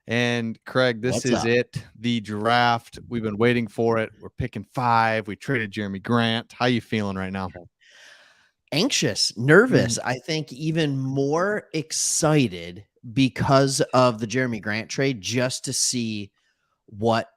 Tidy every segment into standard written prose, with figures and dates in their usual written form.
And Craig, this What's is up? it. The draft. We've been waiting for it. We're picking 5. We traded Jeremy Grant. How you feeling right now? Anxious, nervous. Mhm. I think even more excited because of the Jeremy Grant trade just to see what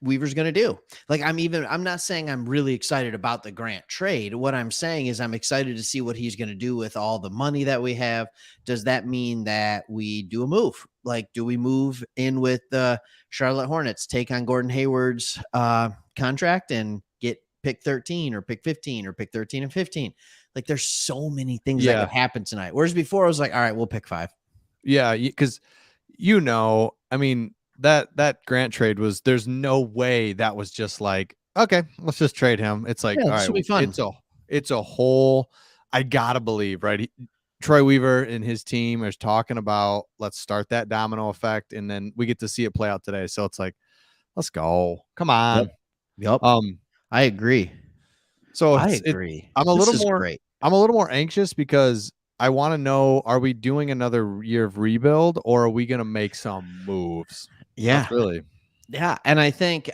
Weaver's going to do. Like I'm not saying I'm really excited about the Grant trade. What I'm saying is I'm excited to see what he's going to do with all the money that we have. Does that mean that we do a move? Like, do we move in with the Charlotte Hornets, take on Gordon Hayward's contract and get pick 13 or pick 15 or pick 13 and 15? Like, there's so many things that Yeah. could happen tonight. Whereas before I was like, all right, we'll pick 5. Yeah, because I mean, that Grant trade was there's no way that was just like, okay, let's just trade him. It's like, Yeah, all this right, will be fun. it's a whole I gotta believe, right? Troy Weaver and his team is talking about let's start that domino effect, and then we get to see it play out today. So it's like, let's go. Come Yep. on. Yep. Um, I agree. so I it agree. I'm a This little is more great. I'm a little more anxious because I want to know, are we doing another year of rebuild or are we going to make some moves? Yeah. That's really Yeah, and I think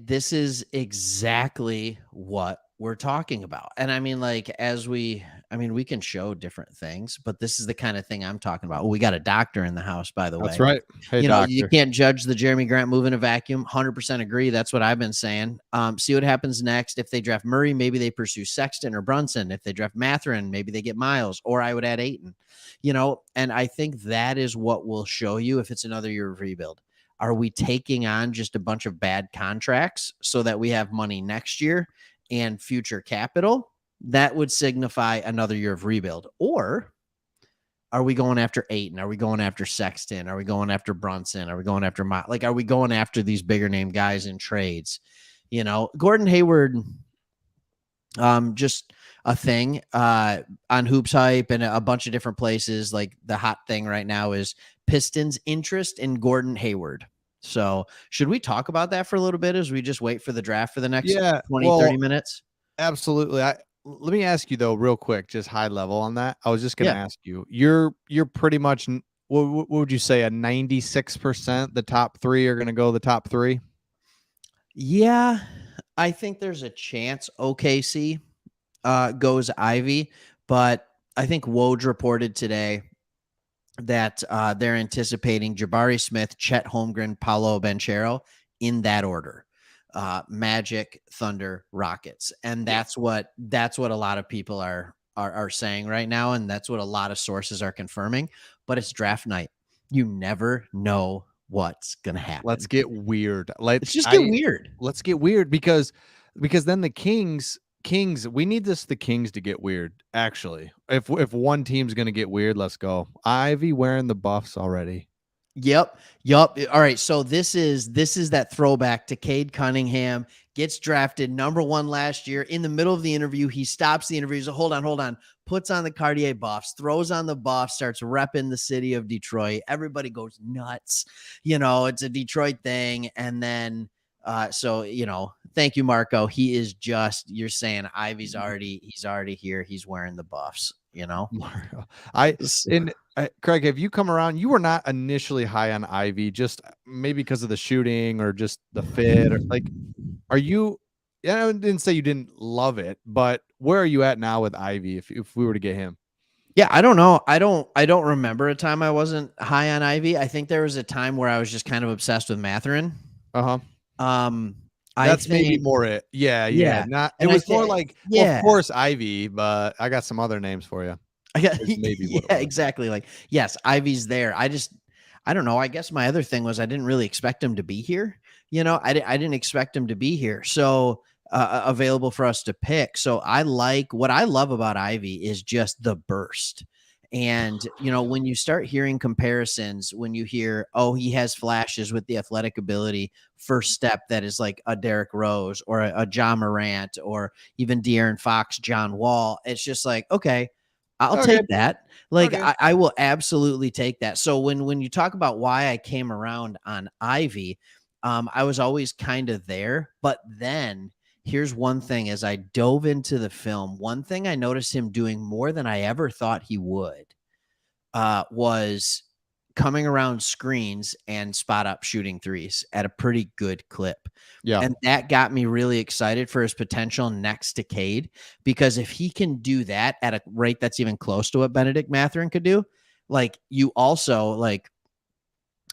this is exactly what we're talking about. And I mean, like, we can show different things, but this is the kind of thing I'm talking about. Oh, we got a doctor in the house, by the that's way. right. Hey You doctor. can't judge the Jeremy Grant move in a vacuum. 100% agree. That's what I've been saying. See what happens next. If they draft Murray, maybe they pursue Sexton or Brunson. If they draft Matherin, maybe they get Miles, or I would add Aiton. And I think that is what will show you if it's another year of rebuild. Are we taking on just a bunch of bad contracts so that we have money next year and future capital? That would signify another year of rebuild. Or are we going after Aiton? Are we going after Sexton? Are we going after Brunson? Are we going after are we going after these bigger name guys in trades? Gordon Hayward, just a thing on Hoops Hype and a bunch of different places. Like, the hot thing right now is Pistons interest in Gordon Hayward. So should we talk about that for a little bit as we just wait for the draft for the next Yeah, 20, 30 well, minutes? absolutely. Let me ask you though real quick, just high level on that. I was just going to Yeah. ask you. You're pretty much what would you say, a 96% the top 3 are going to go the top 3? Yeah. I think there's a chance OKC goes Ivy, but I think Woj reported today that they're anticipating Jabari Smith, Chet Holmgren, Paolo Banchero in that order. Magic, Thunder, Rockets, and Yeah. that's what a lot of people are saying right now, and that's what a lot of sources are confirming. But it's draft night; you never know what's gonna Let's happen. get weird. Let's just get weird. Let's get weird because then the Kings, we need the Kings to get weird. Actually, if one team's gonna get weird, let's go. Ivy wearing the buffs already. Yep. Yep. All right. So this is that throwback to Cade Cunningham, gets drafted #1 last year. In the middle of the interview, he stops the interview. He's like, hold on, puts on the Cartier buffs, throws on the buffs, starts repping the city of Detroit. Everybody goes nuts. It's a Detroit thing. And then thank you, Marco. He is you're saying he's already here. He's wearing the buffs. Mario. I in Craig, have you come around? You were not initially high on Ivy, just maybe because of the shooting or just the fit, or like, are you? Yeah, I didn't say you didn't love it, but where are you at now with Ivy? If we were to get him, Yeah, I don't know. I don't remember a time I wasn't high on Ivy. I think there was a time where I was just kind of obsessed with Matherin. uh-huh. Um, I That's maybe think, more it. Yeah, yeah. yeah, Not it and I was more think, like, well, of yeah, course Ivy, but I got some other names for you. I got, Is maybe what it yeah, was. exactly. Like, yes, Ivy's there. I don't know. I guess my other thing was I didn't really expect him to be here. I didn't expect him to be here. So available for us to pick. So what I love about Ivy is just the burst. And when you start hearing comparisons, when you hear, oh, he has flashes with the athletic ability, first step that is like a Derrick Rose or a John Morant or even De'Aaron Fox, John Wall, it's just like, okay, I'll Okay. take that. Like, Okay. I will absolutely take that. So when you talk about why I came around on Ivy, I was always kind of there. But then here's one thing: as I dove into the film, one thing I noticed him doing more than I ever thought he would was coming around screens and spot up shooting threes at a pretty good clip. Yeah. And that got me really excited for his potential next to Cade, because if he can do that at a rate that's even close to what Benedict Mathurin could do, like you also like,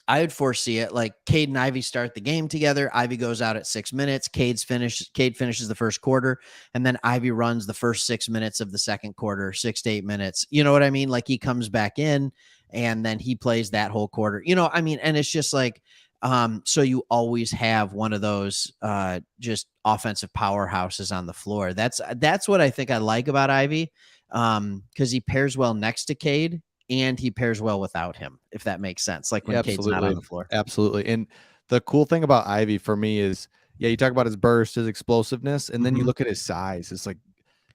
I would foresee it like Cade and Ivy start the game together. Ivy goes out at 6 minutes. Cade finishes the first quarter, and then Ivy runs the first 6 minutes of the second quarter, 6 to 8 minutes. You know what I mean? Like he comes back in and then he plays that whole quarter. You know, I mean, and it's just like, so you always have one of those just offensive powerhouses on the floor. That's what I think I like about Ivy, because he pairs well next to Cade, and he pairs well without him, if that makes sense. Like when Cade's not on the floor. Absolutely. And the cool thing about Ivy for me is, yeah, you talk about his burst, his explosiveness, and then you look at his size. It's like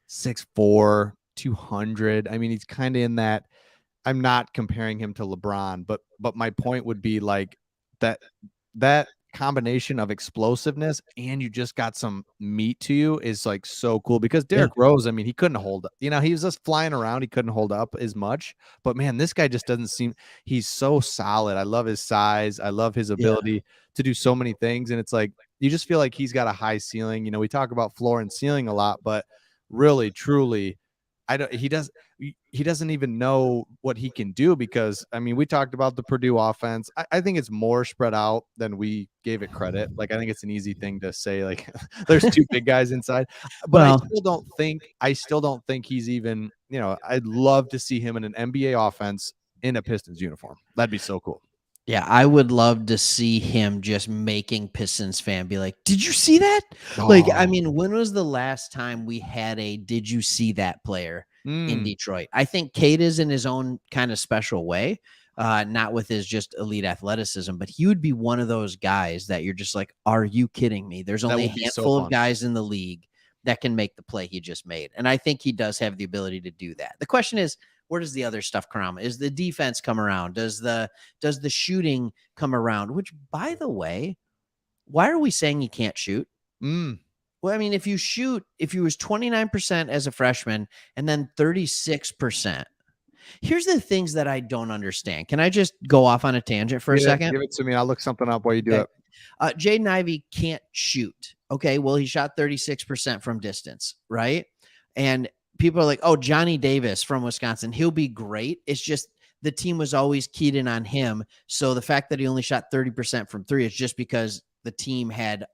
6'4", 200. I mean, he's kind of in that. I'm not comparing him to LeBron, but my point would be like that combination of explosiveness and you just got some meat to you is like so cool, because Derrick Rose, I mean, he couldn't hold up. You know, he was just flying around. He couldn't hold up as much. But man, this guy just doesn't seem, he's so solid. I love his size. I love his ability to do so many things. And it's like, you just feel like he's got a high ceiling. You know, we talk about floor and ceiling a lot, but really, truly, he doesn't even know what he can do, because I mean, we talked about the Purdue offense. I think it's more spread out than we gave it credit. Like, I think it's an easy thing to say, like there's 2 big guys inside, but I still don't think he's even, you know, I'd love to see him in an NBA offense in a Pistons uniform. That'd be so cool. Yeah, I would love to see him just making Pistons fan be like, did you see that? Like, I mean, when was the last time we had a did you see that player in Detroit? I think Cade is in his own kind of special way, not with his just elite athleticism, but he would be one of those guys that you're just like, are you kidding me? There's only a handful of guys in the league that can make the play he just made. And I think he does have the ability to do that. The question is, where does the other stuff come around? Is the defense come around? Does the shooting come around? Which, by the way, why are we saying he can't shoot? Well, I mean, if you was 29% as a freshman and then 36%, here's the things that I don't understand. Can I just go off on a tangent for a second? Give it to me. I'll look something up while you do it. Jaden Ivey can't shoot. Okay, well, he shot 36% from distance, right? And people are like, oh, Johnny Davis from Wisconsin, he'll be great. It's just the team was always keyed in on him. So the fact that he only shot 30% from 3 is just because the team had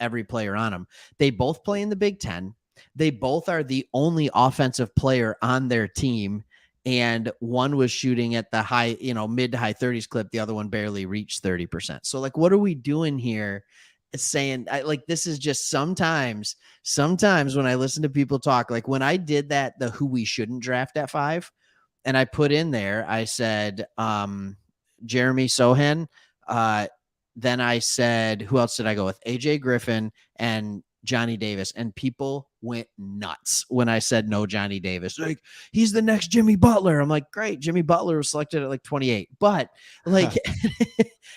every player on him. They both play in the Big Ten. They both are the only offensive player on their team. And one was shooting at the high, mid to high 30s clip. The other one barely reached 30%. So like, what are we doing here? Saying this is just sometimes when I listen to people talk, like when I did the who we shouldn't draft at 5, and I put in there, I said, Jeremy Sohan. Then I said, who else did I go with? AJ Griffin and Johnny Davis. And people went nuts when I said no Johnny Davis. Like, he's the next Jimmy Butler. I'm like, great. Jimmy Butler was selected at like 28. But like,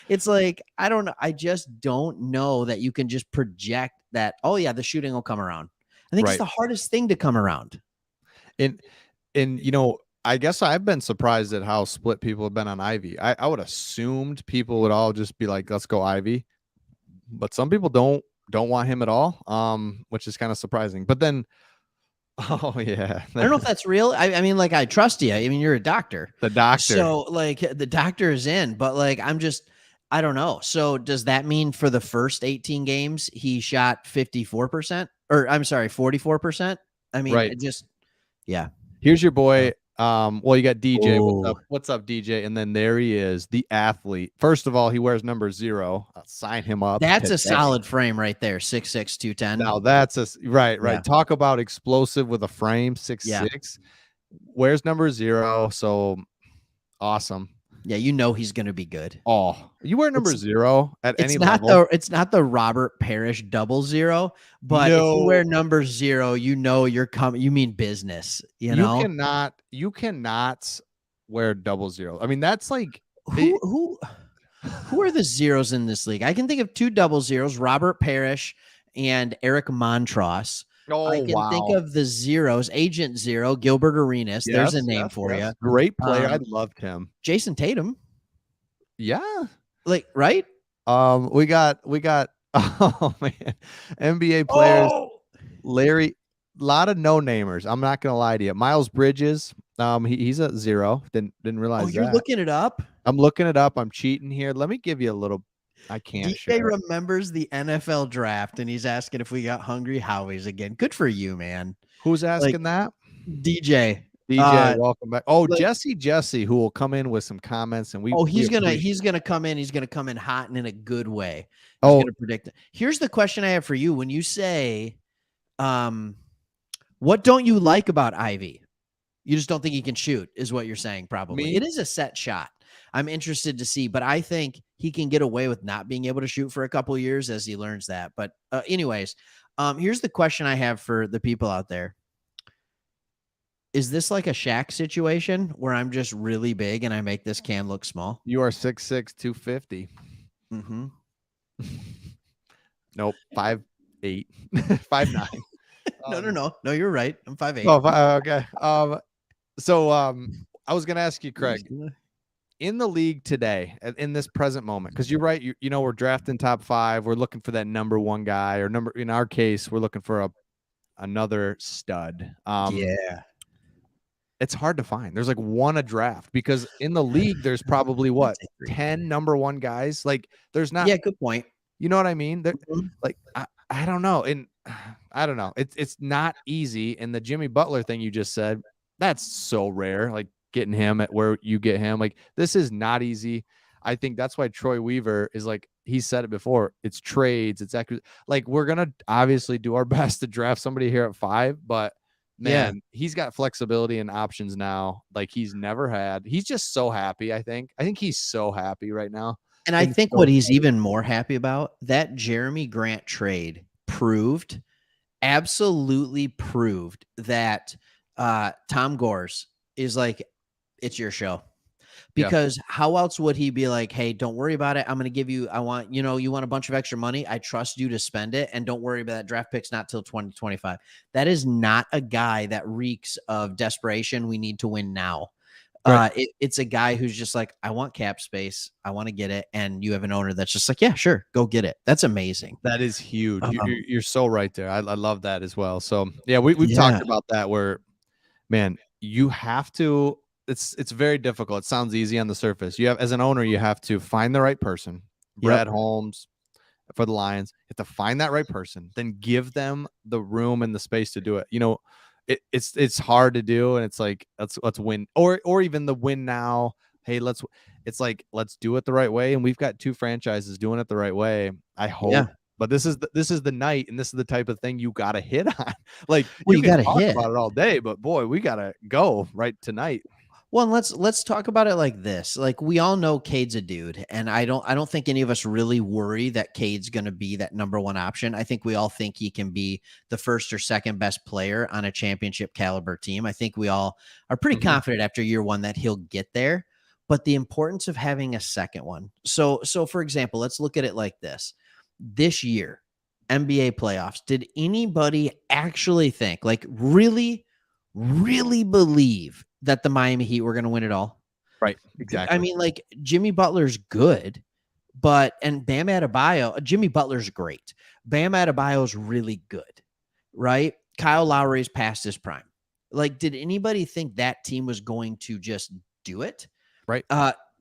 it's like, I don't know. I just don't know that you can just project that, oh yeah, the shooting will come around. I think it's the hardest thing to come around. And I guess I've been surprised at how split people have been on Ivy. I would assumed people would all just be like, let's go Ivy. But some people don't want him at all, which is kind of surprising. But then, oh yeah, I don't know if that's real. I mean, like, I trust you. I mean, you're a doctor. The doctor. So like the doctor is in, but like, I don't know. So does that mean for the first 18 games, he shot 54%, or I'm sorry, 44%? I mean, it just, yeah. Here's your boy. Well, you got DJ. What's up, DJ? And then there he is, the athlete. First of all, he wears number 0. I'll sign him up. That's a solid frame right there. 6'6", 210. Now that's right. Yeah. Talk about explosive with a frame. 6'6". Wears number 0. So awesome. Yeah, he's going to be good. Oh, you wear number 0 at any level. It's not the Robert Parrish 00, but if you wear number 0, you're coming. You mean business. You cannot wear 00. I mean, that's like who are the zeros in this league? I can think of 2 00s: Robert Parrish and Eric Montross. I can think of the zeros, Agent 0, Gilbert Arenas. There's a name for you. Great player. I loved him. Jason Tatum. Yeah. Like, right? We got oh man, NBA players. Oh, Larry, lot of no namers. I'm not gonna lie to you. Miles Bridges, he's a 0. Didn't oh, realize you're that. looking it up? I'm looking it up. I'm cheating here. Let me give you a little. I can't DJ share it. remembers the NFL draft and he's asking if we got Hungry Howies again. Good for you, man. Who's Like asking that? DJ. DJ, welcome back. Oh, Like, Jesse, who will come in with some comments, and we oh, we appreciate. he's gonna come in. He's gonna come in hot and in a good way. He's Oh, gonna predict it. Here's the question I have for you. When you say, what don't you like about Ivy? You just don't think he can shoot, is what you're saying, probably. me? It is a set shot. I'm interested to see, but I think he can get away with not being able to shoot for a couple years as he learns that. But anyways, here's the question I have for the people out there. Is this like a Shaq situation where I'm just really big and I make this can look small? You are 6'6", 250. Mm-hmm. Nope, 5'8", 5'9". No, you're right. I'm 5'8". Oh, okay. So I was gonna ask you, Craig, in the league today, in this present moment, because you're right. You know, we're drafting top 5. We're looking for that number 1 guy, or number. In our case, we're looking for another stud. Yeah. It's hard to find. There's like one a draft, because in the league there's probably what, 10 number 1 guys. Like there's not. Yeah, good point. You know what I mean? Mhm. Like I don't know, and I don't know. It's not easy. And the Jimmy Butler thing you just said, that's so rare. Like getting him at where you get him. Like this is not easy. I think that's why Troy Weaver is, like he said it before. It's trades. It's like we're gonna obviously do our best to draft somebody here at 5, but Yeah. man, he's got flexibility and options now like he's never had. He's just so happy. I think he's so happy right now. And I And think so what he's even more happy about, that Jeremy Grant trade proved, absolutely proved that Tom Gores is like, it's your show. yeah, Because how else would he be like, hey, don't worry about it. I'm going to give you, you want a bunch of extra money. I trust you to spend it. And don't worry about that draft pick's not till 2025. That is not a guy that reeks of desperation. We need to win now. right. It's a guy who's just like, I want cap space. I want to get it. And you have an owner that's just like, yeah, sure, go get it. That's amazing. That is huge. Um, You're so right there. I love that as well. So yeah, we've yeah. talked about that where, man, you have to. It's very difficult. It sounds easy on the surface. You have, as an owner, you have to find the right person. Brad Holmes for the Lions. You have to find that right person, then give them the room and the space to do it. You know, it's hard to do, and it's like let's win, or even the win now. Hey, it's like let's do it the right way, and we've got 2 franchises doing it the right way. I hope. Yeah. But this is the night, and this is the type of thing you got to hit on. Like Well, you you can got to talk hit. about it all day, but boy, we got to go right tonight. Well, let's talk about it like this. Like we all know Cade's a dude, and I don't think any of us really worry that Cade's going to be that number 1 option. I think we all think he can be the first or second best player on a championship caliber team. I think we all are pretty confident after year 1 that he'll get there. But the importance of having a second one. So for example, let's look at it like this. This year, NBA playoffs, did anybody actually think, like really believe that the Miami Heat were going to win it all? Right. Exactly. I mean, like Jimmy Butler's good, and Bam Adebayo, Jimmy Butler's great. Bam Adebayo's really good, right? Kyle Lowry's past his prime. Like, did anybody think that team was going to just do it? Right.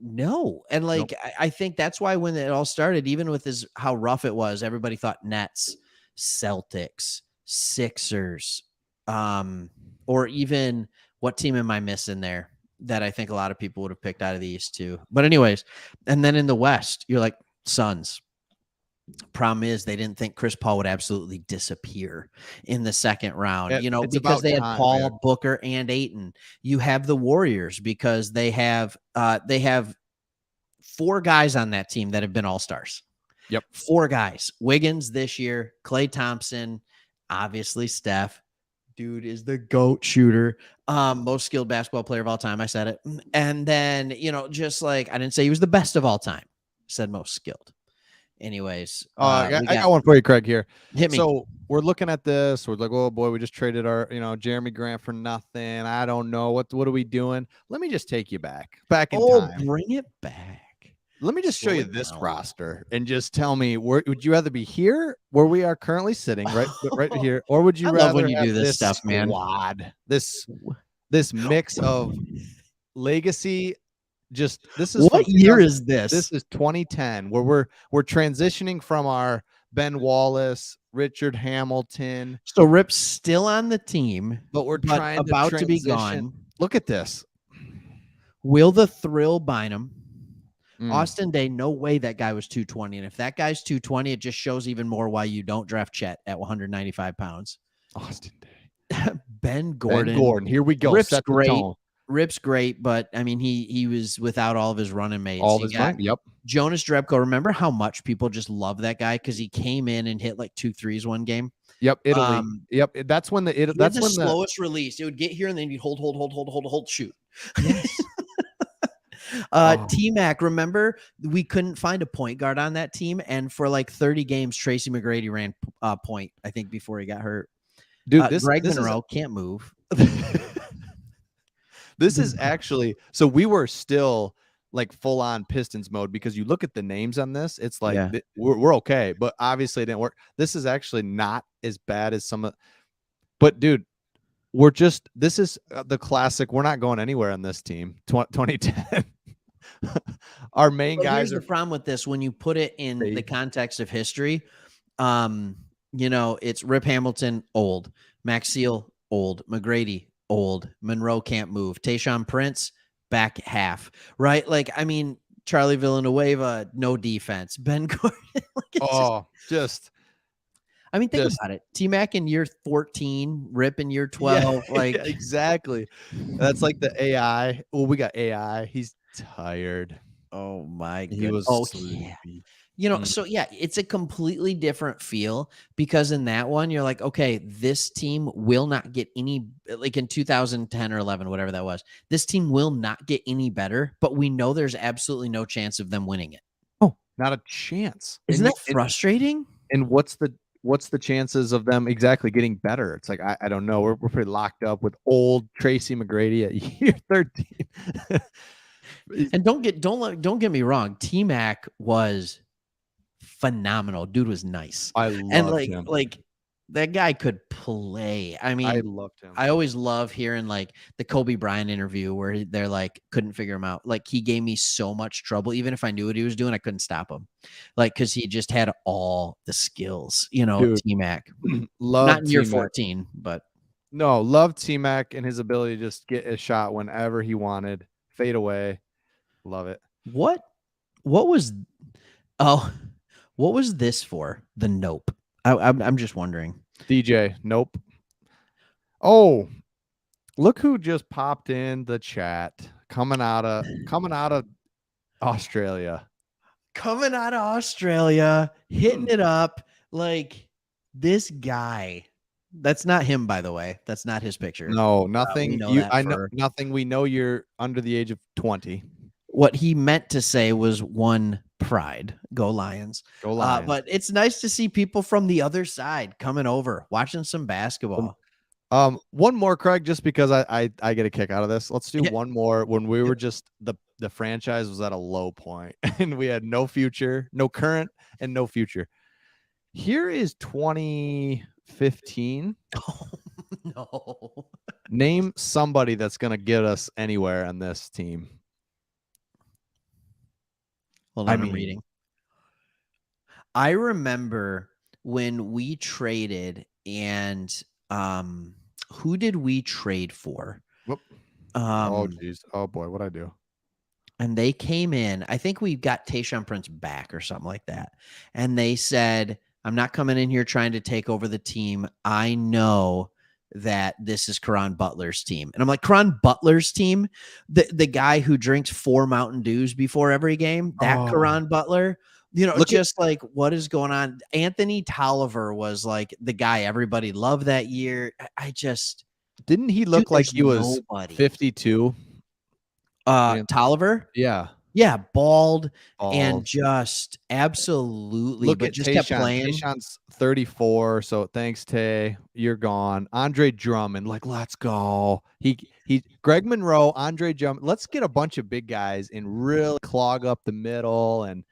No. And like, Nope. I think that's why when it all started, even with how rough it was, everybody thought Nets, Celtics, Sixers, or even what team am I missing there that I think a lot of people would have picked out of the East too. But anyways, and then in the West, you're like Suns. Problem is they didn't think Chris Paul would absolutely disappear in the second round, because they had Paul, Booker, and Ayton. You have the Warriors because they have 4 guys on that team that have been all-stars. Yep. 4 guys. Wiggins this year, Klay Thompson, obviously Steph. Dude is the GOAT shooter. Most skilled basketball player of all time. I said it. And then, just like, I didn't say he was the best of all time. I said most skilled. Anyways, I got one for you, Craig, here. Hit me. So we're looking at this. We're like, oh boy, we just traded our, Jeremy Grant for nothing. I don't know. What are we doing? Let me just take you back in time. Bring it back. Let me just show Slow you it this down. roster and just tell me, would you rather be here where we are currently sitting, right here, or would you I love when rather you have do this this stuff, man. squad, this mix of legacy? Just this is from What year 2000. is this? This is 2010, where we're transitioning from our Ben Wallace, Richard Hamilton, So Rip's still on the team, but we're but trying to about to be transition. gone. Look at this. Will the Thrill Bynum? Mm. Austin Day, no way that guy was 220. And if that guy's 220, it just shows even more why you don't draft Chet at 195 pounds. Austin Day. Ben Gordon. Ben Gordon. Here we go. Rip's Set the great. tone. Rip's great, but I mean, he was without all of his running mates. All of his running. Yep. Jonas Drebko. Remember how much people just love that guy because he came in and hit like 2 threes one game. Yep, Italy. Yep, that's when that's when slowest release. It would get here and then you'd hold, shoot. Yes. T-Mac, remember we couldn't find a point guard on that team, and for like 30 games, Tracy McGrady ran point, I think, before he got hurt. Dude, Greg Monroe can't move. This is actually, so we were still like full on Pistons mode because you look at the names on this, it's like we're okay, but obviously it didn't work. This is actually not as bad as some of, but dude, this is the classic. We're not going anywhere on this team. 2010. Our main guys are the problem with this when you put it in the context of history. It's Rip Hamilton, old, Max Seal, old, McGrady, old, Monroe can't move, Tayshaun Prince, back half, right? Like, I mean, Charlie Villanueva, no defense, Ben Gordon. I mean, think about it. T-Mac in year 14, Rip in year 12. Yeah, yeah, exactly. That's like the AI. Oh, we got AI. He's tired. Oh my god. He was sleepy. So yeah, it's a completely different feel because in that one, you're like, okay, this team will not get any, like in 2010 or 11, whatever that was, this team will not get any better, but we know there's absolutely no chance of them winning it. Oh, not a chance. Isn't that frustrating? And what's the chances of them exactly getting better? It's like, I don't know. We're pretty locked up with old Tracy McGrady at year 13. And don't get me wrong, T-Mac was phenomenal. Dude was nice. I loved him. Like that guy could play. I mean, I loved him. I always love hearing like the Kobe Bryant interview where they're like couldn't figure him out. Like he gave me so much trouble. Even if I knew what he was doing, I couldn't stop him. Like because he just had all the skills. T-Mac. Not in year 14, but no, loved T-Mac and his ability to just get a shot whenever he wanted, fade away. Love it. What was this for? The nope. I'm just wondering. DJ, nope. Oh, look who just popped in the chat. Coming out of Australia. Coming out of Australia, hitting it up like this guy. That's not him, by the way. That's not his picture. No, nothing. I know nothing. We know you're under the age of 20. What he meant to say was one pride. Go Lions. Go Lions. But it's nice to see people from the other side coming over, watching some basketball. One more, Craig, just because I get a kick out of this. Let's do one more. When we were just the franchise was at a low point and we had no future, no current, and no future. Here is 2015. Oh, no. Name somebody that's going to get us anywhere on this team. Hold on, I'm reading. I remember when we traded and who did we trade for? Whoop. Oh, geez. Oh, boy. What'd I do? And they came in. I think we got Tayshaun Prince back or something like that. And they said, I'm not coming in here trying to take over the team. I know that this is Caron Butler's team. And I'm like, Caron Butler's team? The guy who drinks 4 Mountain Dews before every game? That Caron Butler? Like what is going on? Anthony Tolliver was like the guy everybody loved that year. Didn't he look like he was 52? Tolliver? Yeah. Yeah, bald and Bald. just absolutely, Look but at just kept Tayshaun. playing. Tayshaun's 34, so thanks, Tay. You're gone. Andre Drummond, like, let's go. He Greg Monroe, Andre Drummond. Let's get a bunch of big guys and really clog up the middle and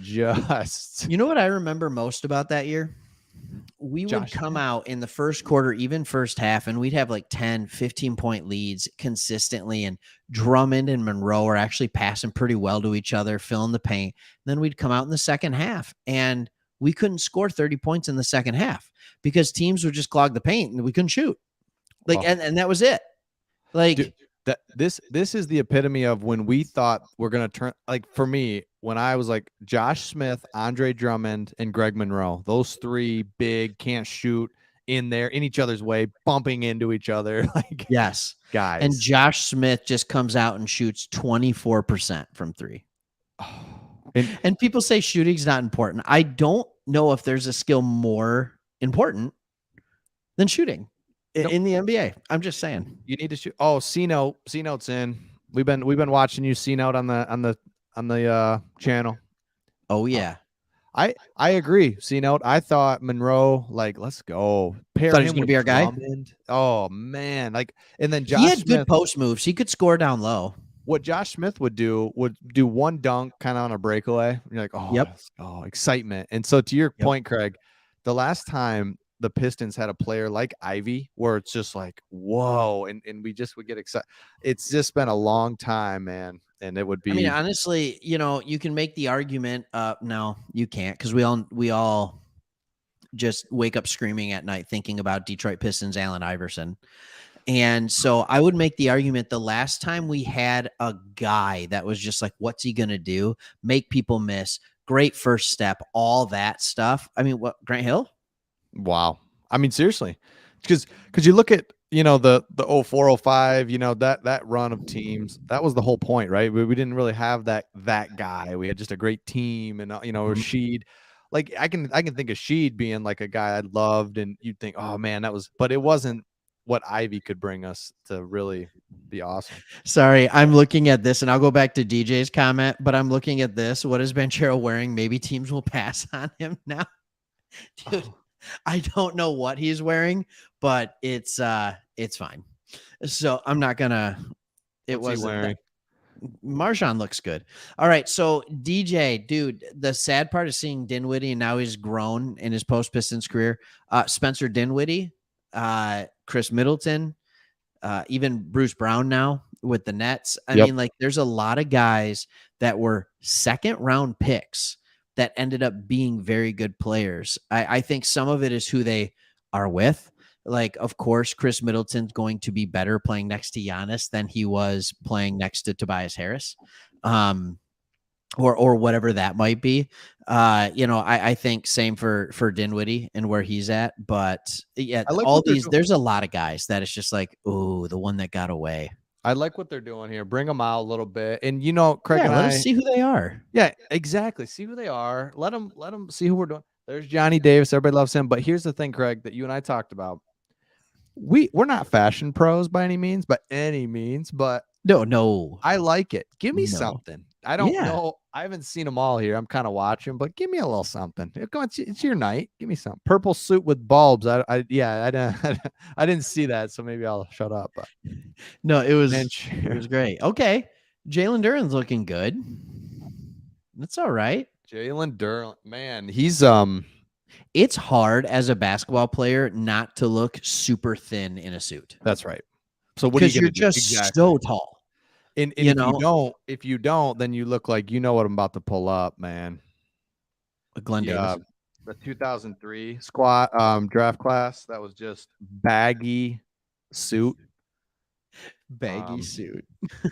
just You know what I remember most about that year? We would Josh come Smith. out in the first quarter, even first half, and we'd have like 10, 15-point leads consistently. And Drummond and Monroe are actually passing pretty well to each other, filling the paint. Then we'd come out in the second half and we couldn't score 30 points in the second half because teams would just clog the paint and we couldn't shoot. Like, Oh, and that was it. dude, Like, this is the epitome of when we thought we're gonna turn, like, for me, when I was like Josh Smith, Andre Drummond, and Greg Monroe, those three big can't shoot in there in each other's way, bumping into each other like yes. And guys. Josh Smith just comes out and shoots 24% from three. And And people say shooting's not important. I don't know if there's a skill more important than shooting nope, in the NBA. I'm just saying. you need to shoot. Oh, C note's in. We've been watching you C note on the channel. Oh yeah. I agree. C note. I thought Monroe, like, let's go. Pair Thought he was him going to with be our guy. Drummond. Oh man, like, and then He Josh had good Smith. post moves. He could score down low. What Josh Smith would do one dunk kind of on a breakaway. You're like, oh, Yep. let's go, excitement. And so to your Yep. point, Craig, the last time the Pistons had a player like Ivy, where it's just like, whoa, and we just would get excited. It's just been a long time, man. And it would be, I mean, honestly, you can make the argument. No, you can't, because we all just wake up screaming at night thinking about Detroit Pistons Allen Iverson. And so I would make the argument the last time we had a guy that was just like, what's he going to do? Make people miss. Great first step, all that stuff. I mean, what, Grant Hill? wow. I mean, seriously, because you look at, the 0405, that run of teams, that was the whole point, right? We didn't really have that guy. We had just a great team, and Rashid. Like, I can think of Sheed being like a guy I loved, and you'd think, oh man, but it wasn't what Ivy could bring us to really be awesome. Sorry, I'm looking at this, and I'll go back to DJ's comment, but I'm looking at this. What is Banchero wearing? Maybe teams will pass on him now. Dude, I don't know what he's wearing, but it's fine. So I'm not gonna. It What's he wasn't wearing? Marjan looks good. All right. So DJ, dude, the sad part is seeing Dinwiddie, and now he's grown in his post Pistons career. Spencer Dinwiddie, Chris Middleton, even Bruce Brown now with the Nets. I mean, like, there's a lot of guys that were second round picks that ended up being very good players. I think some of it is who they are with. Like, of course, Chris Middleton's going to be better playing next to Giannis than he was playing next to Tobias Harris, or whatever that might be. I think same for Dinwiddie and where he's at. But yeah, I like all what they're these, doing. there's a lot of guys that it's just like, oh, the one that got away. I like what they're doing here. Bring them out a little bit, and Craig Yeah, and let I us see who they are. Yeah, exactly. See who they are. Let them see who we're doing. There's Johnny Davis. Everybody loves him. But here's the thing, Craig, that you and I talked about. We're not fashion pros by any means, but No. I like it. Give me No. something. I don't Yeah. know. I haven't seen them all here. I'm kind of watching, but give me a little something. Come on, it's your night. Give me some purple suit with bulbs. I didn't see that, so maybe I'll shut up. But No, it was bench. great. Okay. Jalen Duren's looking good. That's all right. Jalen Duren, man, he's It's hard as a basketball player not to look super thin in a suit. That's right. So what are you Because you're gonna do? just so tall. And if you don't, then you look like what I'm about to pull up, man. Glenn Davis. The 2003 draft class, that was just baggy suit. Baggy suit.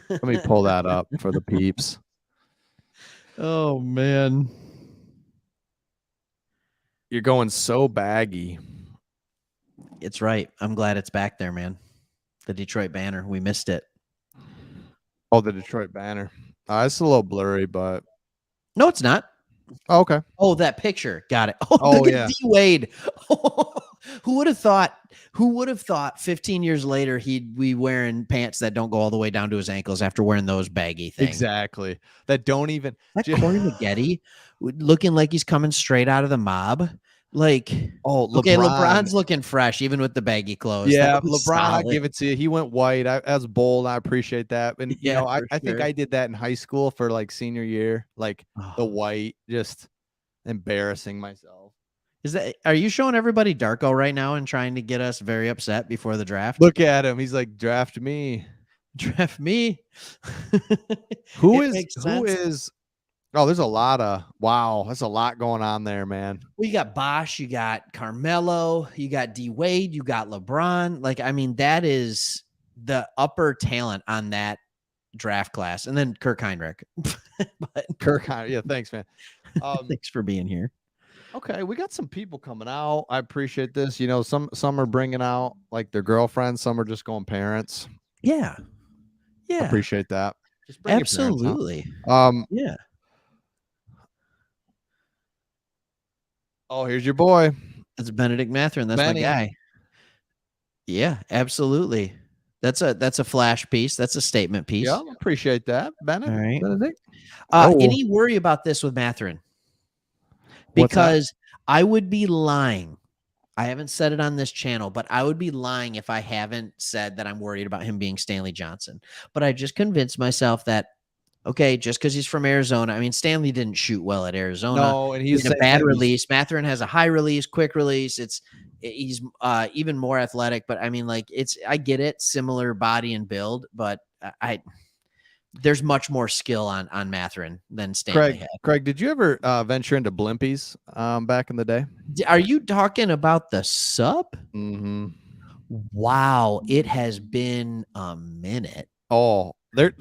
Let me pull that up for the peeps. Oh man. You're going so baggy. It's right. I'm glad it's back there, man. The Detroit banner. We missed it. Oh, the Detroit banner. It's a little blurry, but no, it's not. Oh, okay. Oh, that picture. Got it. Oh, look yeah. at D Wade. Who would have thought? Who would have thought 15 years later he'd be wearing pants that don't go all the way down to his ankles after wearing those baggy things? Exactly. That don't even That Corey Maggette looking like he's coming straight out of the mob. Like, oh, okay, LeBron. LeBron's looking fresh even with the baggy clothes. Yeah, That was LeBron, I solid. give it to you. He went white. That was bold. I appreciate that. And Yeah, I think sure. I did that in high school for like senior year, like the Oh. white, just embarrassing myself. Are you showing everybody Darko right now and trying to get us very upset before the draft? Look at him. He's like, draft me. Draft me. Who It is makes who sense. is oh, there's a lot of wow, there's a lot going on there, man. Well, you got Bosch, you got Carmelo, you got D Wade, you got LeBron. Like, I mean, that is the upper talent on that draft class. And then Kirk Heinrich. But Kirk, yeah, thanks, man. thanks for being here. Okay, we got some people coming out. I appreciate this. Some are bringing out like their girlfriends, some are just going parents. Yeah. Yeah. Appreciate that. Just bring your parents out. Absolutely. Yeah. Oh, here's your boy. That's Benedict Mathurin. That's Benny. my guy. Yeah, absolutely. That's a flash piece. That's a statement piece. Yeah, appreciate that, All right. Benedict. Any worry about this with Mathurin? Because I would be lying. I haven't said it on this channel, but I would be lying if I haven't said that I'm worried about him being Stanley Johnson. But I just convinced myself that, okay, just because he's from Arizona, I mean, Stanley didn't shoot well at Arizona. No, and he's a bad release. Mathurin has a high release, quick release. He's even more athletic, but I mean, like I get it, similar body and build, but there's much more skill on Mathurin than Stanley had. Craig, did you ever venture into blimpies back in the day? Are you talking about the sub? Mm-hmm. Wow, it has been a minute. Oh, they're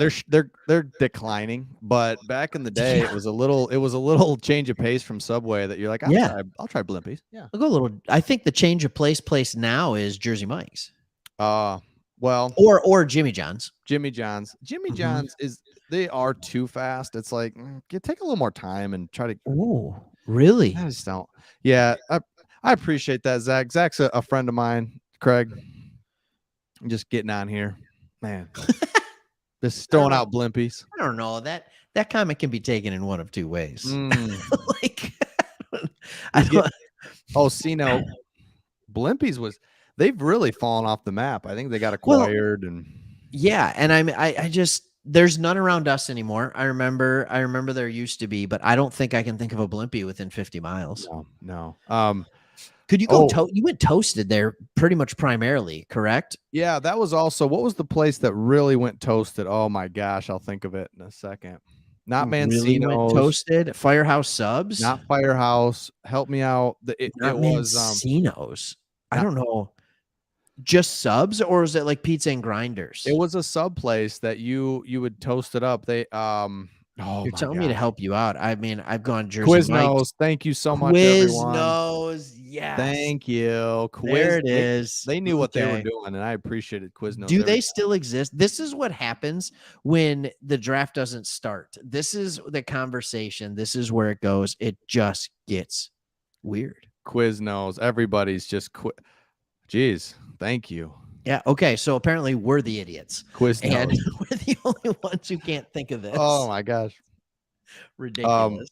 declining, but back in the day, it was a little change of pace from Subway that you're like, I'll try blimpies. Yeah, I'll go a little. I think the change of place now is Jersey Mike's. Well, or Jimmy John's. Jimmy John's they are too fast. It's like take a little more time and try to. Oh, really? I just don't. Yeah, I appreciate that, Zach. Zach's a friend of mine, Craig. I'm just getting on here, man. Just throwing out blimpies. I don't know that comment can be taken in one of two ways. Like, Cino, blimpies they've really fallen off the map. I think they got acquired and I just there's none around us anymore. I remember there used to be, but I don't think I can think of a blimpie within 50 miles. No. Could you go you went toasted there pretty much primarily, correct? Yeah, that was also what was the place that really went toasted? Oh my gosh, I'll think of it in a second. Not Mancino's. Really went toasted. Firehouse Subs. Not Firehouse. Help me out. It was Mancino's. I don't know. Just Subs, or is it like Pizza and Grinders? It was a sub place that you would toast it up. They you're telling me to help you out. I mean, I've gone Jersey Quiznos. Thank you so much, everyone. Quiznos, yes. Thank you. There it is. They knew what they were doing, and I appreciated Quiznos. Do they still exist? This is what happens when the draft doesn't start. This is the conversation. This is where it goes. It just gets weird. Quiznos. Everybody's just quit. Jeez. Thank you. Yeah. Okay. So apparently we're the idiots. Quiznos. And we're the only ones who can't think of this. Oh my gosh. Ridiculous.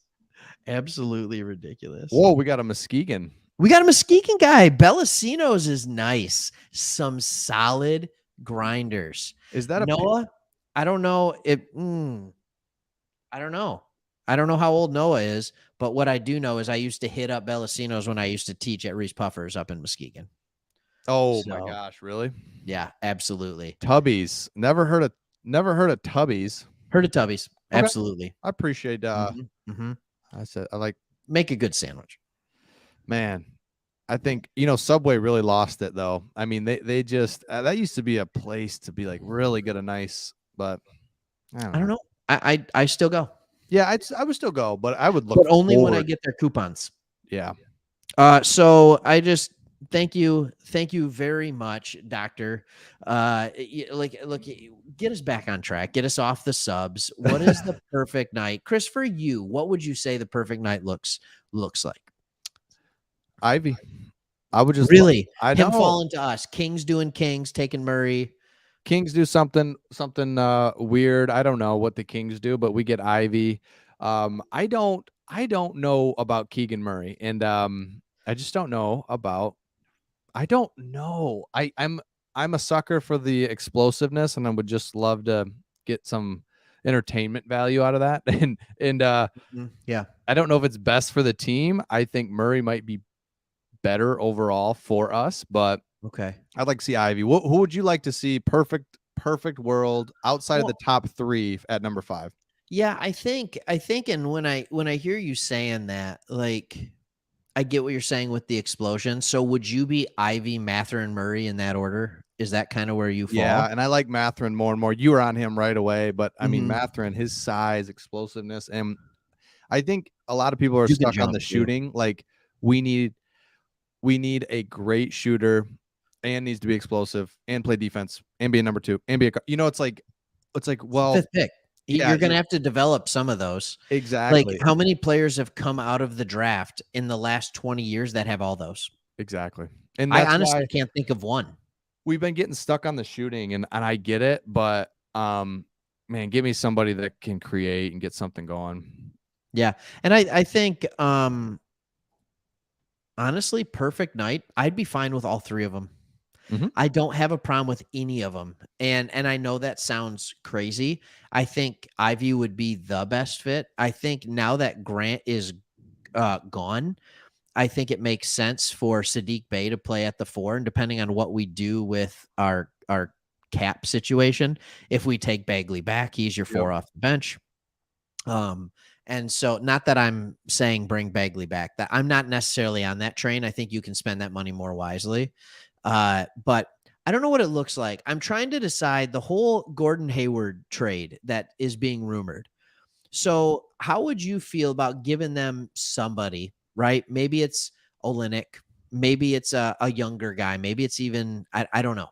Absolutely ridiculous. Whoa, we got a Muskegon. We got a Muskegon guy. Bellasino's is nice. Some solid grinders. Is that a Noah? I don't know if I don't know. I don't know how old Noah is, but what I do know is I used to hit up Bellasino's when I used to teach at Reese Puffers up in Muskegon. Oh my gosh, really? Yeah, absolutely. Tubbies. Never heard of Tubbies. Heard of Tubbies. Okay. Absolutely. I appreciate I said I like make a good sandwich. Man, I think Subway really lost it though. I mean, they just that used to be a place to be like really good and nice, but I don't know. I still go. Yeah, I would still go, but I would look. But only when I get their coupons. Yeah. So I just thank you very much, Doctor. Look, get us back on track. Get us off the subs. What is the perfect night, Chris? For you, what would you say the perfect night looks like? Ivy. I would just Really, I him know. falling to us. Kings doing Kings, taking Murray. Kings do something weird. I don't know what the Kings do, but we get Ivy. I don't know about Keegan Murray, and I just don't know about. I don't know. I'm a sucker for the explosiveness, and I would just love to get some entertainment value out of that. And Yeah. I don't know if it's best for the team. I think Murray might be better overall for us, but Okay. I'd like to see Ivy. Who would you like to see perfect world outside of the Well, top 3 at number 5? yeah, I think, and when I hear you saying that, like, I get what you're saying with the explosion. So would you be Ivy, Mathurin, Murray in that order? Is that kind of where you Yeah, fall? and I like Mathurin more and more. You were on him right away, but I mean Mhm. Mathurin, his size, explosiveness, and I think a lot of people are You can stuck on the jump too. shooting. Like we need we need a great shooter and needs to be explosive and play defense and be a number 2 and be a it's like It's the well, 5th pick. yeah, You're gonna have to develop some of those. Like, exactly. how many players have come out of the draft in the last 20 years that have all those? Exactly. And I that's honestly why can't think of one. we've been getting stuck on the shooting and I get it, but man, give me somebody that can create and get something going. Yeah, and I think, honestly, perfect night, I'd be fine with all 3 of them. Mhm. I don't have a problem with any of them, and I know that sounds crazy. I think Ivy would be the best fit. I think now that Grant is, gone, I think it makes sense for Sadiq Bey to play at the 4, and depending on what we do with our cap situation, if we take Bagley back, he's your Yep. 4 off the bench. Um, and so not that I'm saying bring Bagley back. That I'm not necessarily on that train. I think you can spend that money more wisely. But I don't know what it looks like. I'm trying to decide the whole Gordon Hayward trade that is being rumored. So, how would you feel about giving them somebody, right? Maybe it's Olenek, maybe it's a younger guy, maybe it's even I don't know.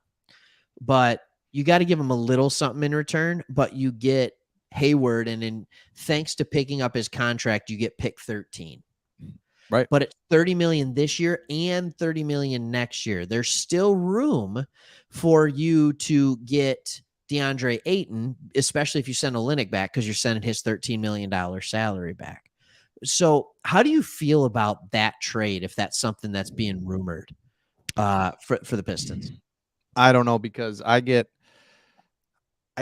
But you got to give him a little something in return, but you get Hayward, and in thanks to picking up his contract, you get pick 13. Right. But it's 30 million this year and 30 million next year. There's still room for you to get DeAndre Ayton, especially if you send Olenek back because you're sending his $13 million salary back. So, how do you feel about that trade if that's something that's being rumored for the Pistons? I don't know because I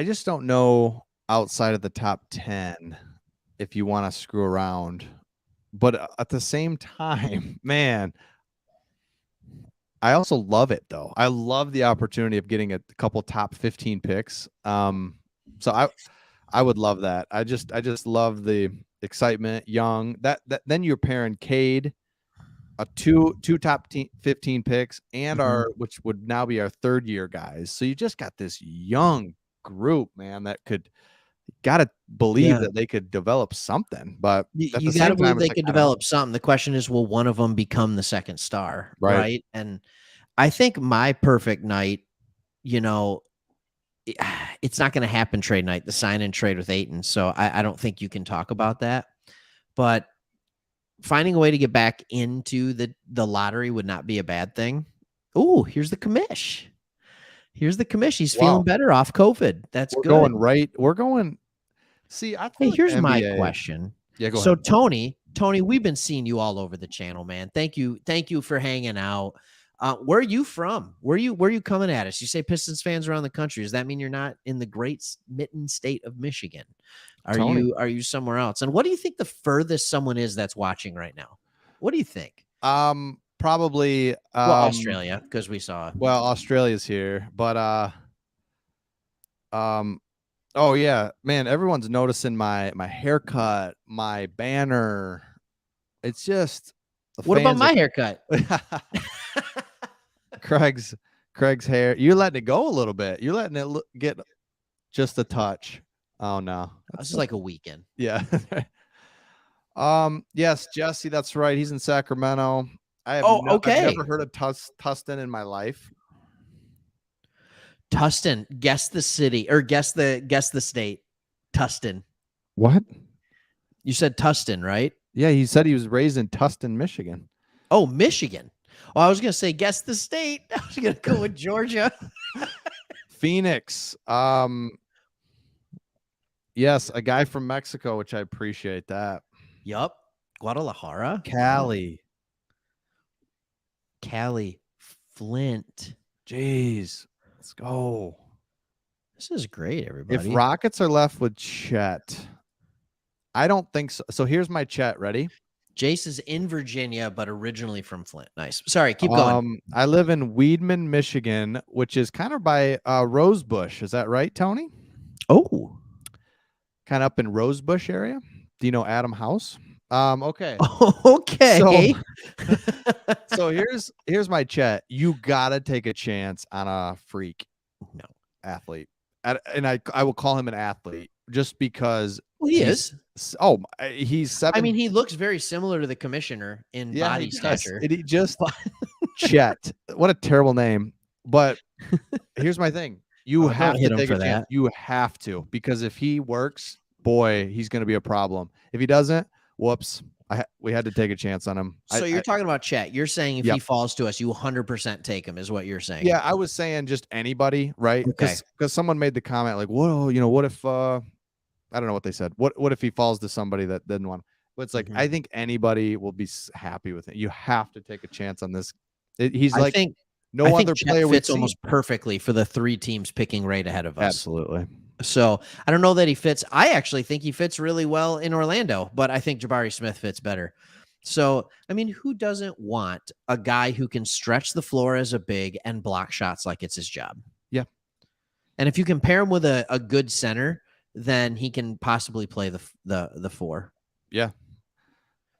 just don't know outside of the top 10 if you wanna screw around. But at the same time, man, I also love it though. I love the opportunity of getting a couple top 15 picks. So I would love that. I just love the excitement, young. That then you're pairing Cade, a two top 15 picks, and Mhm. our which would now be our 3rd year guys. So you just got this young group, man, that could gotta believe Yeah. that they could develop something. But at the You got to same believe time, it's they like, could I don't know. develop something. The question is, will one of them become the second star? Right. Right. And I think my perfect night, you know, it- it's not going to happen trade night, the sign and trade with Aiton. So I don't think you can talk about that. But finding a way to get back into the lottery would not be a bad thing. Oh, here's the commish. Here's the commish. He's feeling Wow. better off COVID. That's We're going good. right. We're going. See, I Hey, feel like the here's my NBA. question. Yeah, go So ahead. Tony, we've been seeing you all over the channel, man. Thank you for hanging out. Where are you from? Where you coming at us? You say Pistons fans around the country. Does that mean you're not in the great mitten state of Michigan? Tony. Are you somewhere else? And what do you think the furthest someone is that's watching right now? What do you think? Probably. Well, Australia, because we saw. Well, Australia's here, but um, oh yeah, man, everyone's noticing my haircut, my banner. It's just the What about fans my haircut? are Craig's Craig's hair. You're letting it go a little bit. You're letting it get just a touch. Oh no, This that's is like a weekend. yeah. Yes, Jesse, that's right. He's in Sacramento. Oh, I've okay. never heard of Tustin in my life. Tustin, guess the city or guess the state. Tustin. What? You said Tustin, right? Yeah, he said he was raised in Tustin, Michigan. Oh, Michigan. Well, I was gonna say guess the state. I was gonna go with Georgia. Phoenix. Yes, a guy from Mexico, which I appreciate that. Yup. Guadalajara. Cali. Cali. Flint. Jeez. Let's go. This is great, If everybody. Rockets are left with Chet, I don't think so. So here's my Chet. Ready? Jace is in Virginia, but originally from Flint. Nice. Sorry, keep going. I live in Weedman, Michigan, which is kind of by Rosebush. Is that right, Tony? Oh. Kind of up in Rosebush area. Do you know Adam House? Okay. Okay. So here's my Chet. You gotta take a chance on a freak athlete. And I will call him an athlete just because he is. Oh, he's 7. I mean, he looks very similar to the commissioner in body stature. And he just Chet. What a terrible name. But here's my thing. You have to take a chance. You have to, because if he works, boy, he's going to be a problem. If he doesn't, whoops. We had to take a chance on him. So you're talking about Chet. You're saying if he falls to us, you 100% take him, is what you're saying. Yeah, I was saying just anybody, right? Because someone made the comment like, "Whoa, what if I don't know what they said. What if he falls to somebody that didn't want?" But it's like I think anybody will be happy with it. You have to take a chance on this. He's I like think no other player fits almost perfectly for the 3 teams picking right ahead of us. Absolutely. So I don't know that he fits. I actually think he fits really well in Orlando, but I think Jabari Smith fits better. So, I mean, who doesn't want a guy who can stretch the floor as a big and block shots like it's his job? Yeah. And if you compare him with a good center, then he can possibly play the 4. Yeah.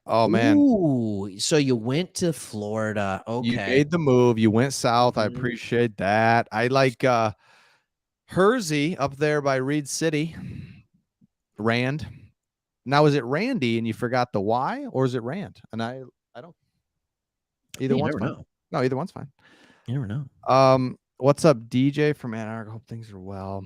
Oh man. Ooh, so you went to Florida. Okay. You made the move. You went south. I appreciate that. I like Hersey up there by Reed City. Rand. Now, is it Randy and you forgot the Y, or is it Rand? And I don't. Either one's fine. No, either one's fine. You never know. What's up, DJ from Ann Arbor? Hope things are well.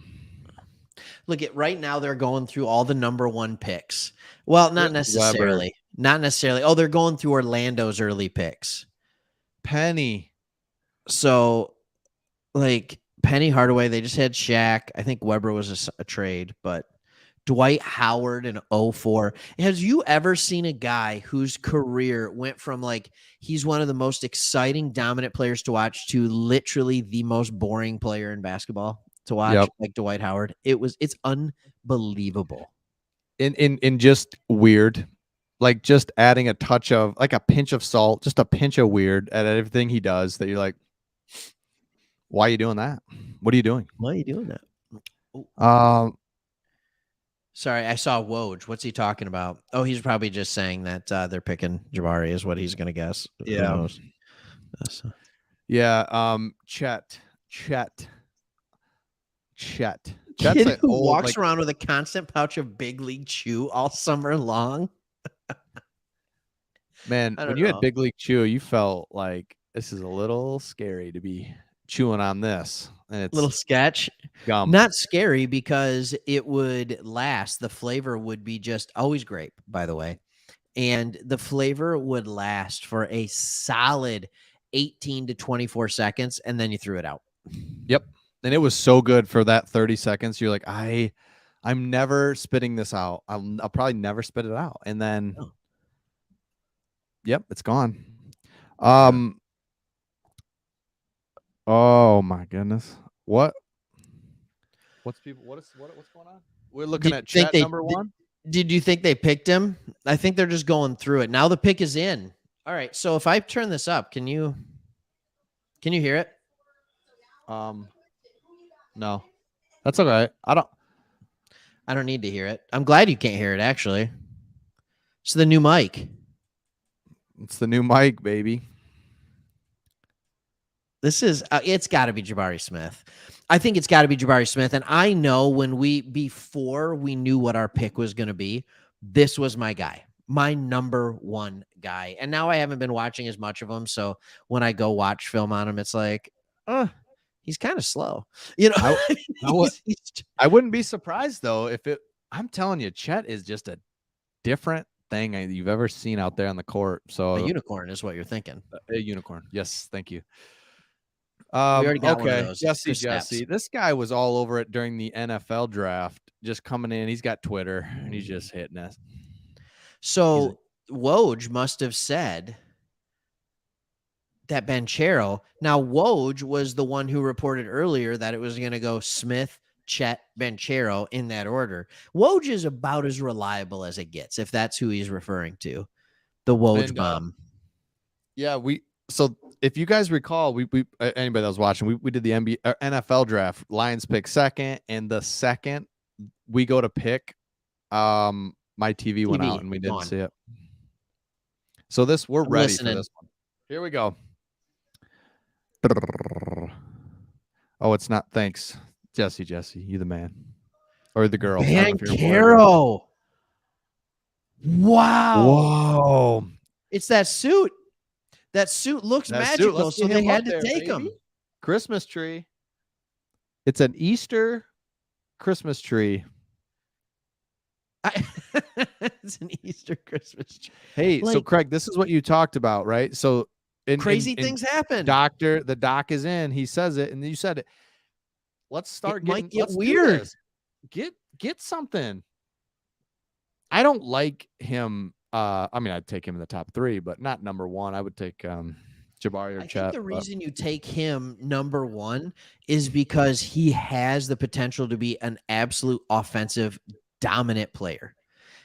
Look at right now, they're going through all the number 1 picks. Well, not necessarily. Weber. Not necessarily. Oh, they're going through Orlando's early picks. Penny. So, like Penny Hardaway, they just had Shaq. I think Weber was a trade, but Dwight Howard in 04. Has you ever seen a guy whose career went from like he's one of the most exciting, dominant players to watch to literally the most boring player in basketball to watch, like Dwight Howard? It's unbelievable. In just weird, like just adding a touch of like a pinch of salt, just a pinch of weird at everything he does. That you're like, why are you doing that? What are you doing? Why are you doing that? Sorry, I saw Woj. What's he talking about? Oh, he's probably just saying that they're picking Jabari is what he's going to guess. Yeah. Yeah. Chet. Kid who walks around with a constant pouch of Big League Chew all summer long. Man, when you had Big League Chew, you felt like this is a little scary to be chewing on this. And it's little sketch. Gum. Not scary because it would last. The flavor would be just always grape, by the way. And the flavor would last for a solid 18 to 24 seconds, and then you threw it out. Yep. And it was so good for that 30 seconds. You're like, I'm never spitting this out. I'll probably never spit it out. And then, yep, it's gone. Oh my goodness. What's going on? We're looking at Chet number 1. Did you think they picked him? I think they're just going through it. Now the pick is in. All right. So if I turn this up, can you hear it? No. That's okay. I don't need to hear it. I'm glad you can't hear it, actually. It's the new mic. It's the new mic, baby. This is it's got to be Jabari Smith. I think it's got to be Jabari Smith. And I know before we knew what our pick was going to be, this was my guy, my number 1 guy. And now I haven't been watching as much of him. So when I go watch film on him, it's like, he's kind of slow. I wouldn't be surprised though I'm telling you, Chet is just a different thing you've ever seen out there on the court. So A unicorn is what you're thinking. a unicorn. Yes, thank you. We already got one of Okay, those. Jesse, Kristaps. this guy was all over it during the NFL draft, just coming in. He's got Twitter, and he's just hitting us. So Woj must have said that Banchero. Now, Woj was the one who reported earlier that it was going to go Smith, Chet, Banchero in that order. Woj is about as reliable as it gets, if that's who he's referring to. The Woj bomb. Yeah, so if you guys recall, we anybody that was watching, we did the NFL draft. Lions pick second, and the second we go to pick, my TV went out and we didn't see it. So we're ready for this one. Here we go. Oh, it's not. Thanks, Jesse, you the man. Or the girl. Banchero. Wow. Whoa. It's that suit. That suit looks magical, so they had to take him. Christmas tree. It's an Easter Christmas tree. It's an Easter Christmas tree. Hey, so Craig, this is what you talked about, right? So crazy things happen. The doc is in. He says it, and you said it. Let's start getting. Might get weird. Get something. I don't like him. I mean, I'd take him in the top 3, but not number 1. I would take Jabari or Chet. I think the reason you take him number 1 is because he has the potential to be an absolute offensive dominant player.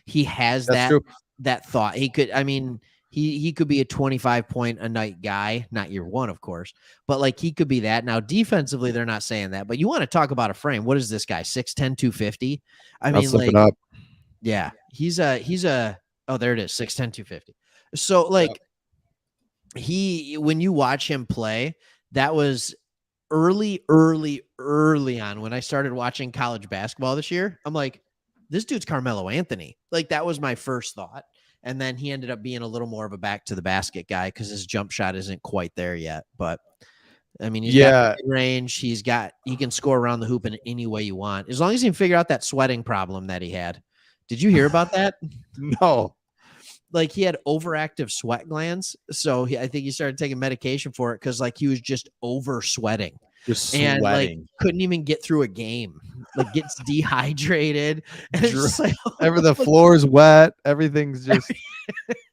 He has that thought. He could. I mean, he could be a 25 point a night guy. Not year 1, of course, but like he could be that. Now, defensively, they're not saying that. But you want to talk about a frame? What is this guy? 6'10", 250. I mean, like, it up. Yeah, he's a. Oh, there it is. 6'10", 250. So like when you watch him play, that was early on when I started watching college basketball this year. I'm like, this dude's Carmelo Anthony. Like that was my first thought. And then he ended up being a little more of a back to the basket guy because his jump shot isn't quite there yet. But I mean, he's got range. He can score around the hoop in any way you want, as long as he can figure out that sweating problem that he had. Did you hear about that? No. Like he had overactive sweat glands. So I think he started taking medication for it because like he was just over sweating. And like couldn't even get through a game. Like gets dehydrated. And it's like, the floor's wet. Everything's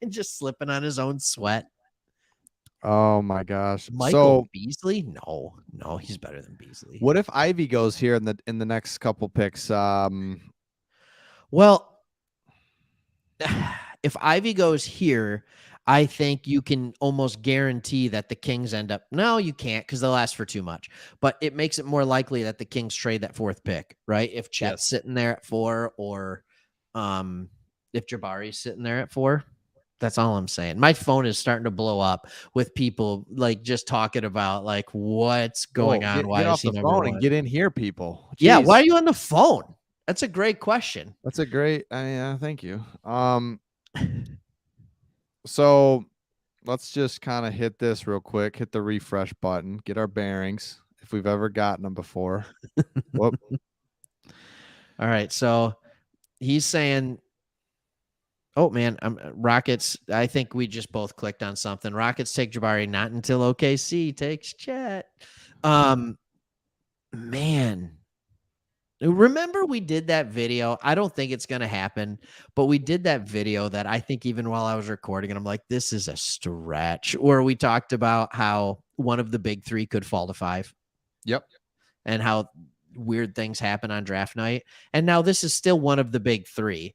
just slipping on his own sweat. Oh my gosh. Michael Beasley? No, he's better than Beasley. What if Ivy goes here in the next couple picks? Well, if Ivy goes here, I think you can almost guarantee that the Kings end up. No, you can't because they'll ask for too much. But it makes it more likely that the Kings trade that 4th pick, right? If Chet's sitting there at 4, or if Jabari's sitting there at 4. That's all I'm saying. My phone is starting to blow up with people like just talking about like what's going on. Why is he number 1? And get in here, people. Jeez. Yeah, why are you on the phone? That's a great question. That's a great. Thank you. So let's just kind of hit this real quick. Hit the refresh button. Get our bearings if we've ever gotten them before. Whoop. All right. So he's saying, oh man, Rockets. I think we just both clicked on something. Rockets take Jabari, not until OKC takes Chet. Man. Remember we did that video? I don't think it's going to happen, but we did that video that I think even while I was recording it, I'm like, this is a stretch. Or we talked about how one of the big 3 could fall to 5. Yep. And how weird things happen on draft night. And now this is still one of the big 3.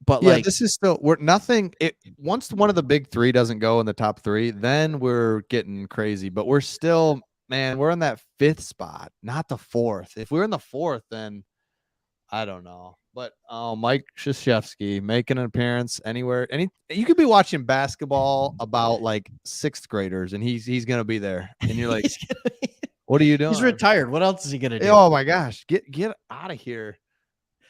But this is still once one of the big 3 doesn't go in the top 3, then we're getting crazy. But we're still, man, we're in that 5th spot, not the 4th. If we're in the 4th, then I don't know. But Mike Krzyzewski making an appearance anywhere. You could be watching basketball about like 6th graders, and he's gonna be there. And you're like, what are you doing? He's retired. What else is he gonna do? Oh my gosh, get out of here.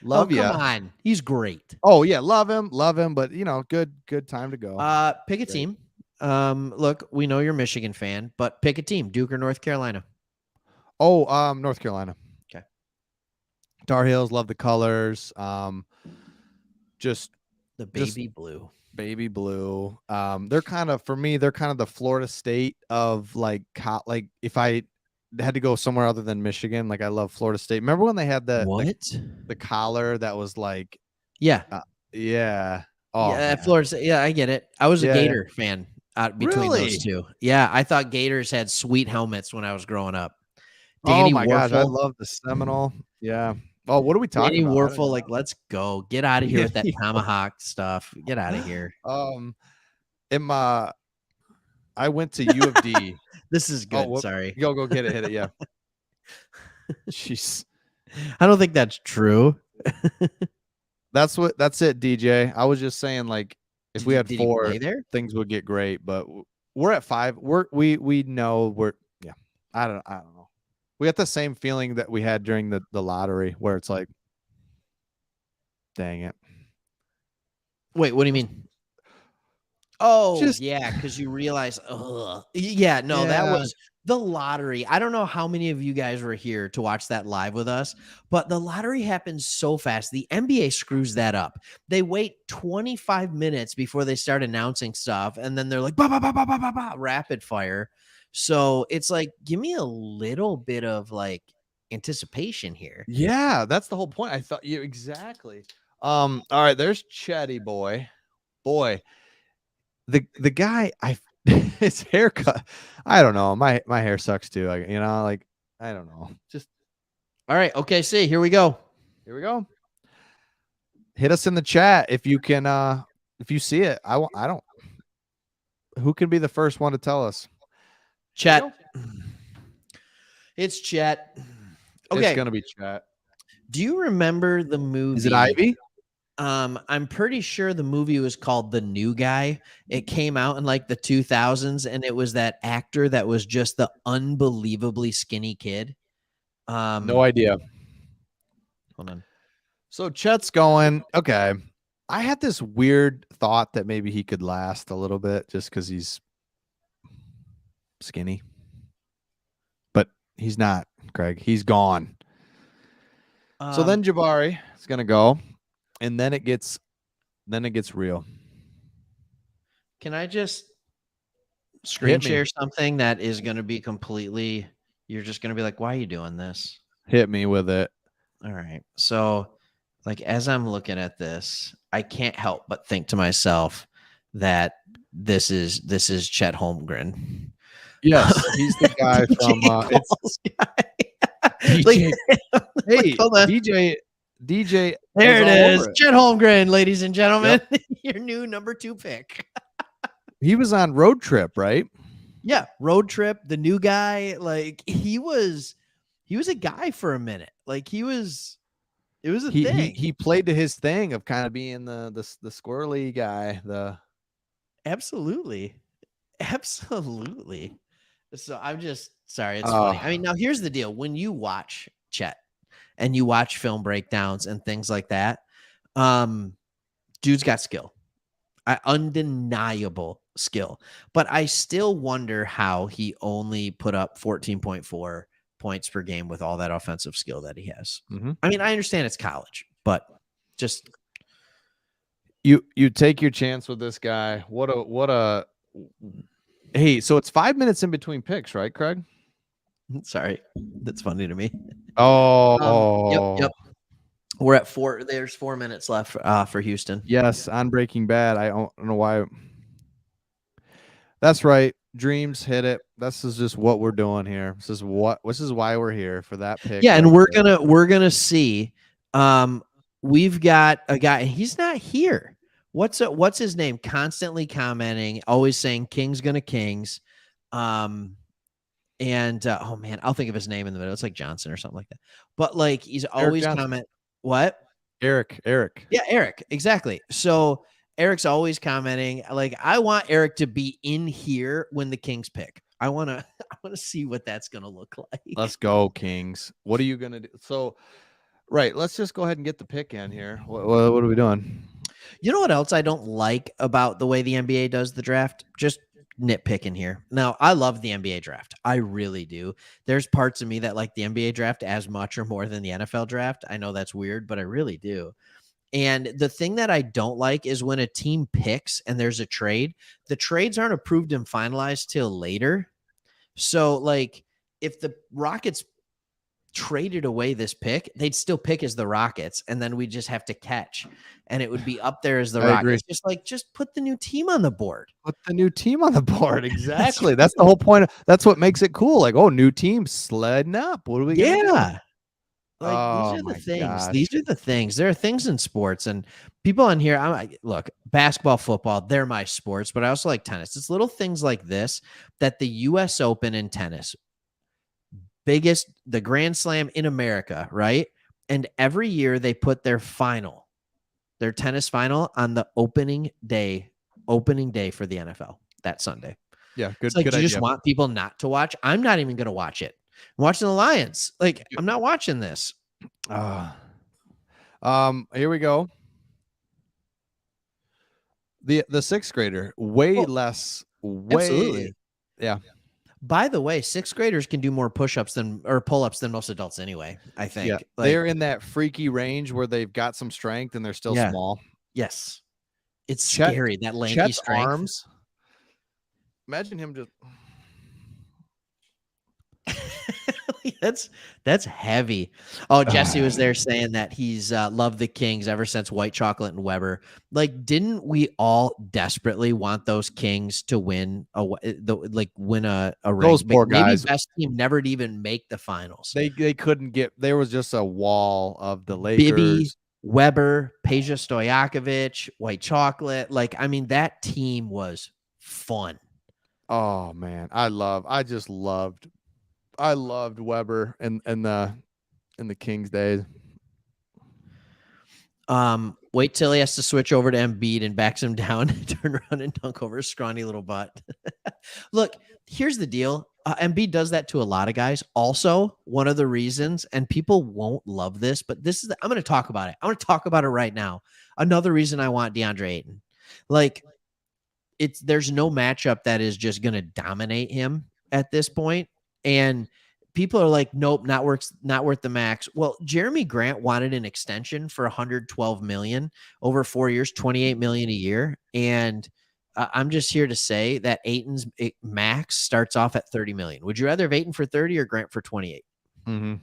Love you. Come on, he's great. Oh yeah, love him. But good time to go. Pick a team. Look, we know you're a Michigan fan, but pick a team: Duke or North Carolina. Oh, North Carolina. Okay. Tar Heels, love the colors. Just the baby blue. baby blue. They're kind of, for me, they're kind of the Florida State of like if I had to go somewhere other than Michigan, like I love Florida State. Remember when they had What? the collar that was like, Yeah. yeah. Oh Yeah, man. Florida State. Yeah, I get it. I was a Yeah, yeah. Gator fan out between those Really? two. Yeah, I thought Gators had sweet helmets when I was growing up. Oh Danny my gosh, I Warfel. love the Seminole. Yeah. Oh, what are we talking Danny about? I don't Warfel, even like, let's go. Get out of here with that know. tomahawk stuff. Get out of here. In my, I went to U of D. This is Oh, good. Sorry. go get it, hit it. Yeah. Jeez. I don't think that's true. That's it, DJ. I was just saying, like, if we had Did he 4, play there? things would get great, but we're at 5. We know yeah. I don't know. We got the same feeling that we had during the lottery where it's like, dang it. Wait, what do you mean? Oh, Just yeah, because you realize, yeah, no, that yeah. was the lottery. I don't know how many of you guys were here to watch that live with us, but the lottery happens so fast. The NBA screws that up. They wait 25 minutes before they start announcing stuff, and then they're like, bah, bah, bah, bah, bah, bah, bah, rapid fire. So it's like, give me a little bit of like anticipation here. Yeah, that's the whole point. I thought you exactly. All right, there's Chetty boy. Boy, the guy, his haircut, I don't know. My hair sucks too. Like I don't know. Just All right, okay, see, here we go. here we go. Hit us in the chat if you can if you see it. I don't, who can be the first one to tell us? Chet. It's Chet. Okay. It's gonna be Chat. Do you remember the movie? Is it Ivy? I'm pretty sure the movie was called The New Guy. It came out in like the 2000s, and it was that actor that was just the unbelievably skinny kid. No idea. Hold on. So Chet's going, okay. I had this weird thought that maybe he could last a little bit just because he's skinny. But he's not, Craig. He's gone. So then Jabari is gonna go, and then it gets real. Can I just screen share something that is going to be completely, you're just going to be like, why are you doing this? Hit me with it. All right. So like, as I'm looking at this, I can't help but think to myself that this is Chet Holmgren. Yes, he's the guy from DJ. Hey, DJ. There it is. Chet Holmgren, ladies and gentlemen. Yep. Your new number 2 pick. He was on Road Trip, right? Yeah, Road Trip, the new guy. Like he was a guy for a minute. Like it was a thing. He played to his thing of kind of being the squirrely guy. Absolutely. So I'm just sorry. It's funny. I mean, now here's the deal. When you watch Chet and you watch film breakdowns and things like that, dude's got skill, undeniable skill. But I still wonder how he only put up 14.4 points per game with all that offensive skill that he has. Mm-hmm. I mean, I understand it's college, but just you take your chance with this guy. What a hey, so it's 5 minutes in between picks, right, Craig? Sorry, that's funny to me. Oh, yep. We're at 4. There's 4 minutes left for Houston. Yes, on Breaking Bad. I don't know why. That's right. Dreams, hit it. This is just what we're doing here. This is why we're here for that pick. Yeah, and we're gonna see. We've got a guy. He's not here. What's his name? Constantly commenting, always saying King's gonna Kings. And oh man, I'll think of his name in the middle. It's like Johnson or something like that. But like he's always comment. What? Eric. Yeah, Eric. Exactly. So Eric's always commenting like, I want Eric to be in here when the Kings pick. I want to see what that's going to look like. Let's go, Kings. What are you going to do? So, right, let's just go ahead and get the pick in here. What are we doing? You know what else I don't like about the way the NBA does the draft? Just nitpicking here. Now, I love the NBA draft. I really do. There's parts of me that like the NBA draft as much or more than the NFL draft. I know that's weird, but I really do. And the thing that I don't like is when a team picks and there's a trade, the trades aren't approved and finalized till later. So, like, if the Rockets traded away this pick, they'd still pick as the Rockets, and then we just have to catch, and it would be up there as the I agree. Rockets. Just put the new team on the board. Put the new team on the board. Exactly. That's the whole point. That's what makes it cool. Like, oh, new team sledding up. What are we gonna do? Yeah. Like, these Oh are the my things. gosh. These are the things. There are things in sports, and people on here. Look, basketball, football, they're my sports, but I also like tennis. It's little things like this that the U.S. Open in tennis, the Grand Slam in America, right? And every year they put their tennis final on the opening day for the NFL that Sunday. Yeah, good. It's like, good do you idea. just want people not to watch? I'm not even going to watch it. I'm watching the Lions. Like, I'm not watching this. Here we go. The sixth grader, way less. Absolutely. Yeah. By the way, sixth graders can do more push-ups or pull-ups than most adults anyway, I think. Yeah. They're in that freaky range where they've got some strength and they're still small. Yes. It's scary, that lanky Chet's strength. Arms. Imagine him just that's heavy. Oh, Jesse was there saying that he's loved the Kings ever since White Chocolate and Weber. Like, didn't we all desperately want those Kings to win win a ring? Those poor guys. Maybe best team never to even make the finals. They couldn't get. There was just a wall of the Lakers. Bibby, Weber, Peja Stojakovic, White Chocolate. Like, I mean, that team was fun. Oh man, I loved Weber and the Kings days. Wait till he has to switch over to Embiid and backs him down and turn around and dunk over his scrawny little butt. Look, here's the deal. Embiid does that to a lot of guys. Also, one of the reasons, and people won't love this, but I'm going to talk about it. I want to talk about it right now. Another reason I want DeAndre Ayton. Like, there's no matchup that is just going to dominate him at this point. And people are like, nope, not worth the max. Well, Jeremy Grant wanted an extension for $112 million over 4 years, $28 million a year. And I'm just here to say that Ayton's max starts off at $30 million. Would you rather have Ayton for 30 or Grant for 28? Mm-hmm.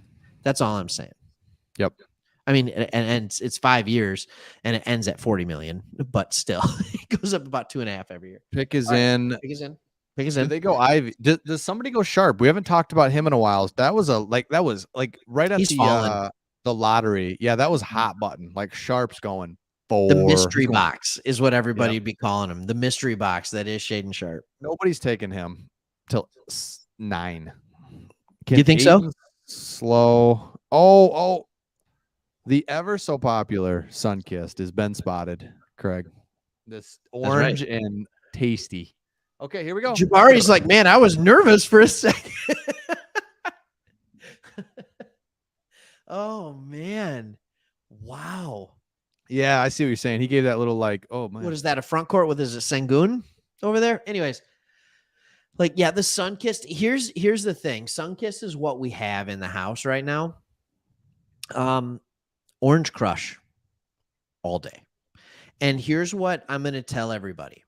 That's all I'm saying. Yep. I mean, and it's 5 years and it ends at 40 million, but still it goes up about 2.5 every year. Pick is in. Did they go Ivy? Does somebody go Sharp? We haven't talked about him in a while. That was right at the lottery. Yeah, that was hot button. Like, Sharp's going for the mystery box is what everybody would be calling him. The mystery box that is Shaden Sharp. Nobody's taking him till 9. Do you think so? Slow. Oh, the ever so popular Sunkissed has been spotted, Craig. This orange and tasty. Okay, here we go. Jabari's like, man, I was nervous for a second. Oh, man. Wow. Yeah, I see what you're saying. He gave that little oh, man. What is that, a front court with his Sengun over there? Anyways, the Sunkissed. Here's the thing. Sunkissed is what we have in the house right now. Orange Crush all day. And here's what I'm going to tell everybody.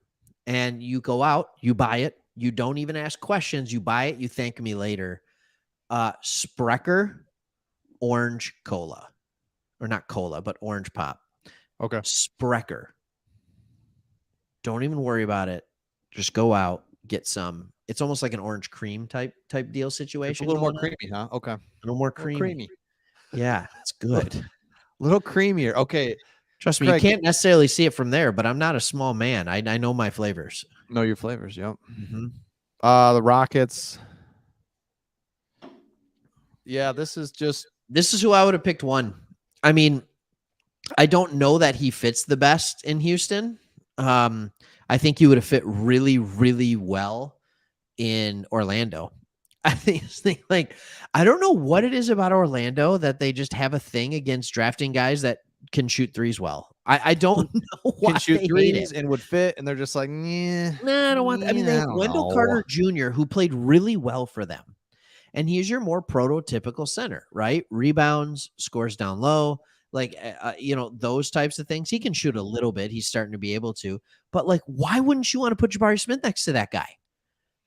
And you go out, you buy it. You don't even ask questions. You buy it. You thank me later. Sprecher orange cola, or not cola, but orange pop. Okay. Sprecher. Don't even worry about it. Just go out, get some. It's almost like an orange cream type deal situation. It's a little more creamy, huh? Okay. A little more creamy. Yeah, it's good. A little creamier. Okay. Trust me, Craig, you can't necessarily see it from there, but I'm not a small man. I know my flavors. Know your flavors, yep. Mm-hmm. The Rockets. Yeah, this is who I would have picked one. I mean, I don't know that he fits the best in Houston. I think he would have fit really, really well in Orlando. I don't know what it is about Orlando that they just have a thing against drafting guys that can shoot threes well. I don't know why can shoot threes and would fit, and they're just like, nah, I don't want that. I mean, they have Wendell Carter Jr., who played really well for them. And he's your more prototypical center, right? Rebounds, scores down low, like those types of things. He can shoot a little bit. He's starting to be able to, but like, why wouldn't you want to put Jabari Smith next to that guy?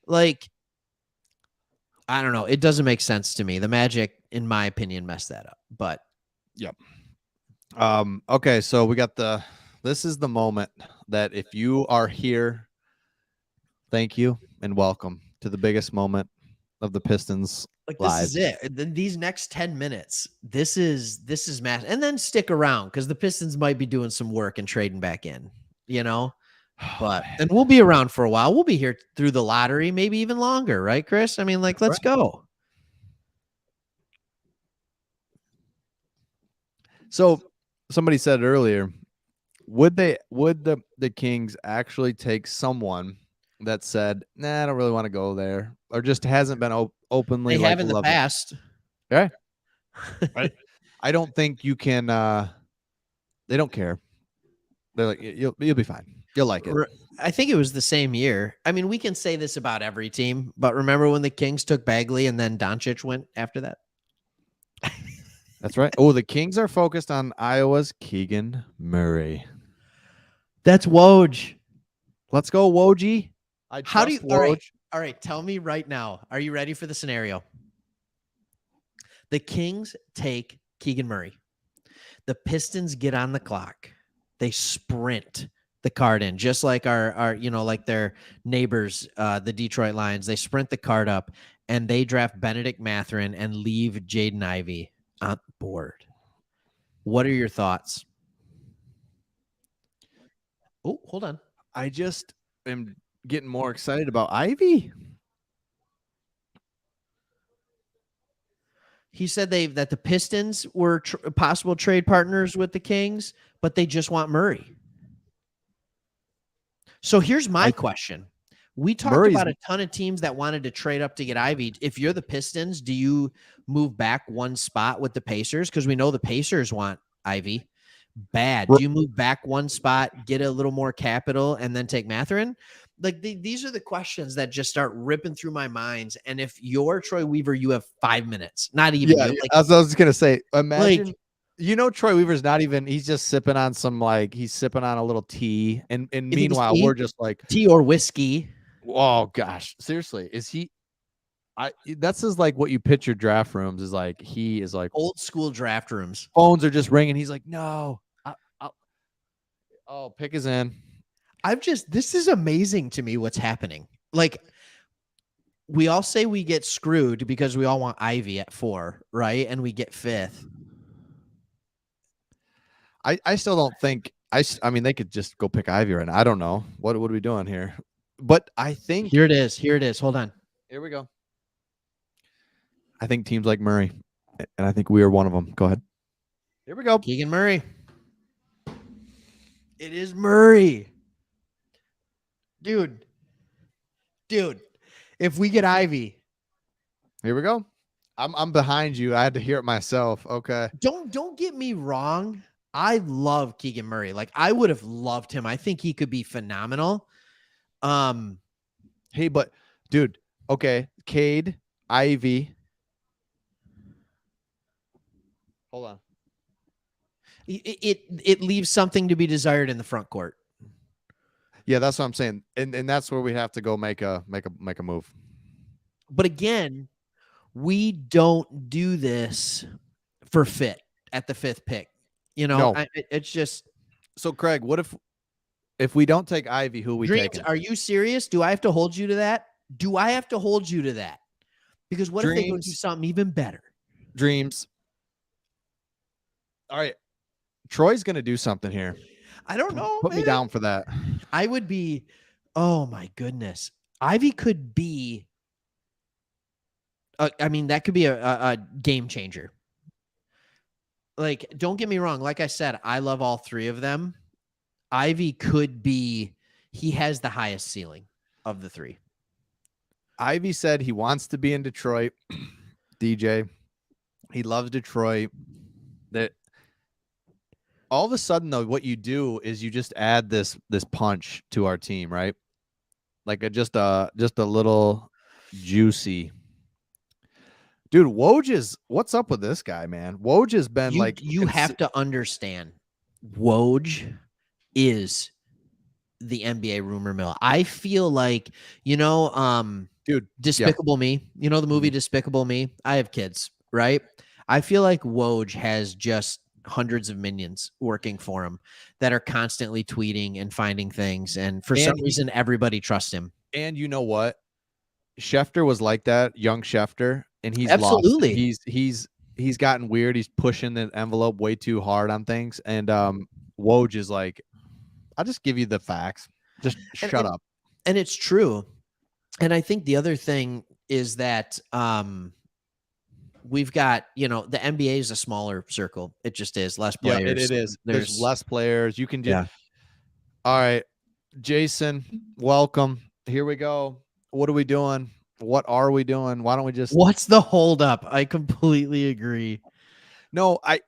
Like, I don't know. It doesn't make sense to me. The Magic, in my opinion, messed that up. But yep. Okay, so we got this is the moment that if you are here, thank you and welcome to the biggest moment of the Pistons like lives. this is it. These next 10 minutes, this is massive. And then stick around because the Pistons might be doing some work and trading back in, But and we'll be around for a while. We'll be here through the lottery, maybe even longer, right, Chris? I mean, like, let's go. So somebody said earlier, would the Kings actually take someone that said, nah, I don't really want to go there, or just hasn't been openly They like have in the past. Okay. I don't think you can they don't care. They're like, you'll be fine. You'll like it. I think it was the same year. I mean, we can say this about every team, but remember when the Kings took Bagley and then Doncic went after that? That's right. Oh, the Kings are focused on Iowa's Keegan Murray. That's Woj. Let's go, Woj. How do you Woj. All right, tell me right now. Are you ready for the scenario? The Kings take Keegan Murray. The Pistons get on the clock. They sprint the card in, just like our like their neighbors, the Detroit Lions. They sprint the card up and they draft Benedict Mathurin and leave Jaden Ivey on board. What are your thoughts? Oh, hold on. I just am getting more excited about Ivy. He said that the Pistons were possible trade partners with the Kings, but they just want Murray. So here's my question. We talked about a ton of teams that wanted to trade up to get Ivy. If you're the Pistons, do you move back one spot with the Pacers? Because we know the Pacers want Ivy bad. Do you move back one spot, get a little more capital, and then take Mathurin? Like these are the questions that just start ripping through my mind. And if you're Troy Weaver, you have 5 minutes. Not even. Yeah, I was gonna say, imagine. Troy Weaver's not even, he's just sipping on he's sipping on a little tea. And meanwhile, we're just like tea or whiskey. Oh gosh. Seriously. Is he, that's just like what you picture draft rooms is like, he is like old school draft rooms. Phones are just ringing. He's like, no, pick is in. This is amazing to me what's happening. Like, we all say we get screwed because we all want Ivy at 4, right? And we get 5th. I still don't think I mean they could just go pick Ivy right now. I don't know. What are we doing here? But I think here it is. Hold on. Here we go. I think teams like Murray, and I think we are one of them. Go ahead. Here we go. Keegan Murray. It is Murray. Dude. If we get Ivy. Here we go. I'm behind you. I had to hear it myself. Okay. Don't get me wrong. I love Keegan Murray. Like, I would have loved him. I think he could be phenomenal. Hey, but dude, okay, Cade, Ivy. Hold on. It leaves something to be desired in the front court. Yeah, that's what I'm saying. And that's where we have to go make a move. But again, we don't do this for fit at the 5th pick. No. It's just. So Craig, what if we don't take Ivy, who we take? Are you serious? Do I have to hold you to that? Because what if they go do something even better? Dreams. All right. Troy's going to do something here. I don't know. Put me down for that. I would be. Oh my goodness. Ivy could be. That could be a game changer. Like, don't get me wrong. Like I said, I love all 3 of them. Ivy could be. He has the highest ceiling of the 3. Ivy said he wants to be in Detroit. DJ. He loves Detroit. That all of a sudden, though, what you do is you just add this punch to our team, right? Like just a little juicy. Dude, Woj is what's up with this guy, man? Woj has been You have to understand, Woj is the NBA rumor mill. I feel like, dude. Yeah. Despicable Me, the movie Despicable Me. I have kids, right? I feel like Woj has just hundreds of minions working for him that are constantly tweeting and finding things. And for some reason, everybody trusts him. And you know what? Schefter was like that, young Schefter, and he's lost. Absolutely. He's gotten weird. He's pushing the envelope way too hard on things. And Woj is like, I'll just give you the facts. Just shut up. And it's true. And I think the other thing is that we've got, the NBA is a smaller circle. It just is less players. Yeah, it is. There's less players. You can do. Yeah. All right, Jason, welcome. Here we go. What are we doing? What are we doing? Why don't we just? What's the holdup? I completely agree. No, I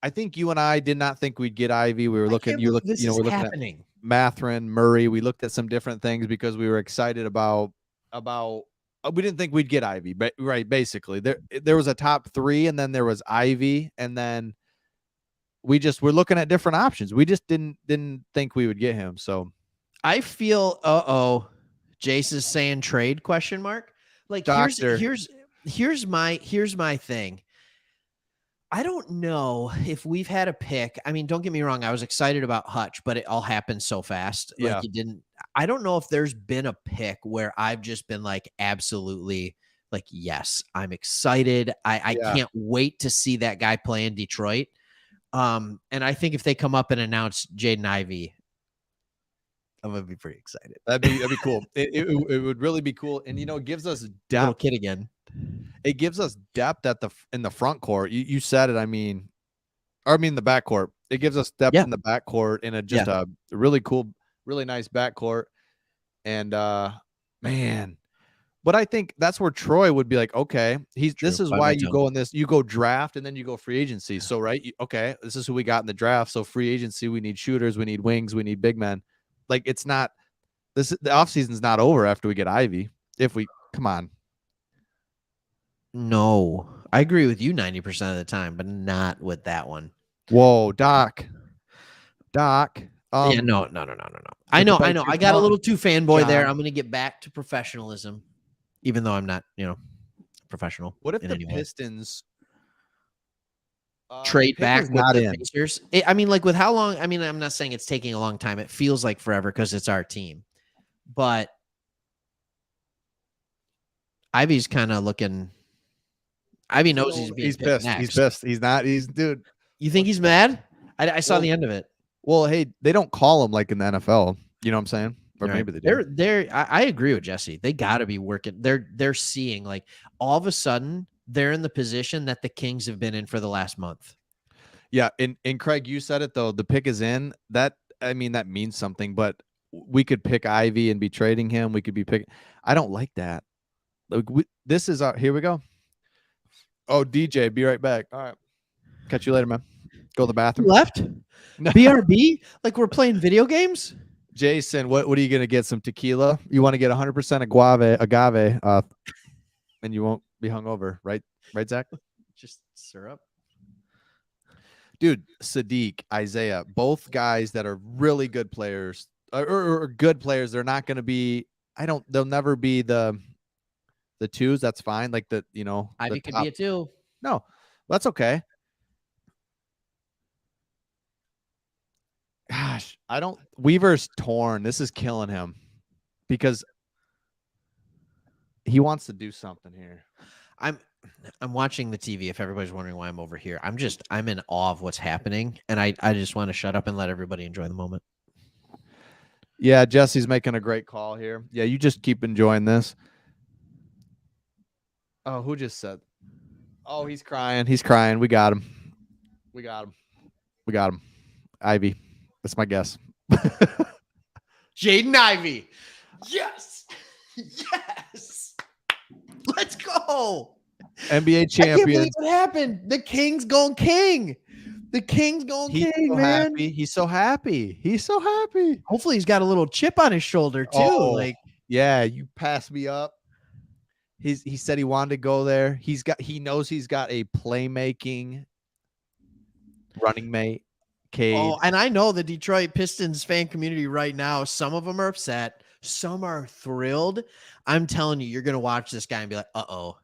think you and I did not think we'd get Ivy. We were looking. We're looking at Mathurin, Murray. We looked at some different things because we were excited about. We didn't think we'd get Ivy, but right. Basically, there was a top 3, and then there was Ivy, and then we're looking at different options. We just didn't think we would get him. So I feel Jace is saying trade ? Like Doctor. here's my thing. I don't know if we've had a pick. I mean, don't get me wrong. I was excited about Hutch, but it all happened so fast. Yeah. Like it didn't. I don't know if there's been a pick where I've just been like, absolutely, like, yes, I'm excited. I can't wait to see that guy play in Detroit. And I think if they come up and announce Jaden Ivey, I'm gonna be pretty excited. That'd be cool. It would really be cool, and it gives us depth. Little kid again. It gives us depth in the front court. You said it. I mean the back court. It gives us depth in the back court in a really cool, really nice back court. And man, but I think that's where Troy would be like, okay, this is why you go in this. You go draft and then you go free agency. So right, okay, this is who we got in the draft. So free agency, we need shooters, we need wings, we need big men. Like it's not the offseason's not over after we get Ivy. Come on. No, I agree with you 90% of the time, but not with that one. Whoa, Doc. No. I know. I got a little too fanboy there. I'm going to get back to professionalism, even though I'm not, professional. What if the Pistons trade back with the Pacers? I mean, like with how long? I mean, I'm not saying it's taking a long time. It feels like forever because it's our team, but Ivy's kind of looking. Ivy knows he's pissed. Next. He's pissed. He's not. Dude. You think he's mad? I saw the end of it. Well, hey, they don't call him like in the NFL. You know what I'm saying? Or maybe they do. I agree with Jesse. They got to be working. They're seeing like all of a sudden they're in the position that the Kings have been in for the last month. Yeah, and Craig, you said it though. The pick is in. That means something. But we could pick Ivy and be trading him. We could be picking. I don't like that. Like this is our. Here we go. Oh, DJ, be right back. All right. Catch you later, man. Go to the bathroom. Left? No. BRB? Like we're playing video games? Jason, what are you going to get? Some tequila? You want to get 100% agave, and you won't be hungover, right? Right, Zach? Just syrup. Dude, Sadiq, Isaiah, both guys that are really good players, or good players. They're not going to be, they'll never be the twos. That's fine. Like Ivy could be a 2. No, that's okay. Gosh, Weaver's torn. This is killing him because he wants to do something here. I'm watching the TV. If everybody's wondering why I'm over here, I'm in awe of what's happening. And I just want to shut up and let everybody enjoy the moment. Yeah. Jesse's making a great call here. Yeah. You just keep enjoying this. Oh, who just said? Oh, he's crying. He's crying. We got him. Ivy. That's my guess. Jaden Ivey. Yes. Yes. Let's go. NBA champion. I can't believe what happened. The King's going king. The King's going king, man. He's so happy. Hopefully he's got a little chip on his shoulder too. Yeah, you pass me up. He said he wanted to go there. He knows he's got a playmaking running mate, Cade. Oh, and I know the Detroit Pistons fan community right now, some of them are upset, some are thrilled. I'm telling you, you're going to watch this guy and be like, uh-oh.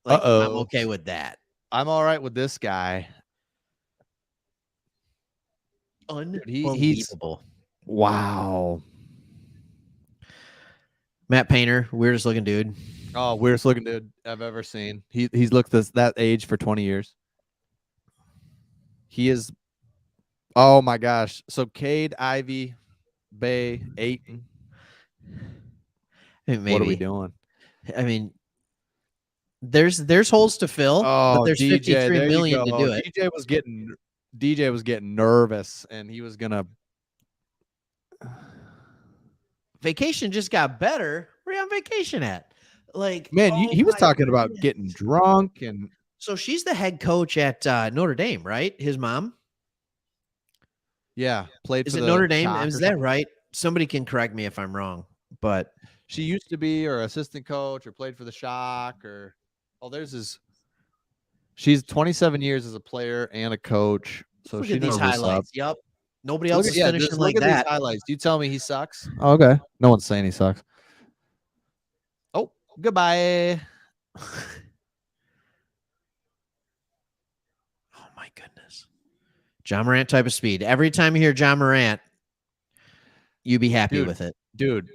Like, I'm okay with that. I'm all right with this guy. He's Unbelievable. wow. Matt Painter, weirdest looking dude. Oh, weirdest looking dude I've ever seen. He's looked that age for 20 years. He is. Oh my gosh. So Cade, Ivy, Bay, Ayton. Maybe. What are we doing? I mean, there's holes to fill, but there's DJ, 53 there million you to go. do it. DJ was getting nervous, and he was gonna. Vacation just got better. Where are you on vacation at? Like, Man, he was talking about getting drunk, and so she's the head coach at Notre Dame, right? His mom. Yeah, played Is for it the Notre Dame? Shock Is or that something. right? Somebody can correct me if I'm wrong, but She used to be or assistant coach or played for the Shock or she's 27 years as a player and a coach. So look she at these knows what's up. highlights. Yep. Nobody else is just finishing like look at that. these highlights. You tell me he sucks. Oh, okay. No one's saying he sucks. Oh, goodbye. Oh my goodness. John Morant type of speed. Every time you hear John Morant, you be happy with it. Dude.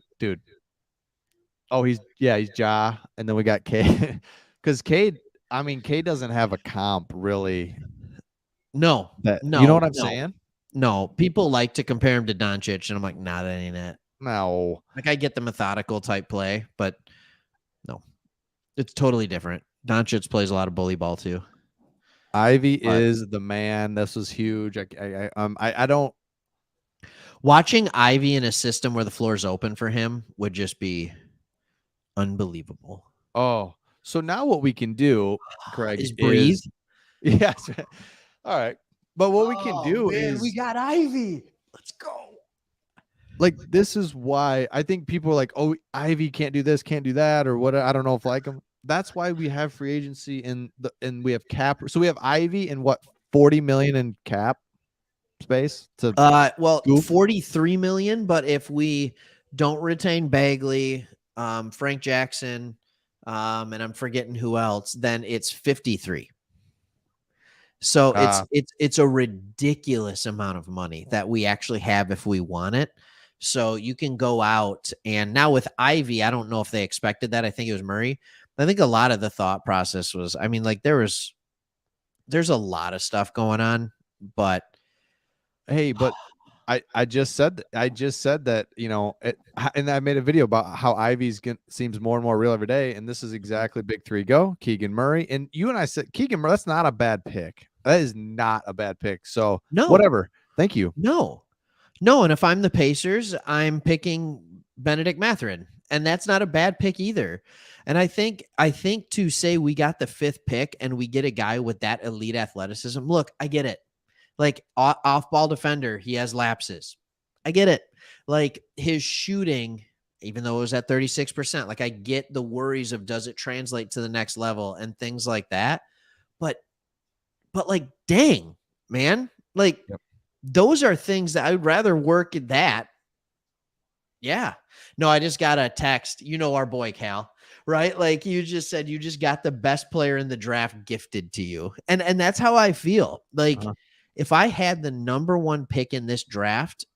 Oh, he's Ja. And then we got Cade. Because Cade doesn't have a comp really. No. You know what I'm saying? No. People like to compare him to Doncic, and I'm like, nah, that ain't it. No. Like, I get the methodical type play, but no. It's totally different. Doncic plays a lot of bully ball too. Ivy is the man. This was huge. I don't. Watching Ivy in a system where the floor is open for him would just be unbelievable. Oh, so now what we can do, Craig, is breathe. Yes. All right. But what we can do is we got Ivy. Let's go. Like, this is why I think people are like, oh, Ivy can't do this, can't do that, or what. I don't know if like him. That's why we have free agency and we have cap. So we have Ivy and what, 40 million in cap space to well, goof? 43 million, but if we don't retain Bagley, Frank Jackson, and I'm forgetting who else, then it's 53. So it's a ridiculous amount of money that we actually have if we want it. So you can go out, and now with Ivy, I don't know if they expected that. I think it was Murray. I think a lot of the thought process was, I mean, like there's a lot of stuff going on, but hey, but I just said that, you know, and I made a video about how Ivy's seems more and more real every day, and this is exactly big three go Keegan Murray, and you and I said Keegan Murray, that's not a bad pick. That is not a bad pick. So no, whatever. Thank you. No. And if I'm the Pacers, I'm picking Benedict Mathurin, and that's not a bad pick either. And I think to say we got the 5th pick and we get a guy with that elite athleticism. Look, I get it. Like off-ball defender, he has lapses. I get it. Like his shooting, even though it was at 36%, like I get the worries of does it translate to the next level and things like that. But like, dang, man, like those are things that I would rather work at that. Yeah. No, I just got a text. You know, our boy Cal, right? Like you just said, you just got the best player in the draft gifted to you. And that's how I feel. Like if I had the number 1 pick in this draft,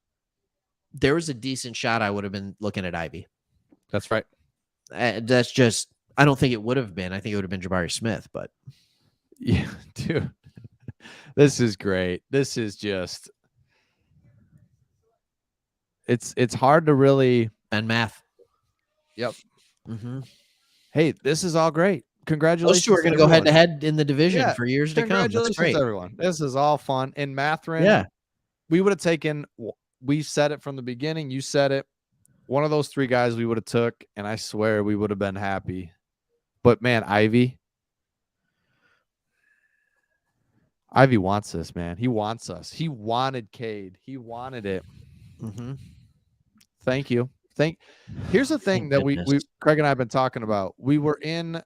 there was a decent shot I would have been looking at Ivy. That's right. That's just, I don't think it would have been. I think it would have been Jabari Smith, but yeah, dude. This is great. This is just it's hard to really and math. Yep. Mm-hmm. Hey, this is all great. Congratulations. Those two are going to go head to head in the division for years to come. Congratulations, That's great. everyone. This is all fun. And Mathurin, we would have taken. We said it from the beginning. You said it. One of those 3 guys we would have took, and I swear we would have been happy. But man, Ivy wants this, man. He wants us. He wanted Cade. He wanted it. Mm-hmm. Thank you. Here's the thing Thank that goodness. Craig and I have been talking about. We were in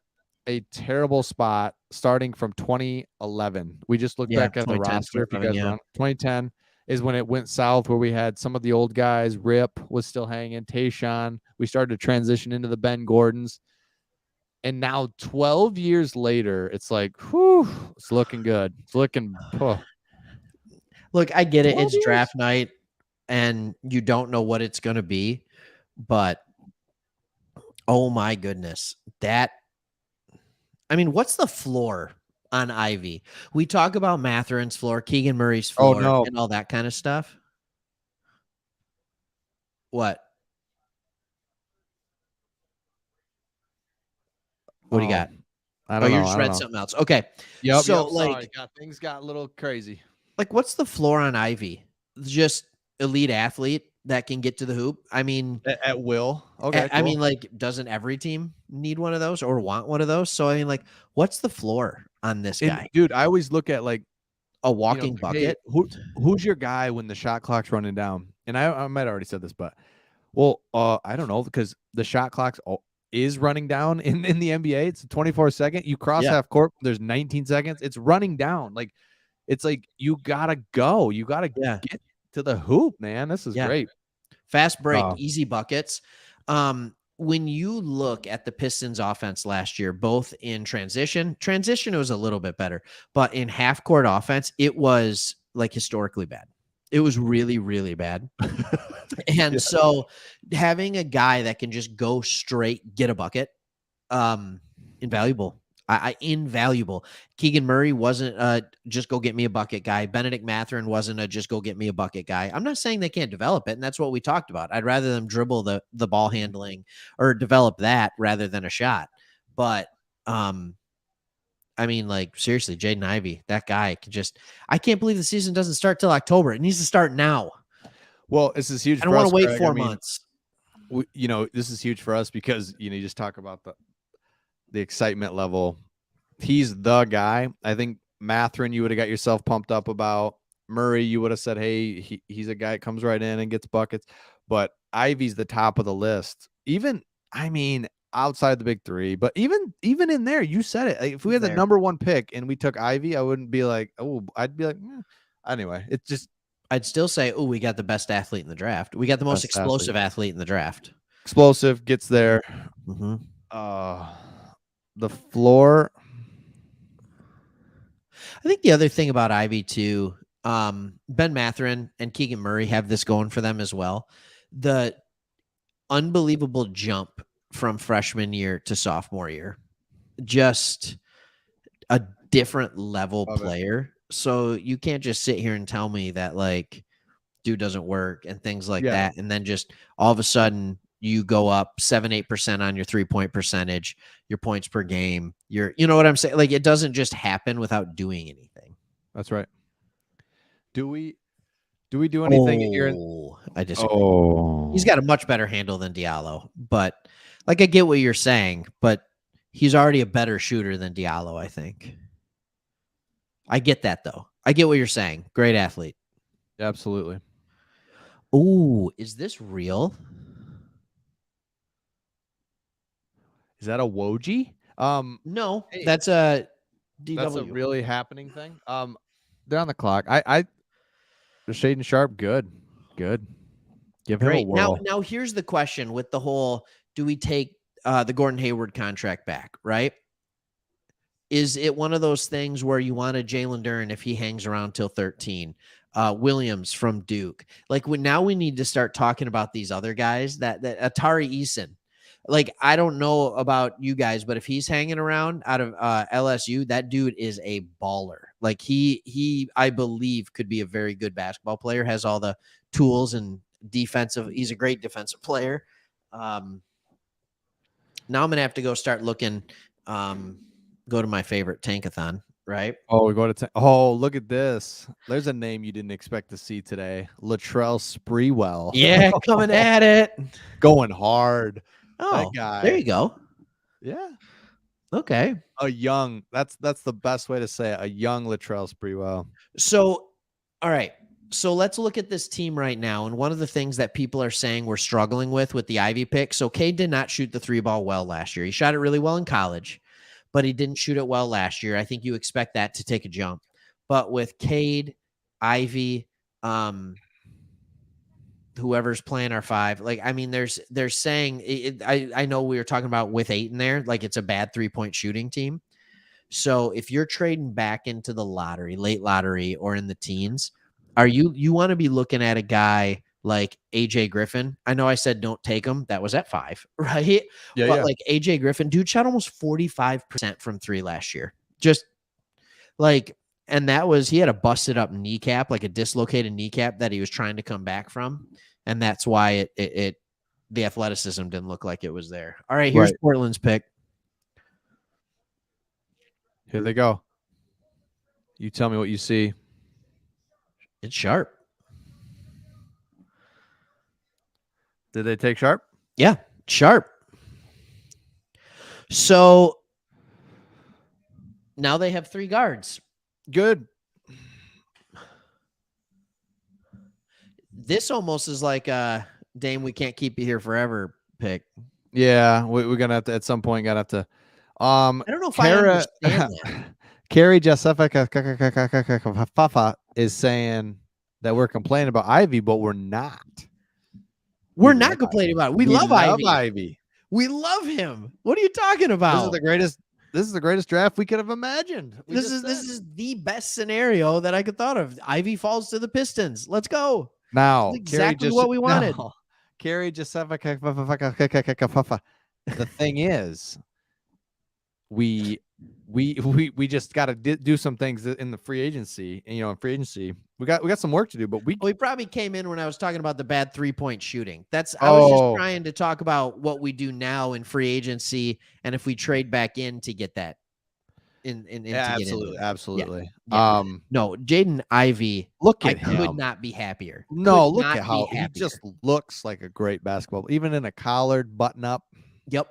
a terrible spot starting from 2011. We just looked Yeah, back at the 2010, roster. If you 2011, guys were yeah. on 2010 is when it went south, where we had some of the old guys. Rip was still hanging. Tayshaun. We started to transition into the Ben Gordons. And now 12 years later, it's like, whew, it's looking good. It's looking, Look, I get it. 12 It's years. draft night and you don't know what it's going to be, but oh my goodness. What's the floor on Ivy? We talk about Matherin's floor, Keegan Murray's Oh, floor, no. and all that kind of stuff. What? What do you got? I Oh, don't you know. just I don't read know. something else. Okay. Yep. So, Sorry. Things got a little crazy. what's the floor on Ivy? Just elite athlete that can get to the hoop. I mean, At will. Okay. I Cool. mean, doesn't every team need one of those or want one of those? So, I mean, what's the floor on this And guy? dude, I always look at A walking hey, bucket? who's your guy when the shot clock's running down? And I might have already said this, but I don't know, because the shot clock is running down in the NBA. It's 24-second. You cross Yeah. half court, there's 19 seconds. It's running down. It's like you gotta go. You gotta Yeah. get to the hoop, man. This is Yeah. great. Fast break, easy buckets. When you look at the Pistons offense last year, both in transition was a little bit better, but in half court offense, it was historically bad. It was really, really bad. And Yeah. so having a guy that can just go straight, get a bucket, invaluable. Invaluable. Keegan Murray wasn't just go get me a bucket guy. Benedict Mathurin wasn't a just go get me a bucket guy. I'm not saying they can't develop it, and that's what we talked about. I'd rather them dribble the ball handling or develop that rather than a shot. But seriously, Jaden Ivey, that guy I can't believe the season doesn't start till October. It needs to start now. Well, this is huge. I don't want to wait 4 months. This is huge for us because you just talk about the excitement level. He's the guy. I think Mathurin, you would have got yourself pumped up about. Murray, you would have said, hey, he's a guy that comes right in and gets buckets. But Ivy's the top of the list. Even, outside the big three, but even in there, you said it. If we had the number one pick and we took Ivy, I wouldn't be like, oh, I'd be like, anyway, it's just. I'd still say, oh, we got the best athlete in the draft. We got the most explosive athlete in the draft. Explosive, gets there. Mm-hmm. The floor. I think the other thing about Ivy too, Ben Mathurin and Keegan Murray have this going for them as well. The unbelievable jump from freshman year to sophomore year, just a different level player. So you can't just sit here and tell me that dude doesn't work and things like that. And then just all of a sudden you go up 7-8% on your 3-point percentage, your points per game. You know what I'm saying? It doesn't just happen without doing anything. That's right. Do we do anything here? I disagree. He's got a much better handle than Diallo, but I get what you're saying, but he's already a better shooter than Diallo, I think. I get that though. I get what you're saying. Great athlete. Absolutely. Oh, is this real? Is that a Woj? No, that's a DW. That's a really happening thing. They're on the clock. Shaden Sharp, good. Give him a whirl. Now here's the question with the whole: do we take the Gordon Hayward contract back? Right? Is it one of those things where you want a Jalen Duren if he hangs around till 13? Williams from Duke. Now we need to start talking about these other guys. That Atari Eason. I don't know about you guys, but if he's hanging around out of LSU, that dude is a baller. He I believe could be a very good basketball player, has all the tools and defensive. He's a great defensive player. Now I'm going to have to go start looking, go to my favorite tankathon, right? Oh, we go to look at this. There's a name you didn't expect to see today. Latrell Sprewell. Yeah, coming at it. Going hard. Oh, that guy. There you go. Yeah. Okay. That's the best way to say it. A young Latrell Sprewell. So, all right. So let's look at this team right now. And one of the things that people are saying we're struggling with the Ivy pick. So Cade did not shoot the 3-ball well last year. He shot it really well in college, but he didn't shoot it well last year. I think you expect that to take a jump. But with Cade, Ivy, whoever's playing our 5, like, I mean, they're saying I know we were talking about with Ayton there, like it's a bad 3-point shooting team. So if you're trading back into the lottery, late lottery, or in the teens, you want to be looking at a guy like AJ Griffin? I know I said don't take him. That was at 5, right? Yeah, But yeah. like AJ Griffin, dude shot almost 45% from 3 last year. Just like, and that was, he had a busted up kneecap, like a dislocated kneecap that he was trying to come back from. And that's why the athleticism didn't look like it was there. All right, here's Right. Portland's pick. Here they go. You tell me what you see. It's Sharp. Did they take Sharp? Yeah, Sharp. So now they have 3 guards. Good. This almost is like a Dame, we can't keep you here forever pick. Yeah, we're gonna have to at some point. Gotta have to. I don't know if I understand that. Carrie Jessica is saying that we're complaining about Ivy, but we're not. We're not complaining about it. We love Ivy. Ivy. We love him. What are you talking about? This is the greatest draft we could have imagined. This is the best scenario that I could thought of. Ivy falls to the Pistons. Let's go. Now, exactly what we wanted. Carrie Jessica. The thing is, we just got to do some things in the free agency. And, in free agency, we got some work to do. But we probably came in when I was talking about the bad 3-point shooting. I was just trying to talk about what we do now in free agency, and if we trade back in to get that. Absolutely. Yeah. No, Jaden Ivey. Look at him. Could not be happier. No, look at how he just looks like a great basketball, even in a collared button up. Yep.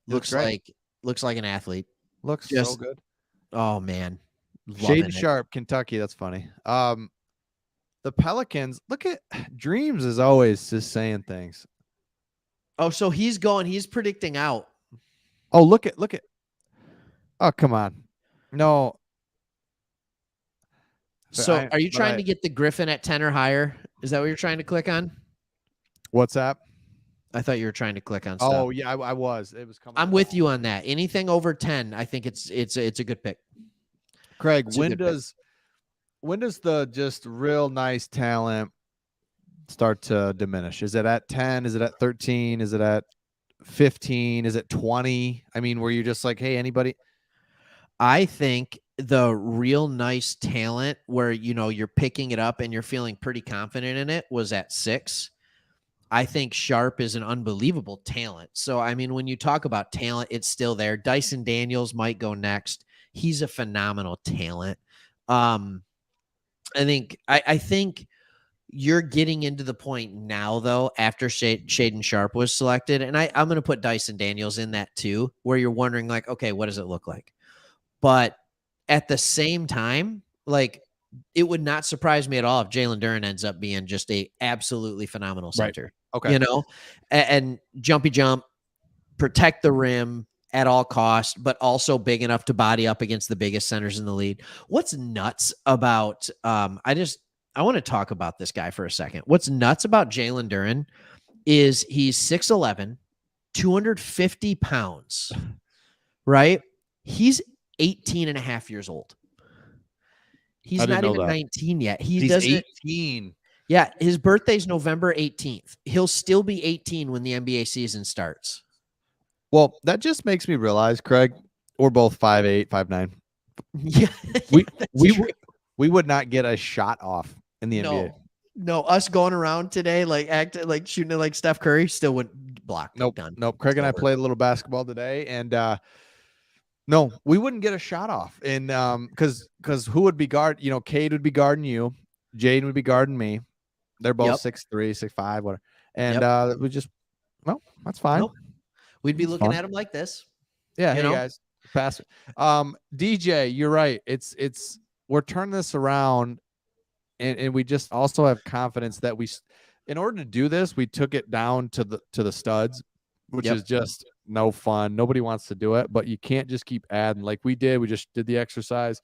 Looks like an athlete. Looks so good. Oh man. Jaden Sharp, Kentucky. That's funny. The Pelicans. Look at Dreams is always just saying things. Oh, so he's predicting out. Oh, look at. Oh, come on. No. So are you trying to get the Griffin at 10 or higher? Is that what you're trying to click on? What's that? I thought you were trying to click on stuff. Oh, yeah, I was. It was coming. I'm with you on that. Anything over 10, I think it's a good pick. Craig, when does the just real nice talent start to diminish? Is it at 10? Is it at 13? Is it at 15? Is it 20? I mean, where you're just like, hey, anybody? I think the real nice talent where, you're picking it up and you're feeling pretty confident in it was at 6. I think Sharp is an unbelievable talent. So, I mean, when you talk about talent, it's still there. Dyson Daniels might go next. He's a phenomenal talent. I think you're getting into the point now, though, after Shaden Sharp was selected. And I'm going to put Dyson Daniels in that too, where you're wondering like, okay, what does it look like? But at the same time, like, it would not surprise me at all if Jalen Duren ends up being just a absolutely phenomenal center. Right. Okay. And jumpy jump, protect the rim at all costs, but also big enough to body up against the biggest centers in the league. What's nuts about I want to talk about this guy for a second. What's nuts about Jalen Duren is he's 6'11", 250 pounds, right? He's 18 and a half years old. He's not even 19 yet. He's 18. Yeah, his birthday's November 18th. He'll still be 18 when the NBA season starts. Well, that just makes me realize, Craig, we're both 5'8", 5'9". Yeah, we would not get a shot off in the NBA. No, us going around today, like acting like shooting it like Steph Curry, still wouldn't block. Nope. Craig and I played a little basketball today, and no, we wouldn't get a shot off. And because who would be guard? Cade would be guarding you, Jaden would be guarding me. They're both 6'3", 6'5", whatever. And we just, well, that's fine. Nope. We'd be looking at him like this. Yeah, hey guys, pass it. DJ, you're right. We're turning this around. and we just also have confidence that in order to do this, we took it down to the studs, which Yep. is just no fun. Nobody wants to do it, but you can't just keep adding like we did. We just did the exercise.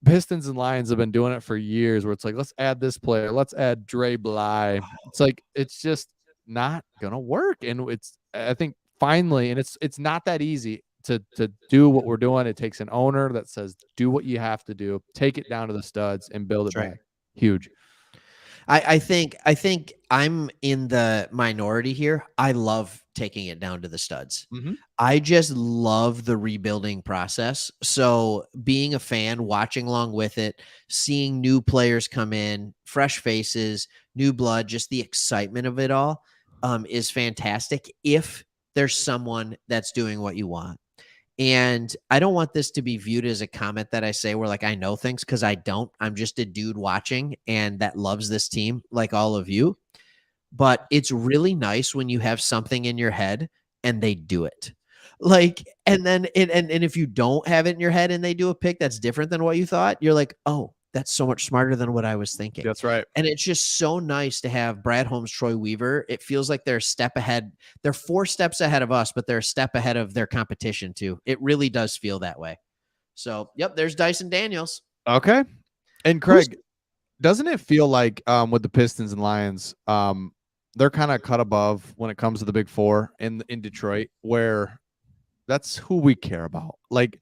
Pistons and Lions have been doing it for years where it's like, let's add this player, let's add Dre Bly. It's like, it's just not gonna work. And I think finally, and it's not that easy to do what we're doing. It takes an owner that says, do what you have to do, take it down to the studs and build it That's right. back. Huge. I think I'm in the minority here. I love taking it down to the studs. Mm-hmm. I just love the rebuilding process. So being a fan, watching along with it, seeing new players come in, fresh faces, new blood, just the excitement of it all is fantastic if there's someone that's doing what you want. And I don't want this to be viewed as a comment that I say where like I know things, because I don't. I'm just a dude watching and that loves this team like all of you. But it's really nice when you have something in your head and they do it. Like, and then and if you don't have it in your head and they do a pick that's different than what you thought, you're like, oh, that's so much smarter than what I was thinking. That's right. And it's just so nice to have Brad Holmes, Troy Weaver. It feels like they're a step ahead. They're 4 steps ahead of us, but they're a step ahead of their competition too. It really does feel that way. So, yep, there's Dyson Daniels. Okay. And Craig, doesn't it feel like with the Pistons and Lions, they're kind of cut above when it comes to the big four in Detroit, where that's who we care about. Like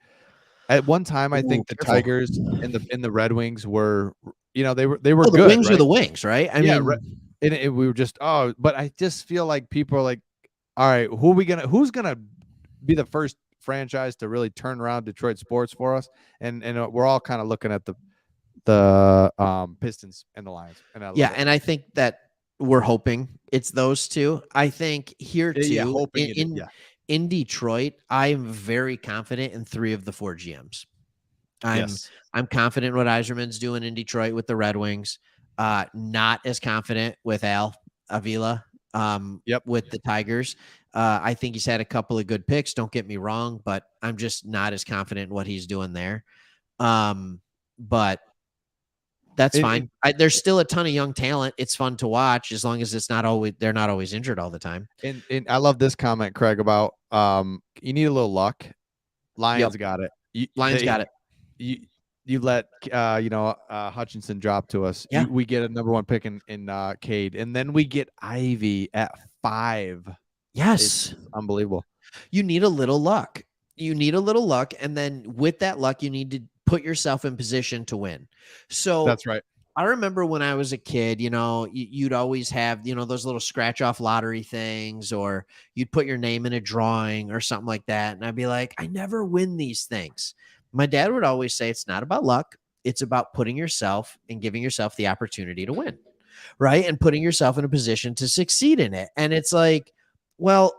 at one time, I think the Careful. Tigers and the Red Wings were, they were The good. Wings right? are the Wings, right? I mean, we were just but I just feel like people are like, all right, who's gonna be the first franchise to really turn around Detroit sports for us? And we're all kind of looking at the Pistons and the Lions. And I think that we're hoping it's those two. I think here too, in Detroit, I'm very confident in 3 of the 4 GMs. I'm confident what Yzerman's doing in Detroit with the Red Wings. Not as confident with Al Avila with the Tigers. I think he's had a couple of good picks. Don't get me wrong, but I'm just not as confident in what he's doing there. But that's fine. There's still a ton of young talent. It's fun to watch as long as they're not always injured all the time. And I love this comment, Craig, about you need a little luck. Lions got it. Lions got it. You let Hutchinson drop to us. Yeah. We get a number 1 pick in Cade, and then we get Ivy at 5. Yes, it's unbelievable. You need a little luck. And then with that luck, you need to put yourself in position to win. So that's right. I remember when I was a kid, you'd always have, those little scratch off lottery things, or you'd put your name in a drawing or something like that. And I'd be like, I never win these things. My dad would always say, it's not about luck. It's about putting yourself and giving yourself the opportunity to win. Right. And putting yourself in a position to succeed in it. And it's like, well,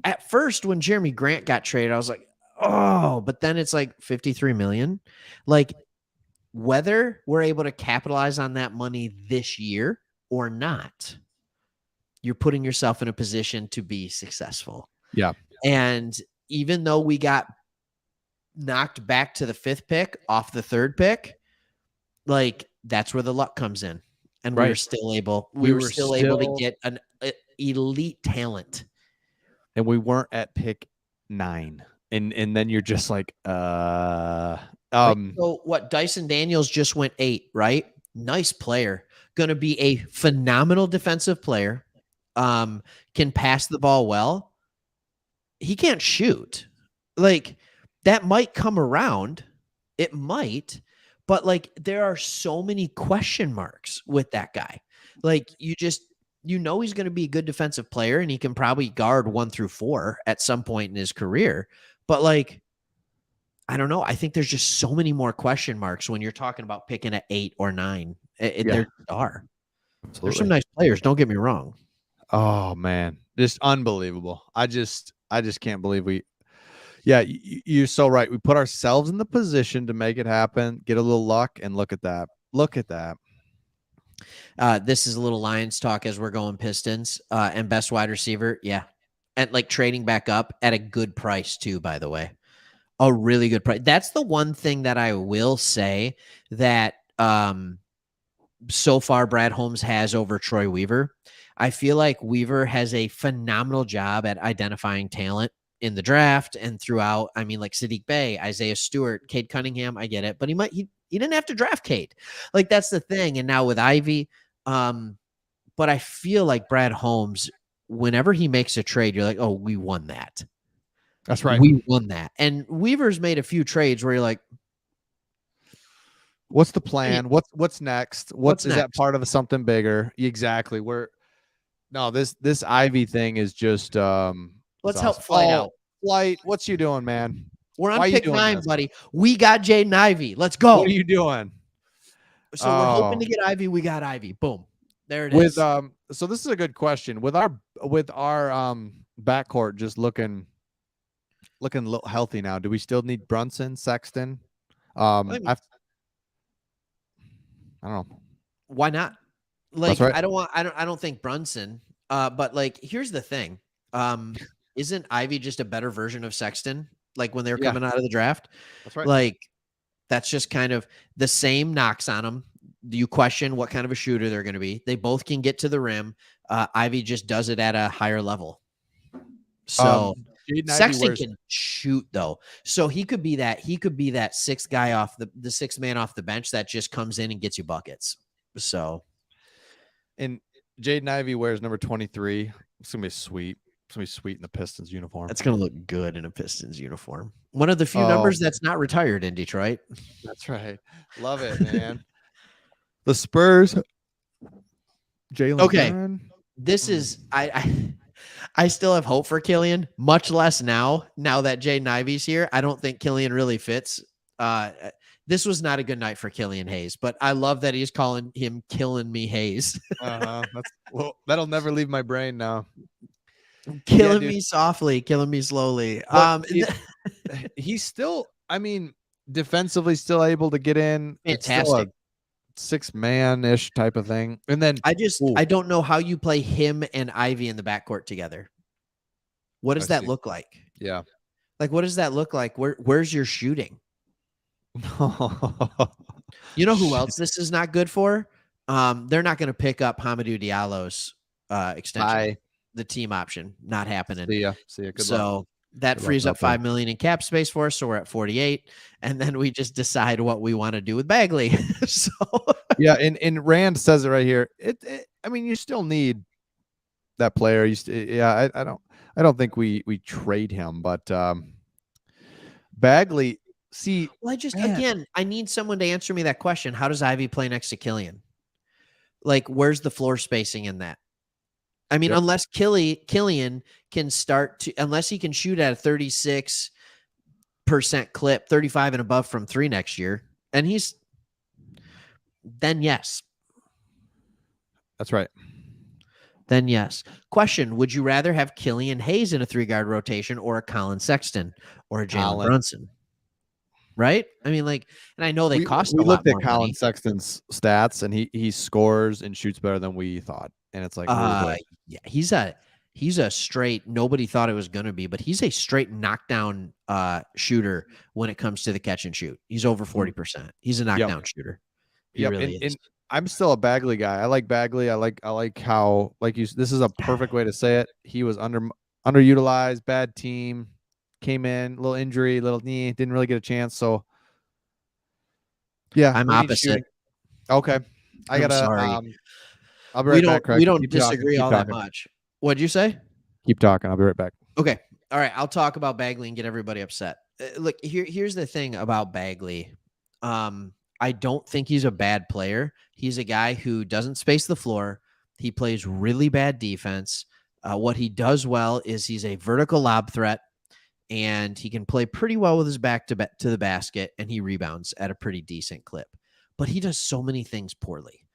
at first when Jeremy Grant got traded, I was like, oh, but then it's like 53 million. Like, whether we're able to capitalize on that money this year or not, you're putting yourself in a position to be successful. Yeah. And even though we got knocked back to the 5th pick off the 3rd pick, like that's where the luck comes in. And we were still able, able to get an elite talent. And we weren't at pick 9. And then you're just like, so what? Dyson Daniels just went 8, right? Nice player. Going to be a phenomenal defensive player. Can pass the ball well. He can't shoot. Like, that might come around. It might. But, like, there are so many question marks with that guy. Like, he's going to be a good defensive player, and he can probably guard 1 through 4 at some point in his career. But, like, I don't know. I think there's just so many more question marks when you're talking about picking at 8 or 9. There are. Absolutely. There's some nice players. Don't get me wrong. Oh man, just unbelievable. I just can't believe you're so right. We put ourselves in the position to make it happen, get a little luck, and look at that. This is a little Lions talk as we're going Pistons and best wide receiver. Yeah. And like trading back up at a good price too, by the way. A really good price. That's the one thing that I will say that so far Brad Holmes has over Troy Weaver. I feel like Weaver has a phenomenal job at identifying talent in the draft and throughout. I mean, like Sadiq Bey, Isaiah Stewart, Cade Cunningham, I get it, but he didn't have to draft Cade. Like, that's the thing. And now with Ivy, but I feel like Brad Holmes, whenever he makes a trade, you're like, oh, we won that. That's right. We won that. And Weaver's made a few trades where you're like, what's the plan? What's next? What's is next? that part of something bigger? Exactly. This Ivy thing is just Let's help Flight out. Flight, what's you doing, man? We're on pick 9, buddy. We got Jaden Ivey. Let's go. What are you doing? So we're hoping to get Ivy. We got Ivy. Boom. There it is. So this is a good question. With our backcourt just looking a little healthy now, do we still need Brunson, Sexton? I don't know. Why not? Like, right. I don't think Brunson. But like, here's the thing. Isn't Ivy just a better version of Sexton? Like when they were coming out of the draft? That's right. Like, that's just kind of the same knocks on them. You question what kind of a shooter they're going to be. They both can get to the rim. Ivy just does it at a higher level. So Sexton can shoot though. So he could be that sixth guy off the sixth man off the bench that just comes in and gets you buckets. So, and Jaden Ivey wears number 23. It's gonna be sweet. It's gonna be sweet in the Pistons uniform. That's gonna look good in a Pistons uniform. One of the few numbers that's not retired in Detroit. That's right. Love it, man. The Spurs. Jalen. Okay. Duren. This is I still have hope for Killian, much less now that Jaden Ivey's here. I don't think Killian really fits. This was not a good night for Killian Hayes, but I love that he's calling him Killing Me Hayes. Well, that'll never leave my brain now. Killing me softly, killing me slowly. He's still, I mean, defensively still able to get in. Fantastic. 6-man-ish type of thing. And then I don't know how you play him and Ivy in the backcourt together. What does that look like? Yeah. Like, what does that look like? Where's your shooting? You know who else this is not good for? They're not going to pick up Hamidou Diallo's extension. The team option, not happening. See ya. Good luck. That frees up $5 million in cap space for us. So we're at 48, and then we just decide what we want to do with Bagley. So yeah, and Rand says it right here. I mean, you still need that player. I don't think we trade him, but Bagley. See, well, I need someone to answer me that question. How does Ivy play next to Killian? Like, where's the floor spacing in that? I mean, unless Killian can unless he can shoot at a 36% clip, 35 and above from 3 next year, and then yes. That's right. Then yes. Question, would you rather have Killian Hayes in a 3-guard rotation or a Colin Sexton or a Jalen Brunson? Right? I mean, like, and I know they cost a lot more money. We looked at Colin Sexton's stats, and he scores and shoots better than we thought. And it's like, yeah, he's a straight, nobody thought it was going to be, but he's a straight knockdown shooter when it comes to the catch and shoot. He's over 40%. He's a knockdown shooter. He really is. And I'm still a Bagley guy. I like Bagley. I like how, this is a perfect way to say it. He was underutilized, bad team, came in, little injury, little knee, didn't really get a chance. So yeah, I'm opposite. Okay. Sorry. I'll be right back, Craig. We don't disagree all that much. What'd you say? Keep talking. I'll be right back. Okay. All right. I'll talk about Bagley and get everybody upset. Look, here's the thing about Bagley. I don't think he's a bad player. He's a guy who doesn't space the floor. He plays really bad defense. What he does well is he's a vertical lob threat, and he can play pretty well with his back to the basket, and he rebounds at a pretty decent clip. But he does so many things poorly.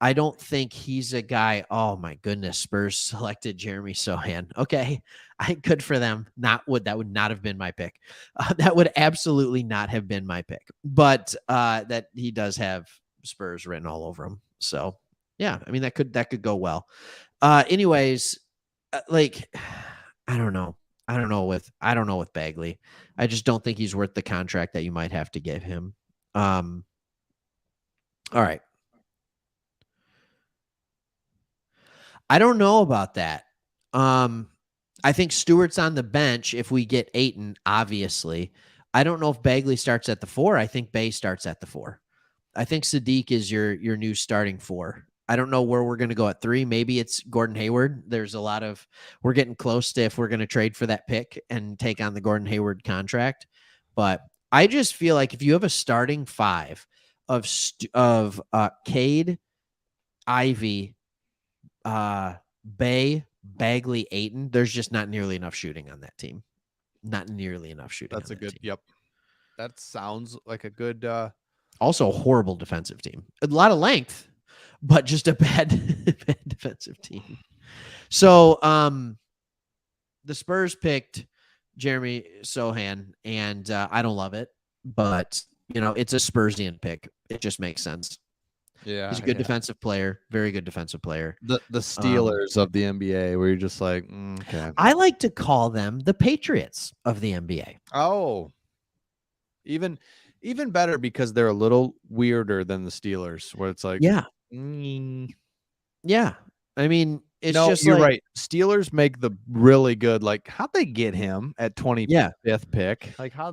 I don't think he's a guy. Oh my goodness, Spurs selected Jeremy Sohan. Okay, good for them. That would not have been my pick. That would absolutely not have been my pick. But that he does have Spurs written all over him. So yeah, I mean that could go well. Anyways, like I don't know with Bagley. I just don't think he's worth the contract that you might have to give him. All right. I don't know about that. I think Stewart's on the bench if we get Ayton, obviously. I don't know if Bagley starts at the 4. I think Bay starts at the 4. I think Sadiq is your new starting 4. I don't know where we're going to go at 3. Maybe it's Gordon Hayward. There's a lot of we're getting close to if we're going to trade for that pick and take on the Gordon Hayward contract. But I just feel like if you have a starting 5 of Cade, Ivy, Bay, Bagley, Ayton, there's just not nearly enough shooting on that team. Not nearly enough shooting. That's a good. Team. Yep. That sounds like a good. Also, a horrible defensive team. A lot of length, but just a bad defensive team. So, the Spurs picked Jeremy Sohan, and I don't love it, but it's a Spursian pick. It just makes sense. Yeah, he's a good defensive player, very good defensive player. The Steelers of the NBA, where you're just like, okay. I like to call them the Patriots of the NBA. Oh, even better because they're a little weirder than the Steelers, where it's like, yeah. I mean, it's just you're right. Steelers make the really good. Like, how'd they get him at 25th pick? Like, how?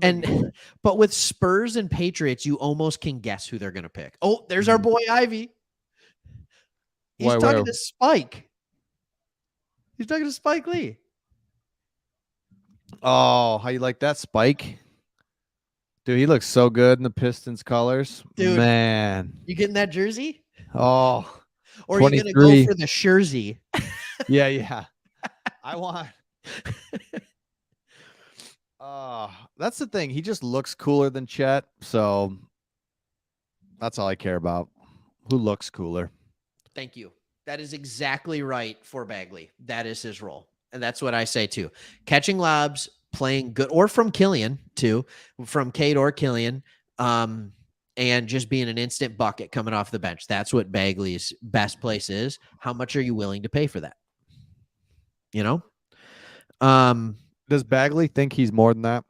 But with Spurs and Patriots, you almost can guess who they're going to pick. Oh, there's our boy Ivy. He's talking to Spike. He's talking to Spike Lee. Oh, how you like that, Spike? Dude, he looks so good in the Pistons colors. Dude, man. You getting that jersey? Oh. Or are you going to go for the jersey? Yeah. I want. That's the thing. He just looks cooler than Chet. So that's all I care about. Who looks cooler? Thank you. That is exactly right for Bagley. That is his role. And that's what I say too. Catching lobs, playing good, or from Killian too, from Cade or Killian. And just being an instant bucket coming off the bench. That's what Bagley's best place is. How much are you willing to pay for that? Does Bagley think he's more than that?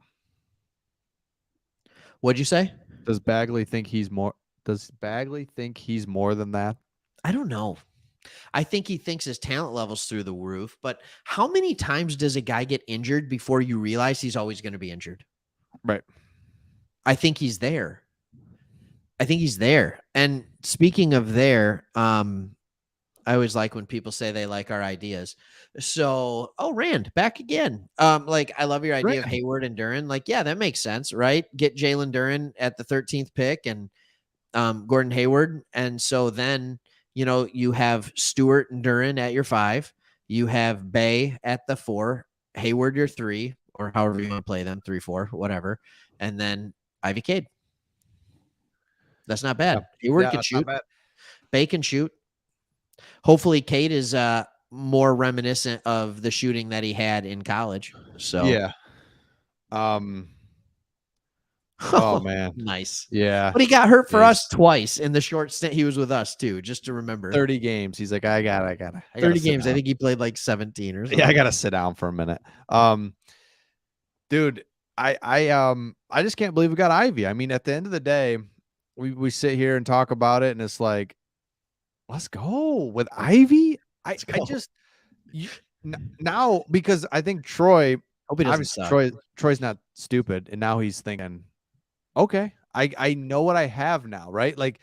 What'd you say? Does Bagley think he's more than that? I don't know. I think he thinks his talent level's through the roof, but how many times does a guy get injured before you realize he's always going to be injured? Right. I think he's there. And speaking of there, I always like when people say they like our ideas. So, Rand, back again. I love your idea of Hayward and Duren. Like, yeah, that makes sense, right? Get Jalen Duren at the 13th pick and Gordon Hayward. And so then, you have Stewart and Duren at your 5. You have Bay at the 4, Hayward your 3, or however you want to play them, 3, 4, whatever. And then Ivy Cade. That's not bad. Hayward can shoot. Bay can shoot. Hopefully, Cade is more reminiscent of the shooting that he had in college. So yeah. Oh man, nice. Yeah, but he got hurt for us twice in the short stint he was with us too. Just to remember, 30 games. He's like, I got 30 games. I think he played like 17 or something. Yeah, I gotta sit down for a minute. Dude, I just can't believe we got Ivy. I mean, at the end of the day, we sit here and talk about it, and it's like, let's go with Ivy. Now, because I think Troy. Hope he doesn't suck. Troy's not stupid, and now he's thinking, okay, I know what I have now, right? Like,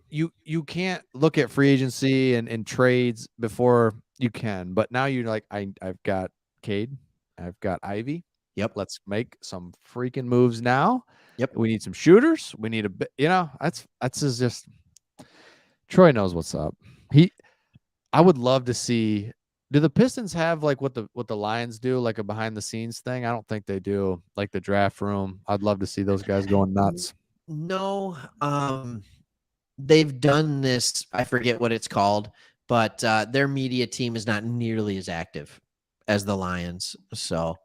you can't look at free agency and trades before you can, but now you're like, I've got Cade, I've got Ivy. Yep. Let's make some freaking moves now. Yep. We need some shooters. We need a bit, that's just Troy knows what's up. I would love to see. Do the Pistons have like what the Lions do, like a behind the scenes thing? I don't think they do, like the draft room. I'd love to see those guys going nuts. No, they've done this. I forget what it's called, but their media team is not nearly as active as the Lions. So,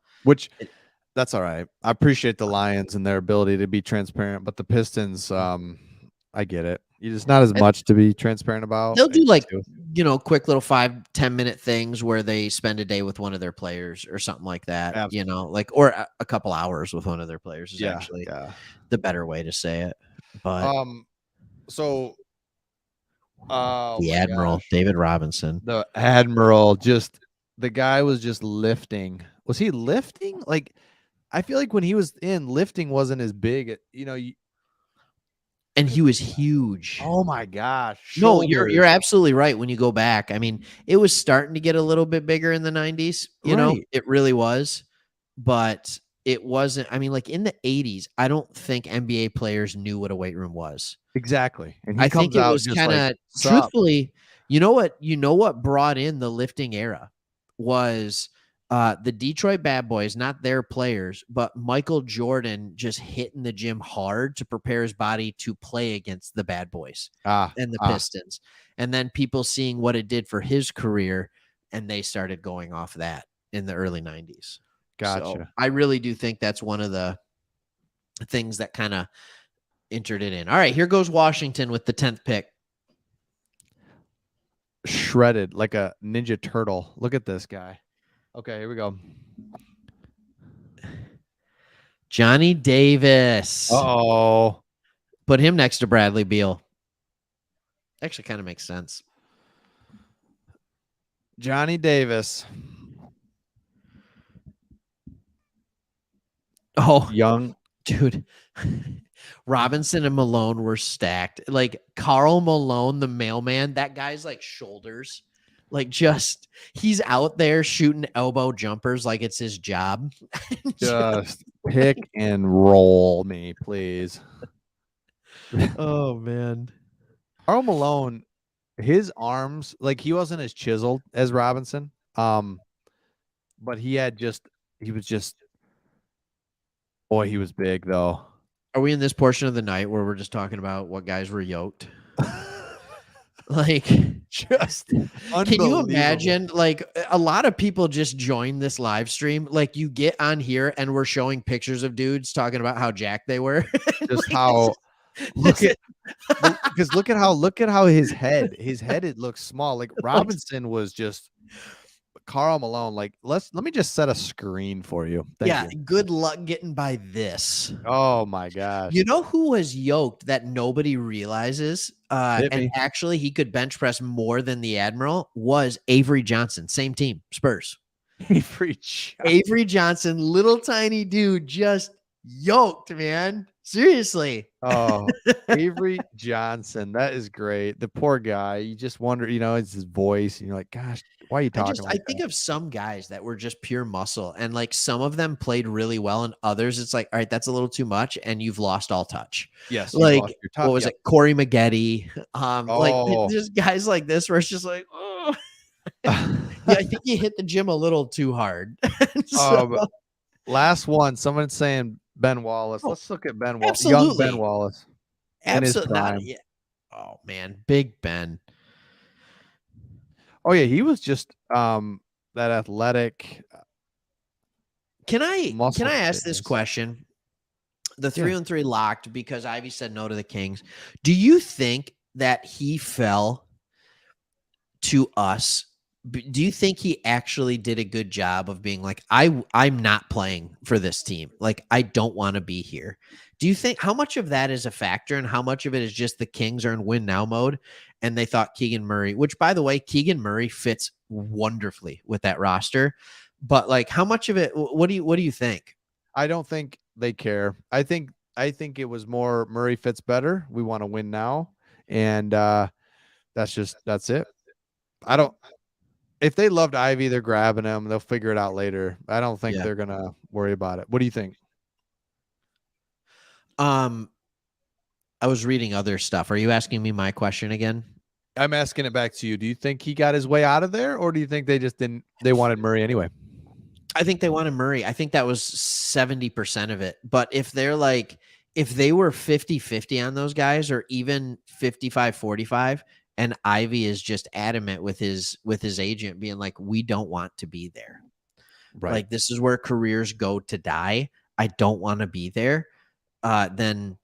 that's all right. I appreciate the Lions and their ability to be transparent, but the Pistons, I get it. It's not as much to be transparent about. They'll do quick little 5-10 minute things where they spend a day with one of their players or something like that. Absolutely. Or a couple hours with one of their players is actually the better way to say it. But so Oh The my Admiral, gosh. David Robinson. The Admiral, just the guy was just lifting. Was he lifting? Like, I feel like when he was in, lifting wasn't as big. And he was huge. Oh my gosh, No, you're shoulders. absolutely right when you go back. I mean, it was starting to get a little bit bigger in the 90s, Right. it really was, but it wasn't. I mean, like in the 80s, I don't think NBA players knew what a weight room was. Exactly. And he I think comes it out was just like, kinda "Sup?" truthfully, you know what brought in the lifting era was, the Detroit Bad Boys, not their players, but Michael Jordan just hitting the gym hard to prepare his body to play against the Bad Boys Ah, and the ah, Pistons, and then people seeing what it did for his career, and they started going off that in the early 90s. So, gotcha. I really do think that's one of the things that kinda entered it in. Alright, here goes Washington with the 10th pick. Shredded like a Ninja Turtle. Look at this guy. Okay, here we go. Johnny Davis. Uh-oh. Put him next to Bradley Beal. Actually kind of makes sense. Johnny Davis. Oh, Young. dude. Robinson and Malone were stacked. Like Carl Malone, the mailman, that guy's like shoulders. Like just he's out there shooting elbow jumpers like it's his job. Just pick and roll me, please. Oh man. Karl Malone, his arms, like he wasn't as chiseled as Robinson. But he was just boy, he was big though. Are we in this portion of the night where we're just talking about what guys were yoked? Like Just can you unbelievable. imagine, like, a lot of people just join this live stream, like, you get on here and we're showing pictures of dudes talking about how jacked they were. Just Like, how look this is at because look at how his head it looks small. Like like Robinson was just Karl Malone. Like let me just set a screen for you. Thank yeah, you. good luck getting by this. Oh my gosh. You know who was yoked that nobody realizes, Hit and me. actually he could bench press more than the Admiral, was Avery Johnson, same team, Spurs. Avery Johnson. Avery Johnson, little tiny dude, just yoked, man. Seriously. Oh, Avery Johnson. That is great. The poor guy. You just wonder, it's his voice, and you're like, gosh, why are you talking I like think that? of some guys that were just pure muscle, and like some of them played really well, and others it's like, all right, that's a little too much, and you've lost all touch. Yes, you've lost Like your what top. was Yep. it, Corey Maggette? Like Oh. just guys like this where it's just like, oh, yeah, I think you hit the gym a little too hard. So, um, last one. Someone's saying Ben Wallace. oh, Let's look at Ben Wallace. Young Ben absolutely, Wallace in his absolutely not. prime. Yeah. Oh man, Big Ben. Oh yeah, he was just that athletic Can I muscle ask this fitness. question? The Yeah. 3-on-3 locked because Ivy said no to the Kings. Do you think that he fell to us? Do you think he actually did a good job of being like, I'm not playing for this team. Like, I don't want to be here. Do you think how much of that is a factor and how much of it is just the Kings are in win now mode? And they thought Keegan Murray, which by the way, Keegan Murray fits wonderfully with that roster. But like, how much of it, what do you think? I don't think they care. I think it was more Murray fits better. We want to win now. And that's it. I don't if they loved Ivy, they're grabbing him. They'll figure it out later. I don't think Yeah. they're gonna worry about it. What do you think? Um, I was reading other stuff. Are you asking me my question again? I'm asking it back to you. Do you think he got his way out of there, or do you think they just didn't they wanted Murray anyway? I think they wanted Murray. I think that was 70% of it. But if they're like, if they were 50-50 on those guys or even 55-45, and Ivy is just adamant with his agent being like, we don't want to be there. Right. Like, this is where careers go to die. I don't want to be there. Then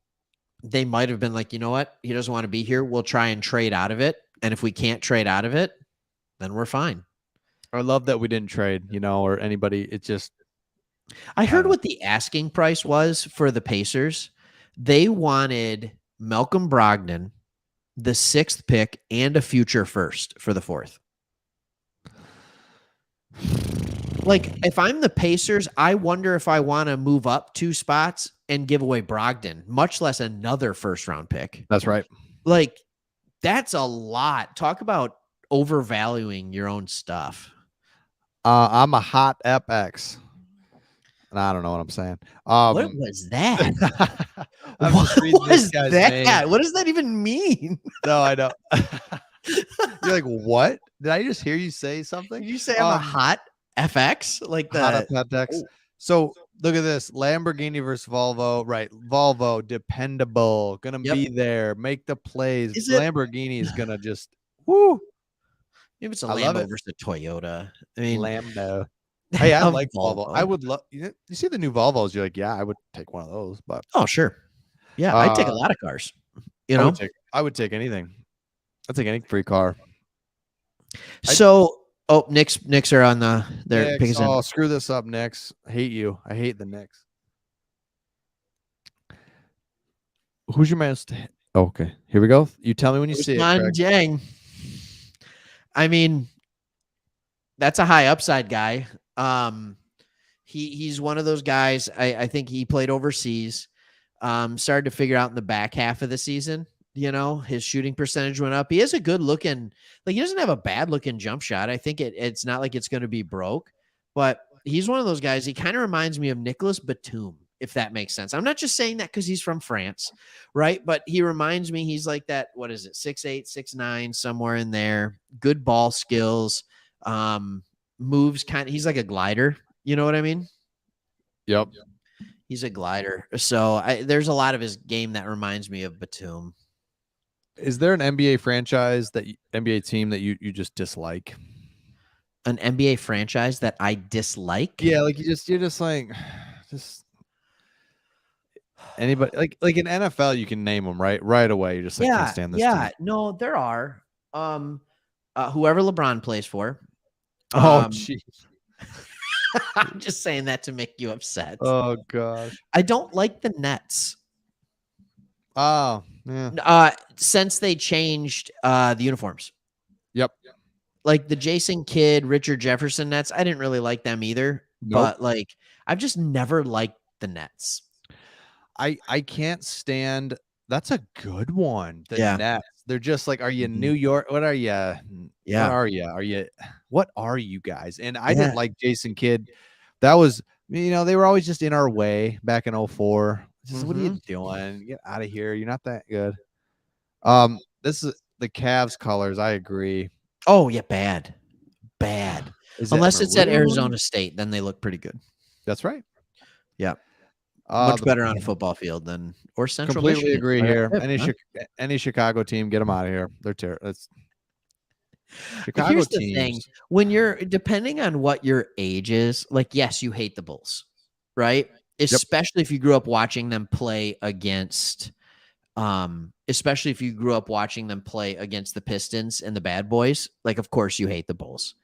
they might have been like, you know what? He doesn't want to be here. We'll try and trade out of it. And if we can't trade out of it, then we're fine. I love that we didn't trade, or anybody. It just I heard what the asking price was for the Pacers. They wanted Malcolm Brogdon, the 6th pick, and a future first for the 4th. Like, if I'm the Pacers, I wonder if I want to move up 2 spots and give away Brogdon, much less another first-round pick. That's right. Like, that's a lot. Talk about overvaluing your own stuff. I'm a hot FX. And I don't know what I'm saying. What was that? I'm What just reading this was guy's that? name. What does that even mean? No, I know. You're like, what? Did I just hear you say something? Did you say I'm a hot FX? Like hot the FX. oh. So look at this. Lamborghini versus Volvo. Right. Volvo, dependable, gonna be there, make the plays. Is it Lamborghini is gonna just woo. maybe it's a I love Lambo it. versus a Toyota? I mean, Lambo. Hey, I a like Volvo. I would love you see the new Volvos, you're like, yeah, I would take one of those, but oh, sure. Yeah, I'd take a lot of cars. You know? I would take anything. I'd take any free car. So Knicks are on their Knicks, oh, screw this up, Knicks. I hate you. I hate the Knicks. Who's your most okay, here we go. You tell me when you see it, Craig. Jang. I mean, that's a high upside guy. He's one of those guys. I think he played overseas. Started to figure out in the back half of the season. You know, his shooting percentage went up. He has a good looking, like he doesn't have a bad looking jump shot. I think it's not like it's going to be broke, but he's one of those guys. He kind of reminds me of Nicholas Batum, if that makes sense. I'm not just saying that because he's from France, right? But he reminds me, he's like that. What is it? 6'8", 6'9", somewhere in there. Good ball skills. Moves kind of. He's like a glider. You know what I mean? Yep. He's a glider. So there's a lot of his game that reminds me of Batum. Is there an NBA franchise NBA team that you just dislike? An NBA franchise that I dislike? Yeah, like you're just like anybody like in NFL you can name them right away. You're just like, can't stand this team. No, there are. Whoever LeBron plays for. Oh, jeez. I'm just saying that to make you upset. Oh gosh. I don't like the Nets. Oh, yeah. Since they changed the uniforms. Yep. Like the Jason Kidd, Richard Jefferson Nets, I didn't really like them either. Nope. But like I've just never liked the Nets. I can't stand. That's a good one. The Nets. They're just like, are you New York? What are you? Yeah. What are you? What are you guys? And I didn't like Jason Kidd. That was, they were always just in our way back in 2004. Just, what are you doing? Get out of here. You're not that good. This is the Cavs colors. I agree. Oh, yeah, bad. Unless it's at Arizona State, then they look pretty good. That's right. Yeah. Much better on a football field than or Central Completely Michigan. agree here. Any Chicago team, get them out of here. They're terrible. Chicago Here's the teams. thing. When you're depending on what your age is, like, yes, you hate the Bulls, right? Especially if you grew up watching them play against the Pistons and the Bad Boys. Like, of course, you hate the Bulls.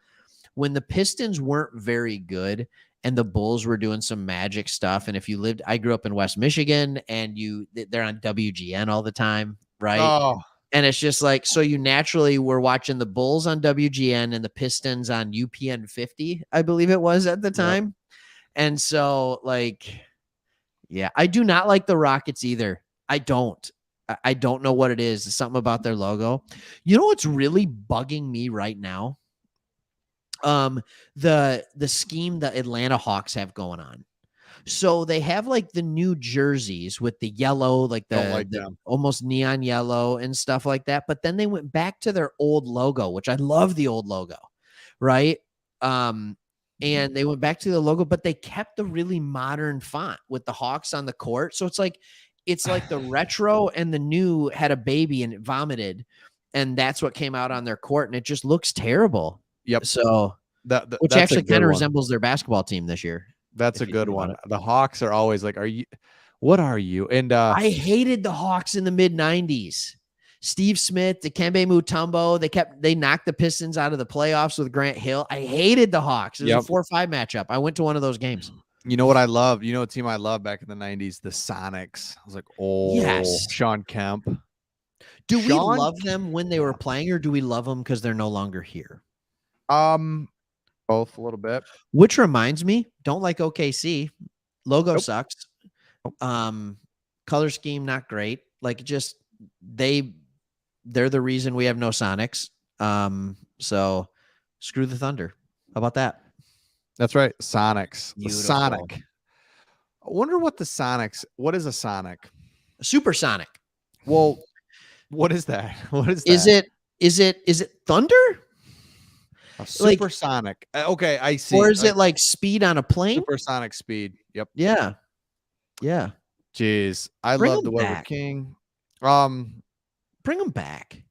When the Pistons weren't very good and the Bulls were doing some magic stuff, and if you lived, I grew up in West Michigan, and they're on WGN all the time, right? Oh. And it's just like, so you naturally were watching the Bulls on WGN and the Pistons on UPN 50, I believe it was at the time. Yep. And so, like, yeah, I do not like the Rockets either. I don't know what it is. It's something about their logo. You know what's really bugging me right now? The scheme the Atlanta Hawks have going on. So they have like the new jerseys with the yellow, like the almost neon yellow and stuff like that. But then they went back to their old logo, which I love the old logo, right? And they went back to the logo, but they kept the really modern font with the Hawks on the court. So it's like the retro and the new had a baby and it vomited, and that's what came out on their court, and it just looks terrible. Yep. So which actually kind of resembles their basketball team this year. That's a good one. The Hawks are always like, what are you? And I hated the Hawks in the mid 90s. Steve Smith, Dikembe Mutombo, they knocked the Pistons out of the playoffs with Grant Hill. I hated the Hawks. It was a 4-5 matchup. I went to one of those games. You know what I love? You know a team I love back in the 90s? The Sonics. I was like, oh, yes. Sean Kemp. Do we Sean love them when they were playing, or do we love them because they're no longer here? Both a little bit. Which reminds me, don't like OKC. Logo Nope. sucks. Nope. Color scheme not great. Like just they're the reason we have no Sonics. So screw the Thunder. How about that? That's right. Sonics. The Beautiful. Sonic. I wonder what the Sonics. What is a Sonic? Supersonic. Well, what is that? What is that? Is it thunder? A supersonic. Okay, I see. Or is it like speed on a plane? Supersonic speed. Yep. Yeah. Yeah. Jeez. I Bring love the him Woodward back. King. Bring him back.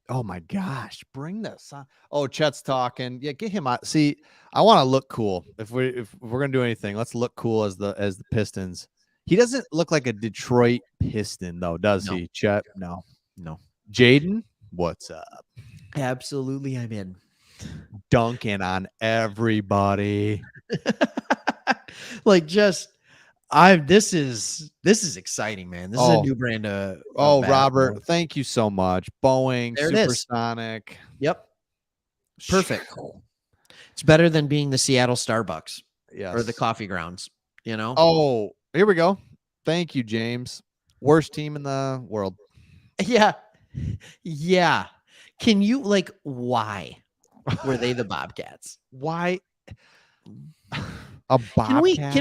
Oh my gosh. Bring this on. Oh, Chet's talking. Yeah, get him out. See, I want to look cool. If we're gonna do anything, let's look cool as the Pistons. He doesn't look like a Detroit Piston, though, does he, Chet? No. Jaden, what's up? Absolutely, I'm in. Dunking on everybody. Like just this is exciting, man. This is a new brand of Robert, thank you so much. Boeing, there Supersonic. Yep. Perfect. It's better than being the Seattle Starbucks or the coffee grounds, you know? Oh, here we go. Thank you, James. Worst team in the world. Yeah. Yeah. Can you why were they the Bobcats? Why a Bobcat?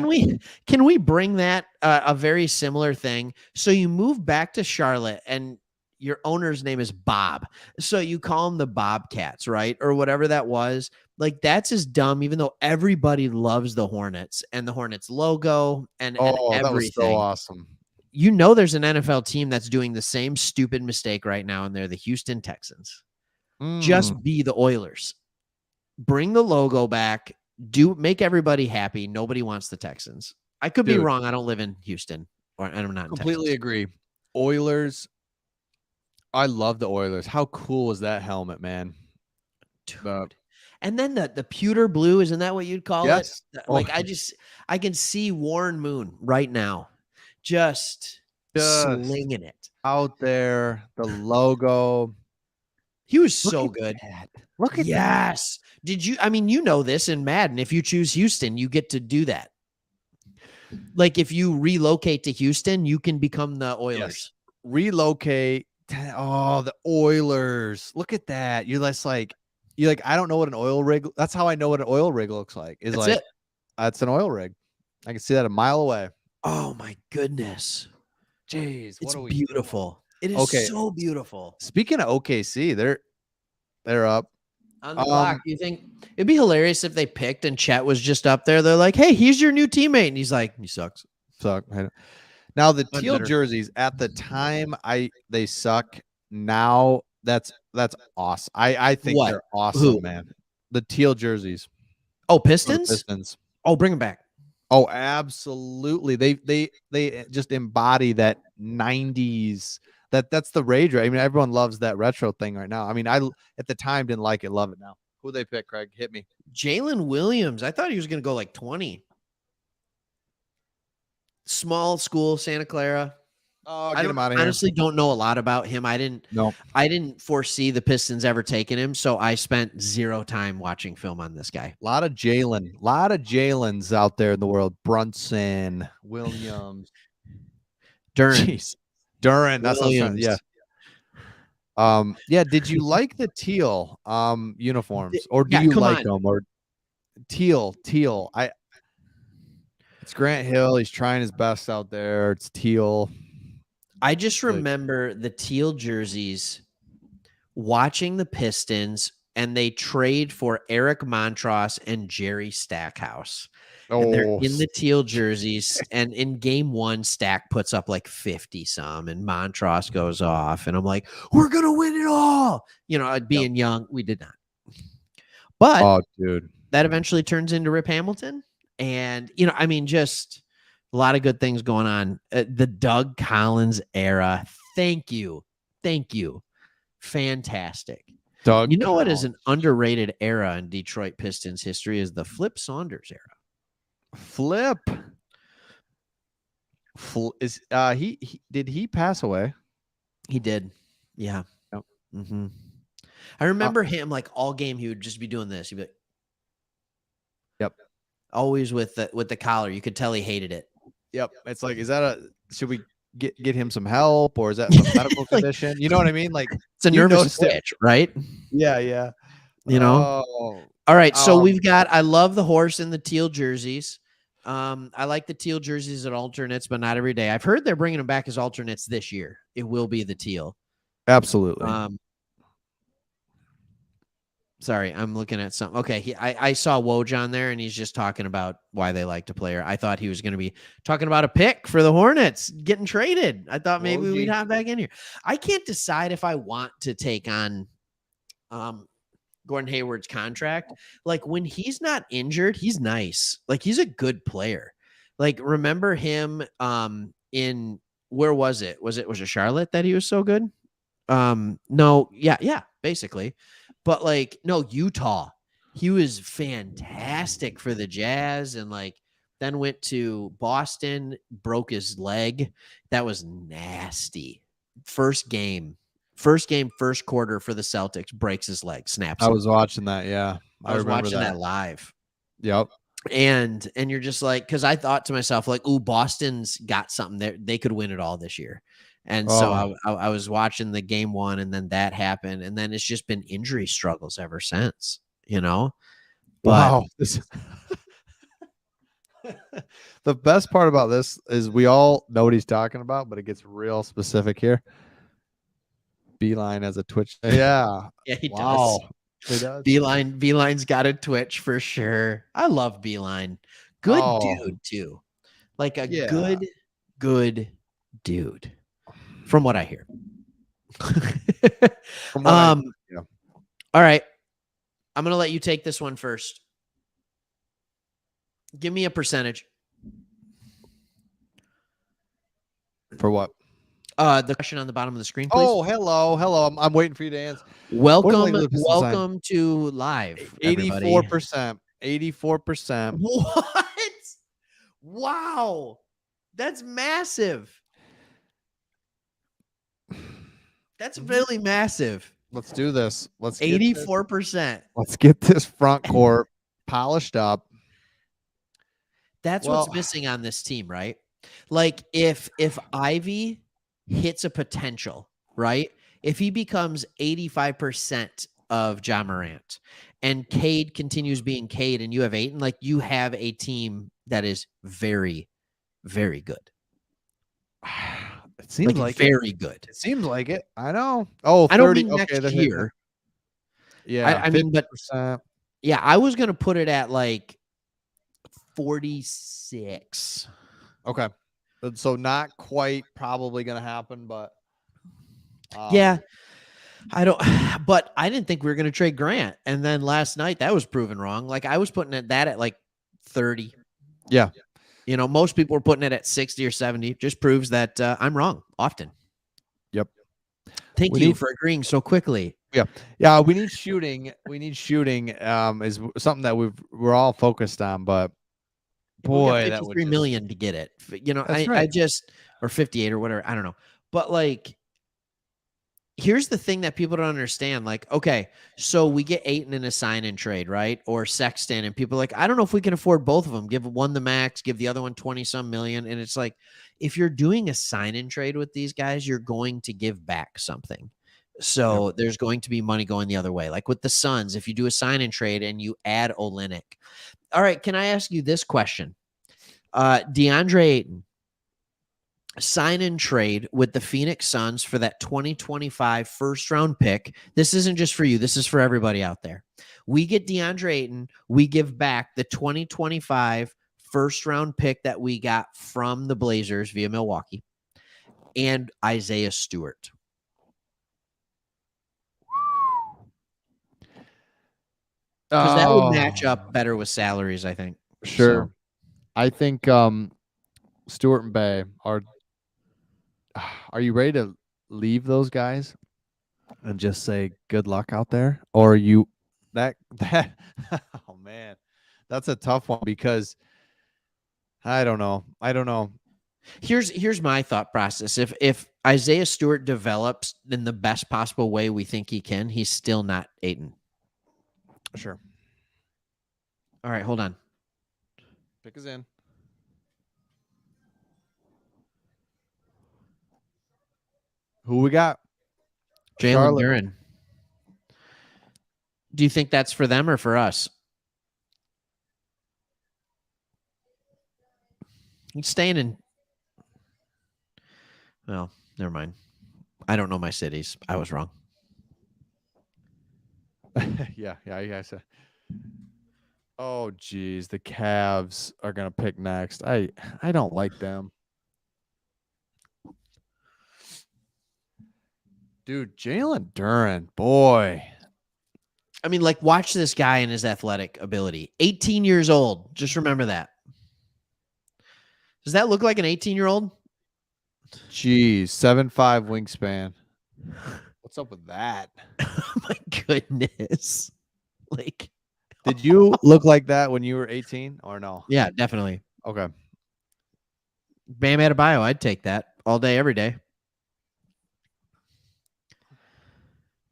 Can we bring that a very similar thing? So you move back to Charlotte and your owner's name is Bob. So you call them the Bobcats, right? Or whatever that was. Like that's as dumb, even though everybody loves the Hornets and the Hornets logo and everything. That was so awesome. You know, there's an NFL team that's doing the same stupid mistake right now, and they're the Houston Texans. Just be the Oilers. Bring the logo back. Make everybody happy. Nobody wants the Texans. I could be wrong. I don't live in Houston, and I'm not completely agree. Oilers. I love the Oilers. How cool was that helmet, man? Dude. And then the pewter blue, isn't that what you'd call it? Like I can see Warren Moon right now. Just slinging it out there. The logo. He was so good. Look at that. Did you? I mean, you know this in Madden. If you choose Houston, you get to do that. Like if you relocate to Houston, you can become the Oilers. Yes. Relocate. Oh, the Oilers. Look at that. You're like, I don't know what an oil rig. That's how I know what an oil rig looks like. That's an oil rig. I can see that a mile away. Oh my goodness. Jeez. It's beautiful. It is so beautiful. Speaking of OKC, they're up on the clock. You think it'd be hilarious if they picked and Chet was just up there? They're like, "Hey, he's your new teammate," and he's like, "He sucks." Now the teal jerseys at the time they suck. Now that's awesome. I think they're awesome, man. The teal jerseys. Oh, Pistons. Oh, bring them back. Oh, absolutely. They just embody that 90s. That's the rage, right? I mean, everyone loves that retro thing right now. I mean, I at the time didn't like it, love it now. Who they pick, Craig? Hit me. Jalen Williams. I thought he was going to go like 20. Small school, Santa Clara. Oh, get him out of here. I honestly don't know a lot about him. I didn't foresee the Pistons ever taking him, so I spent zero time watching film on this guy. A lot of Jalen's out there in the world. Brunson, Williams, Duren. That's Williams. Yeah. Did you like the teal uniforms, or do you like them, or teal? It's Grant Hill. He's trying his best out there. It's teal. I just remember the teal jerseys watching the Pistons, and they trade for Eric Montross and Jerry Stackhouse. And they're in the teal jerseys. And in game one, Stack puts up like 50 some, and Montross goes off. And I'm like, we're going to win it all. You know, being young, we did not. But that eventually turns into Rip Hamilton. And, you know, I mean, just a lot of good things going on. The Doug Collins era. Thank you. Fantastic. Doug, you know what is an underrated era in Detroit Pistons history is the Flip Saunders era. Flip is did he pass away? He did. Yeah. Yep. Mm-hmm. I remember him like all game. He would just be doing this. He'd be like, Yep. always with the collar. You could tell he hated it. Yep. It's like, should we get him some help, or is that some medical Like, condition? You know what I mean? Like, it's a you nervous noticed it. twitch, right? Yeah. Yeah. You know? Oh. All right. So we've got, I love the horse in the teal jerseys. I like the teal jerseys at alternates, but not every day. I've heard they're bringing them back as alternates this year. It will be the teal. Absolutely. Sorry, I'm looking at something. Okay, I saw Woj on there, and he's just talking about why they like to play her. I thought he was going to be talking about a pick for the Hornets getting traded. I thought maybe we'd have back in here. I can't decide if I want to take on Gordon Hayward's contract. Like, when he's not injured, he's nice. Like, he's a good player. Like, remember him in, where was it? Was it Charlotte that he was so good? No, yeah, basically. But like, no, Utah. He was fantastic for the Jazz, and like then went to Boston, broke his leg. That was nasty. First game, first quarter for the Celtics, breaks his leg, snaps. I was watching that. Yeah. I was watching that live. Yep. And you're just like, because I thought to myself, like, ooh, Boston's got something there. They could win it all this year. And so I was watching the game one, and then that happened. And then it's just been injury struggles ever since, you know? But, wow. The best part about this is we all know what he's talking about, but it gets real specific here. Beeline has a Twitch. Yeah. Yeah, he does. He does. Beeline's got a Twitch for sure. I love Beeline. Good dude, too. Like a good dude. From what I hear. All right. I'm going to let you take this one first. Give me a percentage. For what? The question on the bottom of the screen, please. Oh, hello. I'm waiting for you to answer. Welcome to live. 84%. 84%. What? Wow. That's massive. That's really massive. Let's do this. 84%. Let's get this front court polished up. That's what's missing on this team, right? Like if Ivy hits a potential, right? If he becomes 85% of Ja Morant and Cade continues being Cade, and you have Ayton, like, you have a team that is very, very good. It seems like very good. It seems like it. I know. Oh, 30. I don't mean next year. Yeah, I mean, but yeah, I was gonna put it at like 46. Okay, so not quite probably gonna happen, but yeah, I don't. But I didn't think we were gonna trade Grant, and then last night that was proven wrong. Like, I was putting that at like 30. Yeah. You know, most people were putting it at 60 or 70. Just proves that I'm wrong often. Yep. Thank you for agreeing so quickly. Yeah. We need shooting. Is something that we're all focused on, but boy, that was 3 million to get it. You know, I just, or 58 or whatever. I don't know. But like, here's the thing that people don't understand. Like, okay, so we get Ayton in a sign and trade, right? Or Sexton, and people are like, I don't know if we can afford both of them. Give one the max, give the other one 20 some million. And it's like, if you're doing a sign and trade with these guys, you're going to give back something. So there's going to be money going the other way. Like with the Suns, if you do a sign and trade and you add Olynyk. All right, can I ask you this question? DeAndre Ayton, sign and trade with the Phoenix Suns for that 2025 first round pick. This isn't just for you. This is for everybody out there. We get DeAndre Ayton. We give back the 2025 first round pick that we got from the Blazers via Milwaukee and Isaiah Stewart. Because that would match up better with salaries, I think. Sure. So. I think Stewart and Bay are you ready to leave those guys and just say good luck out there? Or are you that oh man, that's a tough one because I don't know. Here's my thought process. If Isaiah Stewart develops in the best possible way we think he can, he's still not Ayton. Sure. All right, hold on. Pick us in. Who we got? Jalen Charlotte. Duren. Do you think that's for them or for us? He's staying in. Well, never mind. I don't know my cities. I was wrong. yeah. Oh, geez. The Cavs are going to pick next. I don't like them. Dude, Jalen Duren, boy. I mean, like, watch this guy and his athletic ability. 18 years old. Just remember that. Does that look like an 18-year-old? Jeez, 7'5" wingspan. What's up with that? Oh my goodness. Like, did you look like that when you were 18 or no? Yeah, definitely. Okay. Bam Adebayo, I'd take that all day, every day.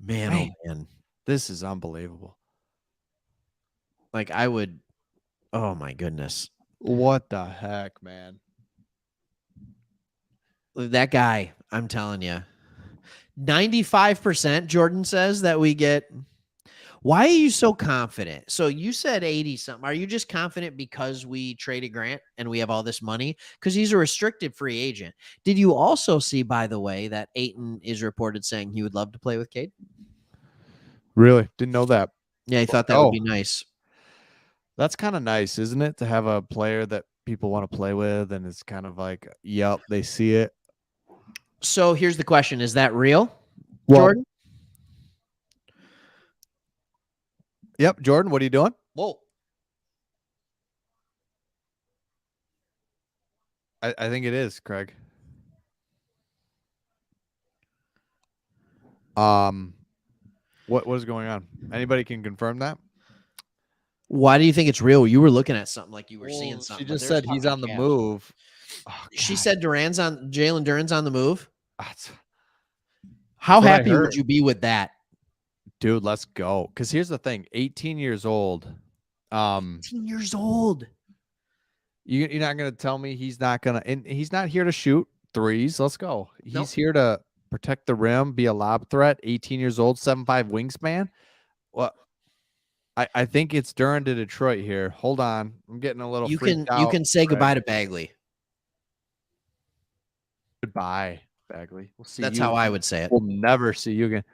Man, oh man. This is unbelievable. Like, I would, oh my goodness. What the heck, man? That guy, I'm telling you. 95%, Jordan says, that we get. Why are you so confident? So you said 80 something. Are you just confident because we traded Grant and we have all this money? Because he's a restricted free agent. Did you also see, by the way, that Ayton is reported saying he would love to play with Cade? Really? Didn't know that. Yeah, he thought that would be nice. That's kind of nice, isn't it? To have a player that people want to play with, and it's kind of like, yep, they see it. So here's the question. Is that real, Jordan? Yep, Jordan, what are you doing? Whoa. I think it is, Craig. What is going on? Anybody can confirm that? Why do you think it's real? You were looking at something like you were seeing something. She just said he's on the move. Oh, she said Jalen Duren's on the move. That's How happy would you be with that? Dude, let's go. Because here's the thing. 18 years old. 18 years old. You're not going to tell me he's not going to. And he's not here to shoot threes. Let's go. He's here to protect the rim, be a lob threat. 18 years old, 7'5" wingspan. Well, I think it's Duren to Detroit here. Hold on. I'm getting a little freaked out. You can say goodbye to Bagley. Goodbye, Bagley. We'll see. That's how I would say it. We'll never see you again.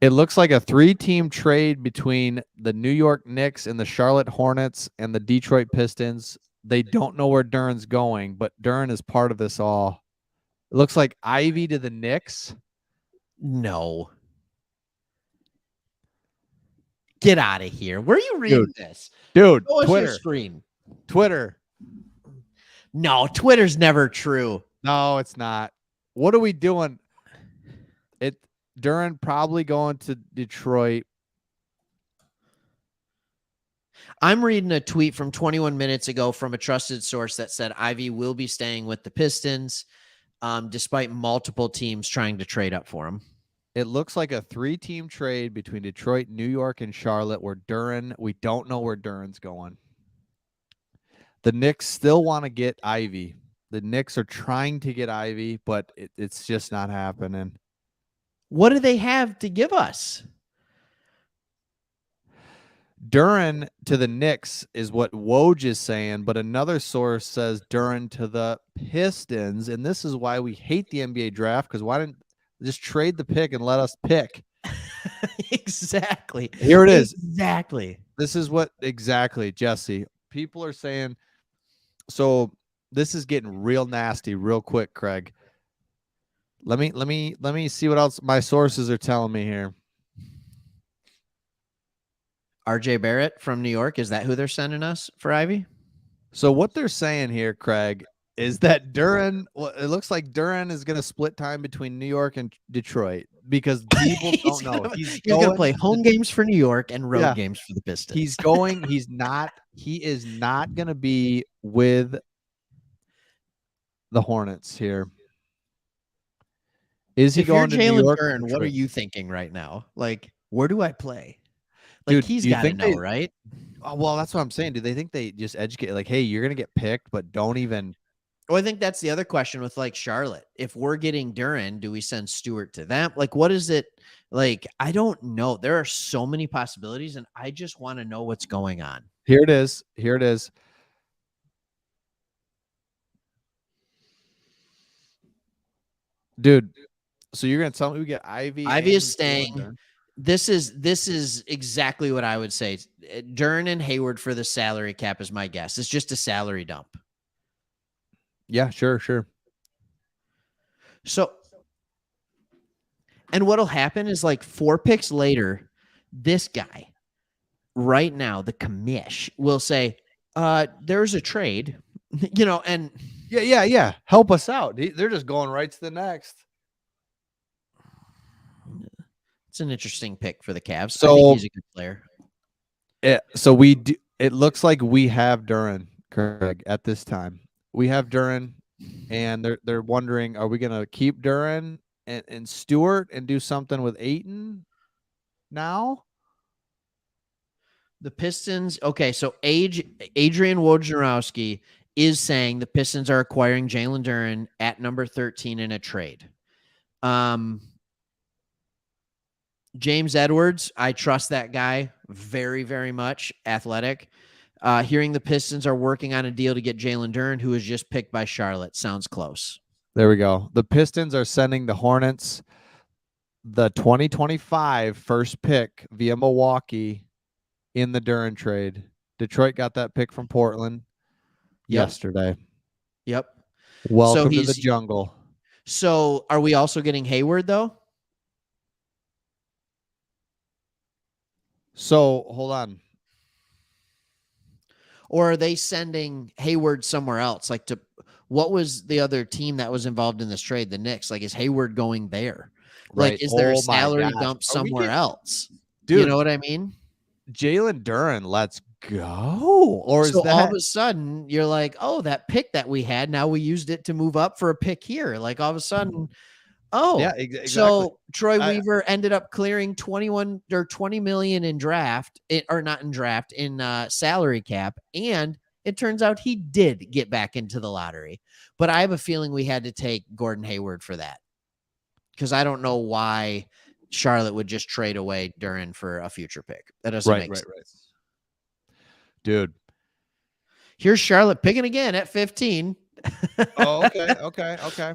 It looks like a 3-team trade between the New York Knicks and the Charlotte Hornets and the Detroit Pistons. They don't know where Duren's going, but Duren is part of this all. It looks like Ivy to the Knicks. No. Get out of here. Where are you reading this? Dude, Twitter. Screen. Twitter. No, Twitter's never true. No, it's not. What are we doing? Duren probably going to Detroit. I'm reading a tweet from 21 minutes ago from a trusted source that said Ivy will be staying with the Pistons, despite multiple teams trying to trade up for him. It looks like a 3-team trade between Detroit, New York, and Charlotte where we don't know where Duren's going. The Knicks still want to get Ivy. The Knicks are trying to get Ivy, but it's just not happening. What do they have to give us? Duren to the Knicks is what Woj is saying, but another source says Duren to the Pistons, and this is why we hate the NBA draft, because why didn't just trade the pick and let us pick? Exactly. Here it is. Exactly. This is what exactly, Jesse. People are saying, so this is getting real nasty real quick, Craig. Let me see what else my sources are telling me here. RJ Barrett from New York. Is that who they're sending us for Ivy? So what they're saying here, Craig, is that Duren, it looks like Duren is going to split time between New York and Detroit because people don't know. He's going to play home games for New York and road games for the Pistons. He is not going to be with the Hornets here. Is he If you're going to New Jalen York? Duren, what are you thinking right now? Like, where do I play? Like, Dude, he's do you got to think know, right? oh, well, that's what I'm saying. Do they think they just educate like, hey, you're gonna get picked, but don't even Well, I think that's the other question with like Charlotte. If we're getting Duren, do we send Stewart to them? Like, what is it? Like, I don't know. There are so many possibilities, and I just want to know what's going on. Here it is. Here it is. Dude, so you're gonna tell me we get Ivy Ivy and is staying. This is exactly what I would say. Duren and Hayward for the salary cap is my guess. It's just a salary dump. Yeah, sure. So, and what'll happen is like 4 picks later, this guy right now, the commish will say, there's a trade, and Yeah. Help us out. They're just going right to the next. it's an interesting pick for the Cavs. I So think he's a good player. so we do, it looks like we have Duren, Craig, at this time. We have Duren, and they're wondering, are we gonna keep Duren and Stewart and do something with Ayton now? The Pistons, okay, so Adrian Wojnarowski is saying the Pistons are acquiring Jalen Duren at number 13 in a trade. James Edwards, I trust that guy very, very much. Athletic. Hearing the Pistons are working on a deal to get Jalen Duren, who was just picked by Charlotte. Sounds close. There we go. The Pistons are sending the Hornets the 2025 first pick via Milwaukee in the Duren trade. Detroit got that pick from Portland yesterday. Yep. Welcome to the jungle. So are we also getting Hayward, though? So hold on. Or are they sending Hayward somewhere else? Like, to what was the other team that was involved in this trade? The Knicks. Like, is Hayward going there? Right. Like, is there a Oh my salary gosh. dump somewhere else? Dude, you know what I mean? Jalen Duren, let's go. Or So is that all of a sudden you're like, oh, that pick that we had, now we used it to move up for a pick here. Like, all of a sudden, oh, yeah, exactly. So Troy Weaver ended up clearing 21 or 20 million in draft, or not in draft, in salary cap, and it turns out he did get back into the lottery. But I have a feeling we had to take Gordon Hayward for that, because I don't know why Charlotte would just trade away Duren for a future pick. That doesn't make sense. Right. Dude. Here's Charlotte picking again at 15. Oh, okay.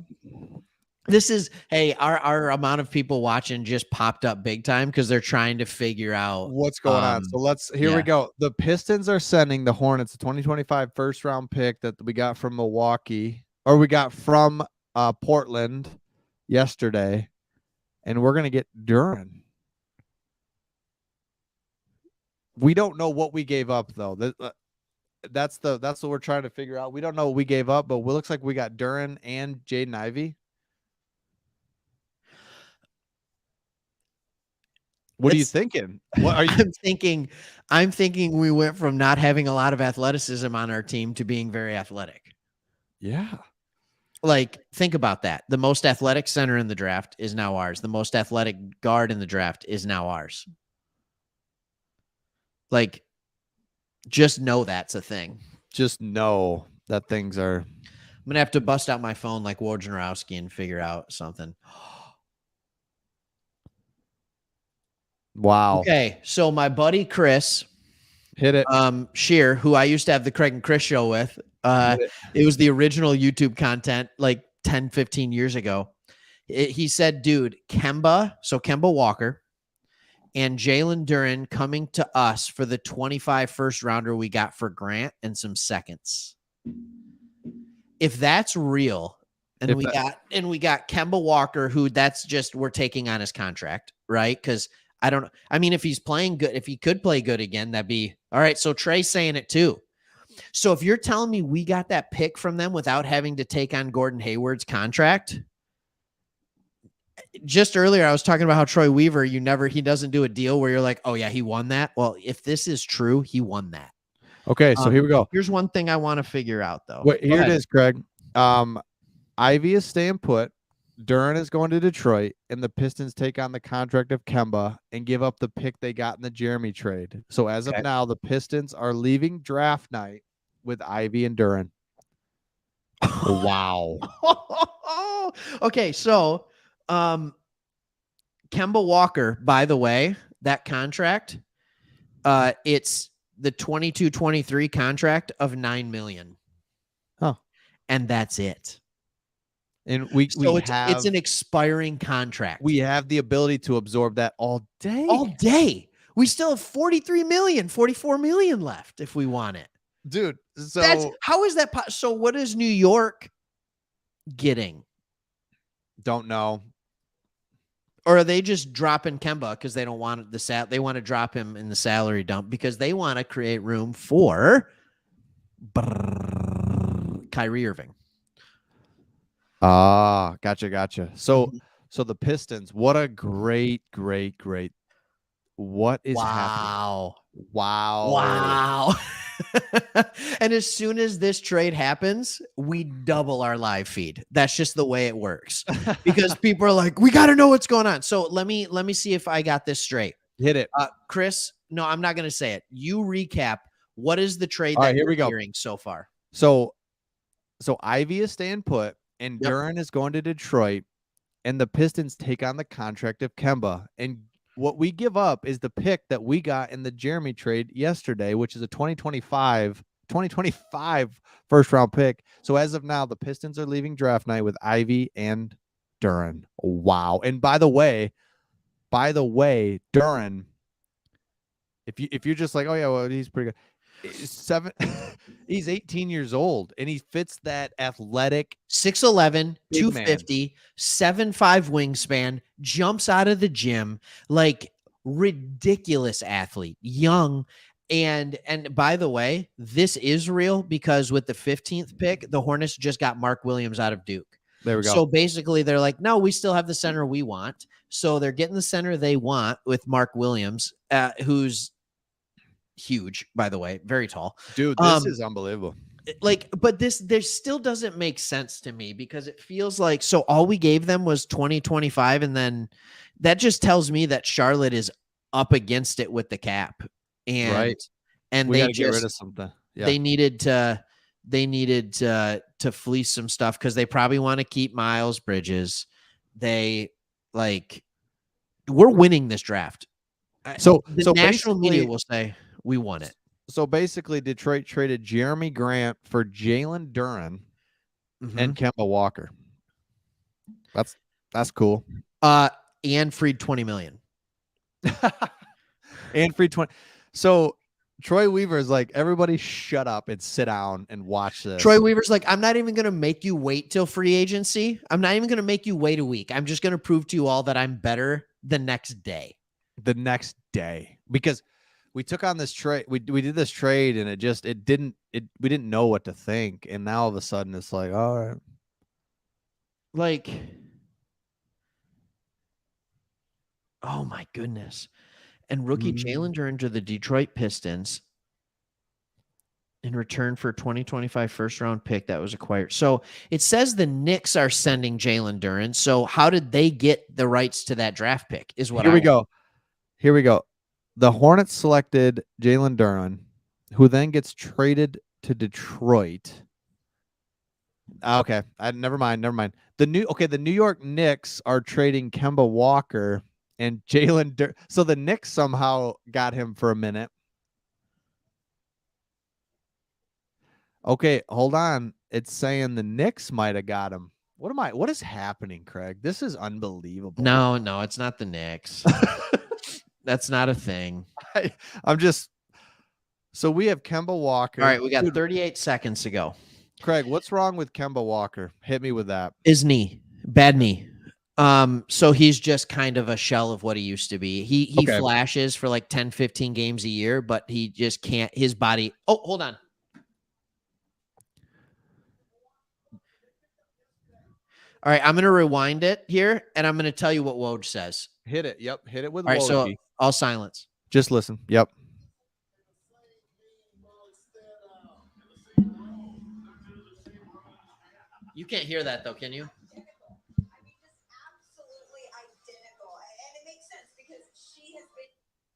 This is, hey, our amount of people watching just popped up big time because they're trying to figure out what's going on. So here we go. The Pistons are sending the Hornets the 2025 first round pick that we got from Milwaukee, or we got from Portland yesterday, and we're gonna get Duren. We don't know what we gave up though. That's what we're trying to figure out. We don't know what we gave up, but it looks like we got Duren and Jaden Ivey. What are you thinking? What are you I'm thinking we went from not having a lot of athleticism on our team to being very athletic. Yeah. Like, think about that. The most athletic center in the draft is now ours. The most athletic guard in the draft is now ours. Like, just know that's a thing. Just know that things are. I'm going to have to bust out my phone like Wojnarowski and figure out something. Wow. Okay, so my buddy Chris hit it. Shear, who I used to have the Craig and Chris show with, it was the original YouTube content like 10, 15 years ago. He said, dude, Kemba Walker and Jalen Duren coming to us for the 25 first rounder we got for Grant and some seconds. If that's real, and we got Kemba Walker, who that's just, we're taking on his contract, right? Because I don't know. I mean, if he's playing good, if he could play good again, that'd be all right. So Trey's saying it too. So if you're telling me we got that pick from them without having to take on Gordon Hayward's contract, just earlier I was talking about how Troy Weaver, he doesn't do a deal where you're like, oh yeah, he won that. Well, if this is true, he won that. Okay, so here we go. Here's one thing I want to figure out though. Wait, here it is, Craig. Ivy is staying put. Duren is going to Detroit, and the Pistons take on the contract of Kemba and give up the pick they got in the Jeremy trade. So as of Okay. now, the Pistons are leaving draft night with Ivy and Duren. Wow. Okay, so Kemba Walker, by the way, that contract, it's the 22-23 contract of $9 million. Huh. And that's it. And we So it's have an expiring contract. we have the ability to absorb that all day. All day. We still have 43 million, 44 million left if we want it. Dude, so how is that so what is New York getting? don't know. Or are they just dropping Kemba because they don't want they want to drop him in the salary dump because they want to create room for Kyrie Irving. Ah, gotcha. So the Pistons, what a great. What is happening? Wow. And as soon as this trade happens, we double our live feed. That's just the way it works. Because people are like, we got to know what's going on. So let me see if I got this straight. Hit it. Chris, no, I'm not going to say it. You recap. What is the trade All that right, here you're we go. hearing so far? So Ivy is staying put, and Duren is going to Detroit, and the Pistons take on the contract of Kemba. And what we give up is the pick that we got in the Jeremy trade yesterday, which is a 2025 first round pick. So as of now, the Pistons are leaving draft night with Ivy and Duren. Wow. And by the way, Duren, if you're just like, oh yeah, well, he's pretty good. He's 18 years old, and he fits that athletic 6'11", big 250, 7'5" wingspan, jumps out of the gym, like ridiculous athlete, young. And by the way, this is real because with the 15th pick, the Hornets just got Mark Williams out of Duke. There we go. So basically, they're like, no, we still have the center we want. So they're getting the center they want with Mark Williams, who's huge, by the way, very tall. Dude, this is unbelievable. Like, but this still doesn't make sense to me because it feels like, so all we gave them was 2025, and then that just tells me that Charlotte is up against it with the cap, and right. And we they just get rid of something. Yeah. They needed to fleece some stuff because they probably want to keep Miles Bridges. We're winning this draft. So the national media will say we won it. So basically, Detroit traded Jeremy Grant for Jalen Duren and Kemba Walker. That's cool. And freed $20 million. And freed 20. So Troy Weaver is like, everybody shut up and sit down and watch this. Troy Weaver's like, I'm not even going to make you wait till free agency. I'm not even going to make you wait a week. I'm just going to prove to you all that I'm better the next day. Because we took on this trade. We did this trade, and we didn't know what to think. And now all of a sudden it's like, all right. Like, oh my goodness. And rookie Jalen Duren to the Detroit Pistons in return for a 2025 first round pick that was acquired. So it says the Knicks are sending Jalen Duren. So how did they get the rights to that draft pick? Here we go. The Hornets selected Jalen Duren, who then gets traded to Detroit. Okay, never mind. The New York Knicks are trading Kemba Walker and Jalen Duren. So the Knicks somehow got him for a minute. Okay, hold on. It's saying the Knicks might have got him. What is happening, Craig? This is unbelievable. No, it's not the Knicks. That's not a thing. So we have Kemba Walker. All right, we got 38 seconds to go. Craig, what's wrong with Kemba Walker? Hit me with that. His knee. Bad knee. So he's just kind of a shell of what he used to be. He flashes for like 10, 15 games a year, but he just can't. His body. Oh, hold on. All right, I'm going to rewind it here, and I'm going to tell you what Woj says. Hit it. Yep, hit it with Woj. All right, so all silence. Just listen. Yep. You can't hear that though, can you?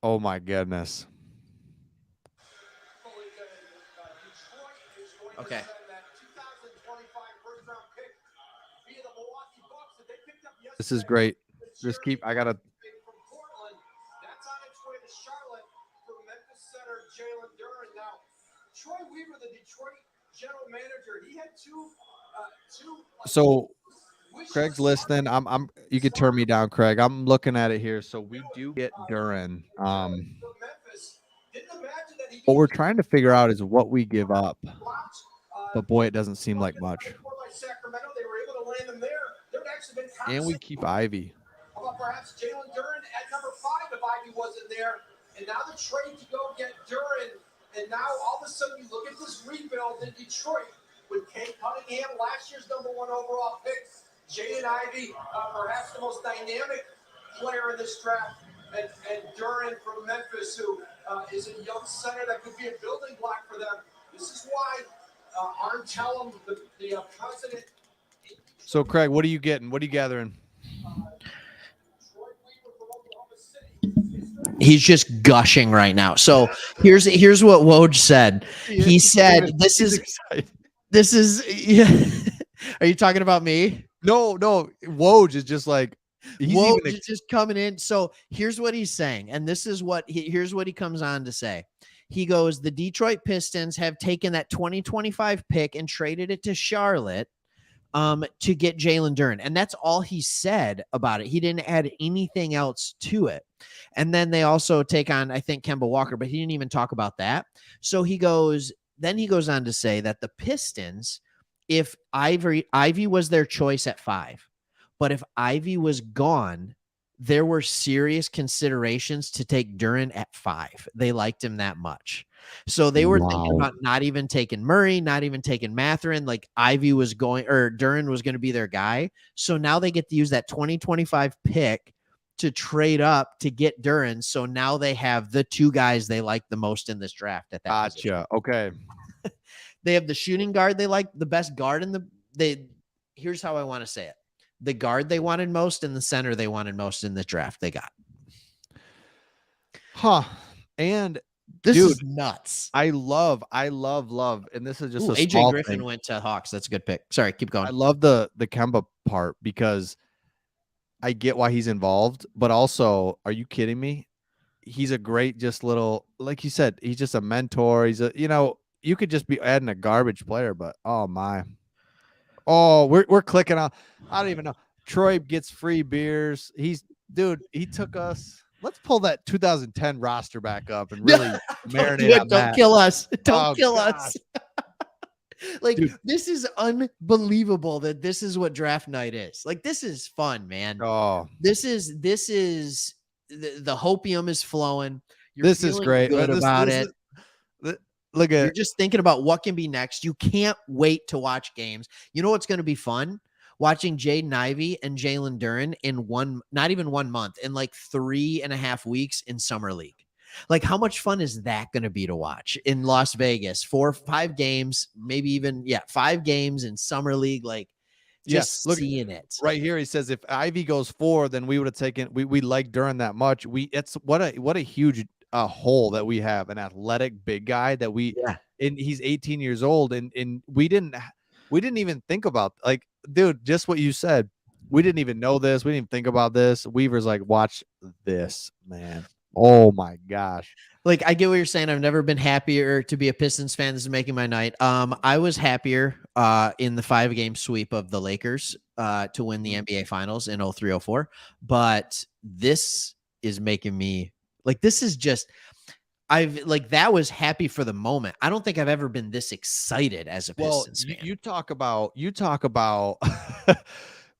Oh my goodness. Okay. This is great. Just keep. I gotta. That's on its way to Charlotte for Memphis center Jalen Duren. Now, Troy Weaver, the Detroit general manager, he had two. So Craig's listening. I'm. You could turn me down, Craig. I'm looking at it here. So we do get Duren. What we're trying to figure out is what we give up. But boy, it doesn't seem like much. And we keep Ivy. How about perhaps Jalen Duren at number 5 if Ivy wasn't there? And now the trade to go get Duren. And now all of a sudden you look at this rebuild in Detroit with Kate Cunningham, last year's number 1 overall pick, Jaden Ivey, perhaps the most dynamic player in this draft, and Duren from Memphis, who is a young center that could be a building block for them. This is why Arn Tellem, the president. So Craig, what are you getting? What are you gathering? He's just gushing right now. So here's what Woj said. He said, "This is." Yeah. Are you talking about me? No. Woj is just like Woj is just coming in. So here's what he's saying, and this is what here's what he comes on to say. He goes, "The Detroit Pistons have taken that 2025 pick and traded it to Charlotte." To get Jalen Duren. And that's all he said about it. He didn't add anything else to it. And then they also take on, I think, Kemba Walker, but he didn't even talk about that. So he goes on to say that the Pistons, if Ivy was their choice at 5, but if Ivy was gone, there were serious considerations to take Duren at 5. They liked him that much. So they were thinking about not even taking Murray, not even taking Mathurin. Like Ivy was going, or Duren was going to be their guy. So now they get to use that 2025 pick to trade up to get Duren. So now they have the 2 guys they like the most in this draft at that position. Okay. They have the shooting guard they like, the best guard in the. Here's how I want to say it. The guard they wanted most and the center they wanted most in the draft they got. And this is nuts. I love. And this is just AJ Griffin went to Hawks. That's a good pick. Sorry, keep going. I love the Kemba part because I get why he's involved, but also, are you kidding me? He's a great, just little, like you said, he's just a mentor. He's you could just be adding a garbage player, but oh my. Oh, we're clicking on. I don't even know. Troy gets free beers. He took us. Let's pull that 2010 roster back up and really marinate on that. Don't kill us. Don't kill us. Like, dude, this is unbelievable that this is what draft night is. Like, this is fun, man. Oh, this is the hopium is flowing. This is great. Good about it. Look at You're just thinking about what can be next. You can't wait to watch games. You know what's going to be fun? Watching Jaden Ivey and Jalen Duren in not even 1 month, in like 3.5 weeks in summer league. Like, how much fun is that going to be to watch in Las Vegas? 4 or 5 games, maybe even 5 games in summer league. Like, just seeing it right here. He says if Ivy goes 4, then we would have taken. We like Duren that much. It's what a huge hole that we have, an athletic big guy that we. Yeah. And he's 18 years old, and we didn't even think about, like, dude, just what you said. We didn't even know this. We didn't even think about this. Weaver's like, watch this, man. Oh my gosh. Like, I get what you're saying. I've never been happier to be a Pistons fan. This is making my night. I was happier in the 5-game sweep of the Lakers to win the NBA Finals in 03-04. But this is making me like, this is just, that was happy for the moment. I don't think I've ever been this excited as a Pistons fan. You talk about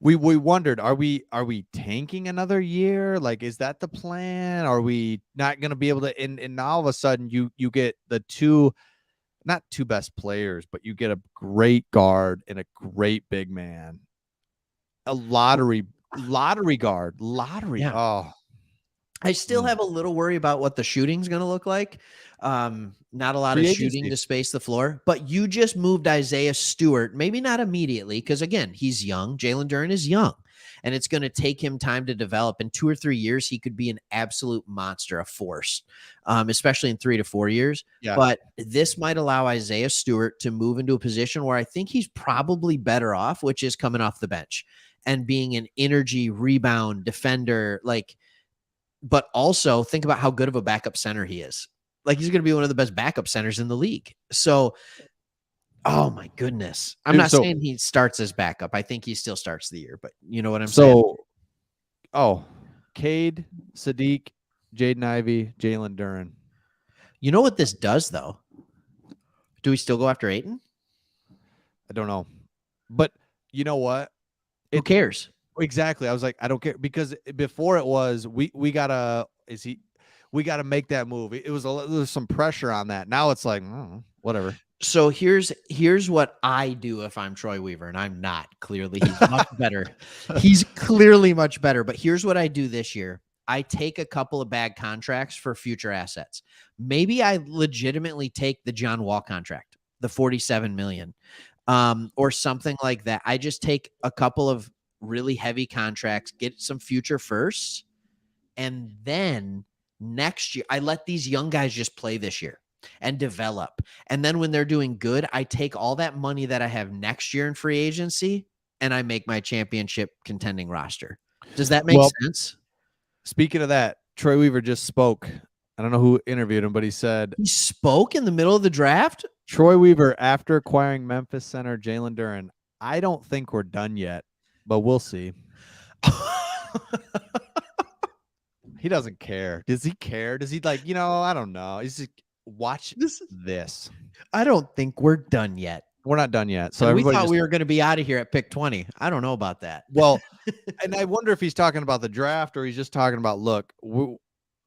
we wondered, are we tanking another year? Like, is that the plan? Are we not going to be able to, and now all of a sudden you get the not two best players, but you get a great guard and a great big man, a lottery guard. Yeah. Oh, I still have a little worry about what the shooting's going to look like. Not a lot of shooting to space the floor, but you just moved Isaiah Stewart, maybe not immediately, because again, he's young. Jalen Duren is young, and it's going to take him time to develop. In 2 or 3 years, he could be an absolute monster, a force, especially in 3 to 4 years. Yeah. But this might allow Isaiah Stewart to move into a position where I think he's probably better off, which is coming off the bench and being an energy rebound defender, but also think about how good of a backup center he is. Like, he's going to be one of the best backup centers in the league. So, oh my goodness. I'm not saying he starts as backup. I think he still starts the year, but you know what I'm saying? Cade, Sadiq, Jaden Ivey, Jalen Duren. You know what this does, though? Do we still go after Ayton? I don't know. But you know what? Who cares? Exactly. I was like, I don't care, because before it was we gotta make that move. It was there's some pressure on that. Now it's like, whatever. So here's what I do if I'm Troy Weaver, and I'm not. Clearly, he's much better. He's clearly much better. But here's what I do this year. I take a couple of bad contracts for future assets. Maybe I legitimately take the John Wall contract, the $47 million, or something like that. I just take a couple of really heavy contracts, get some future firsts, and then next year I let these young guys just play this year and develop. And then when they're doing good, I take all that money that I have next year in free agency and I make my championship contending roster. Does that make sense? Speaking of that, Troy Weaver just spoke. I don't know who interviewed him, but he said he spoke in the middle of the draft. Troy Weaver, after acquiring Memphis center Jalen Duren, I don't think we're done yet, but we'll see. He doesn't care. Does he care? Does he I don't know. He's just, watch this. I don't think we're done yet. We're not done yet. So we thought we were going to be out of here at pick 20. I don't know about that. Well, and I wonder if he's talking about the draft or he's just talking about, look,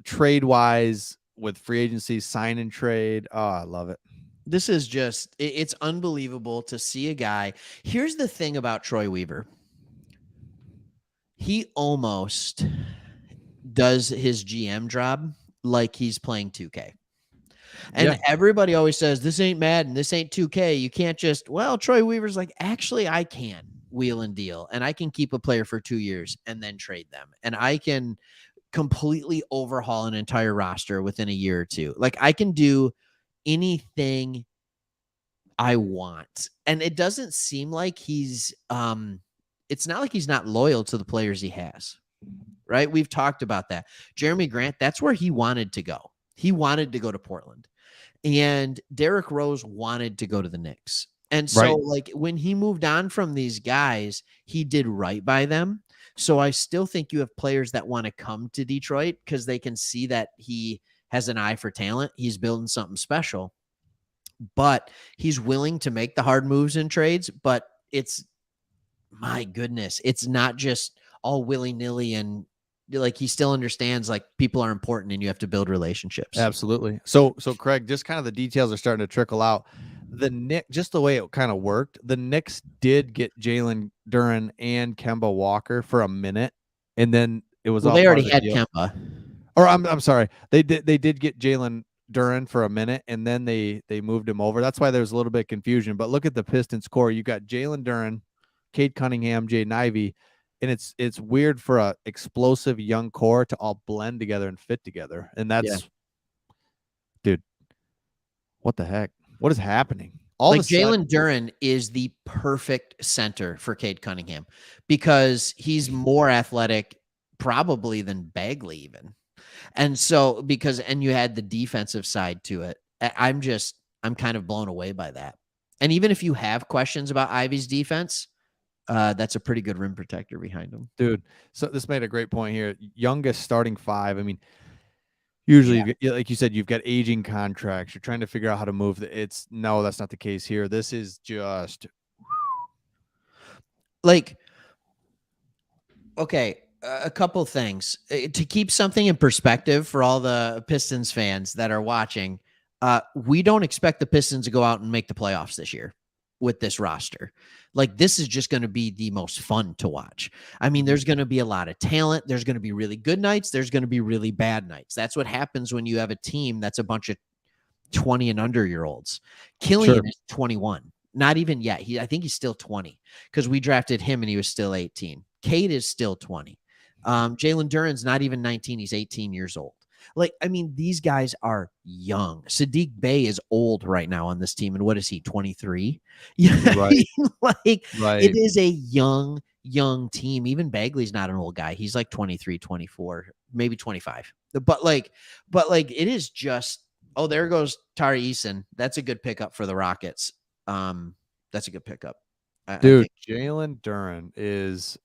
trade wise with free agency, sign and trade. Oh, I love it. This is just, it's unbelievable to see a guy. Here's the thing about Troy Weaver. He almost does his GM job like he's playing 2K. And everybody always says, this ain't Madden, this ain't 2K. You can't just, Troy Weaver's like, actually, I can wheel and deal, and I can keep a player for 2 years and then trade them. And I can completely overhaul an entire roster within a year or two. Like, I can do anything I want. And it doesn't seem like he's, it's not like he's not loyal to the players he has, right? We've talked about that. Jeremy Grant, that's where he wanted to go. He wanted to go to Portland, and Derrick Rose wanted to go to the Knicks. And so when he moved on from these guys, he did right by them. So I still think you have players that want to come to Detroit because they can see that he has an eye for talent. He's building something special, but he's willing to make the hard moves in trades. But it's, my goodness, it's not just all willy-nilly, and he still understands people are important and you have to build relationships. Absolutely. So Craig, just kind of the details are starting to trickle out. The Knicks, just the way it kind of worked, the Knicks did get Jalen Duren and Kemba Walker for a minute, and then it was they already had Kemba. Or I'm sorry, they did get Jalen Duren for a minute, and then they moved him over. That's why there was a little bit of confusion. But look at the Pistons core. You got Jalen Duren, Cade Cunningham, Jaden Ivey. And it's weird for a explosive young core to all blend together and fit together. And that's, dude, what the heck? What is happening? Jalen Duren is the perfect center for Cade Cunningham because he's more athletic probably than Bagley even. And so and you had the defensive side to it. I'm kind of blown away by that. And even if you have questions about Ivey's defense, that's a pretty good rim protector behind him. Dude, so this made a great point here. Youngest starting five. I mean, usually, like you said, you've got aging contracts. You're trying to figure out how to move. No, that's not the case here. This is just okay, a couple things. To keep something in perspective for all the Pistons fans that are watching, we don't expect the Pistons to go out and make the playoffs this year. with this roster. Like, this is just going to be the most fun to watch. I mean, there's going to be a lot of talent. There's going to be really good nights. There's going to be really bad nights. That's what happens when you have a team that's a bunch of 20 and under year olds. Killian is 21. Not even yet. I think he's still 20 because we drafted him and he was still 18. Cade is still 20. Jalen Duren's not even 19. He's 18 years old. Like, I mean, these guys are young. Sadiq Bey is old right now on this team. And what is he, 23? Yeah, Right. It is a young team. Even Bagley's not an old guy. He's like 23, 24, maybe 25. But it is just, oh, there goes Tari Eason. That's a good pickup for the Rockets. That's a good pickup. Dude, Jalen Duren is,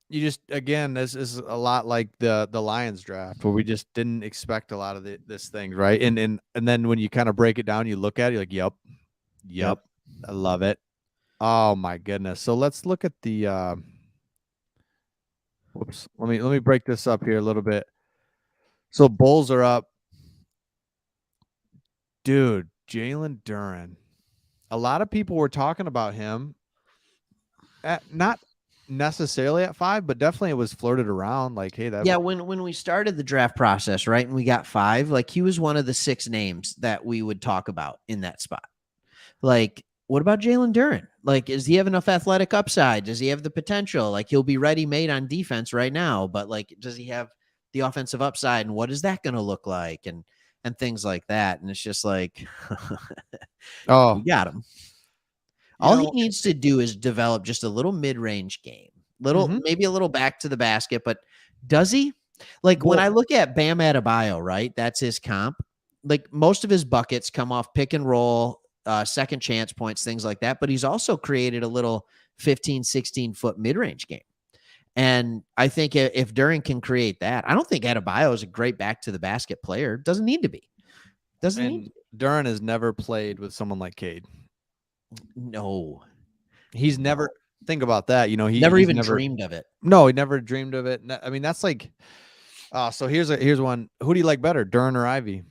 you just, again, this is a lot like the Lions draft where we just didn't expect a lot of this thing, right? And then when you kind of break it down, you look at it, you're like, yep, I love it. Oh my goodness. So let's look at the whoops. Let me break this up here a little bit. So Bulls are up. Dude, Jalen Duren. A lot of people were talking about him at not necessarily at 5, but definitely it was flirted around like, hey, that. Yeah, when we started the draft process, right, and we got 5, like, he was one of the 6 names that we would talk about in that spot. Like, what about Jalen Duren? Like, does he have enough athletic upside? Does he have the potential? Like, he'll be ready-made on defense right now, but like, does he have the offensive upside, and what is that going to look like, and things like that? And it's just like, oh, we got him. All he needs to do is develop just a little mid-range game, maybe a little back to the basket. But does he? Like, when I look at Bam Adebayo, right, that's his comp. Like, most of his buckets come off pick and roll, second chance points, things like that. But he's also created a little 15, 16-foot mid-range game. And I think if Duren can create that, I don't think Adebayo is a great back to the basket player. Doesn't need to be. Duren has never played with someone like Cade. No, he's never. Think about that. He never dreamed of it. No, he never dreamed of it. I mean, that's like. So here's one. Who do you like better, Duren or Ivey?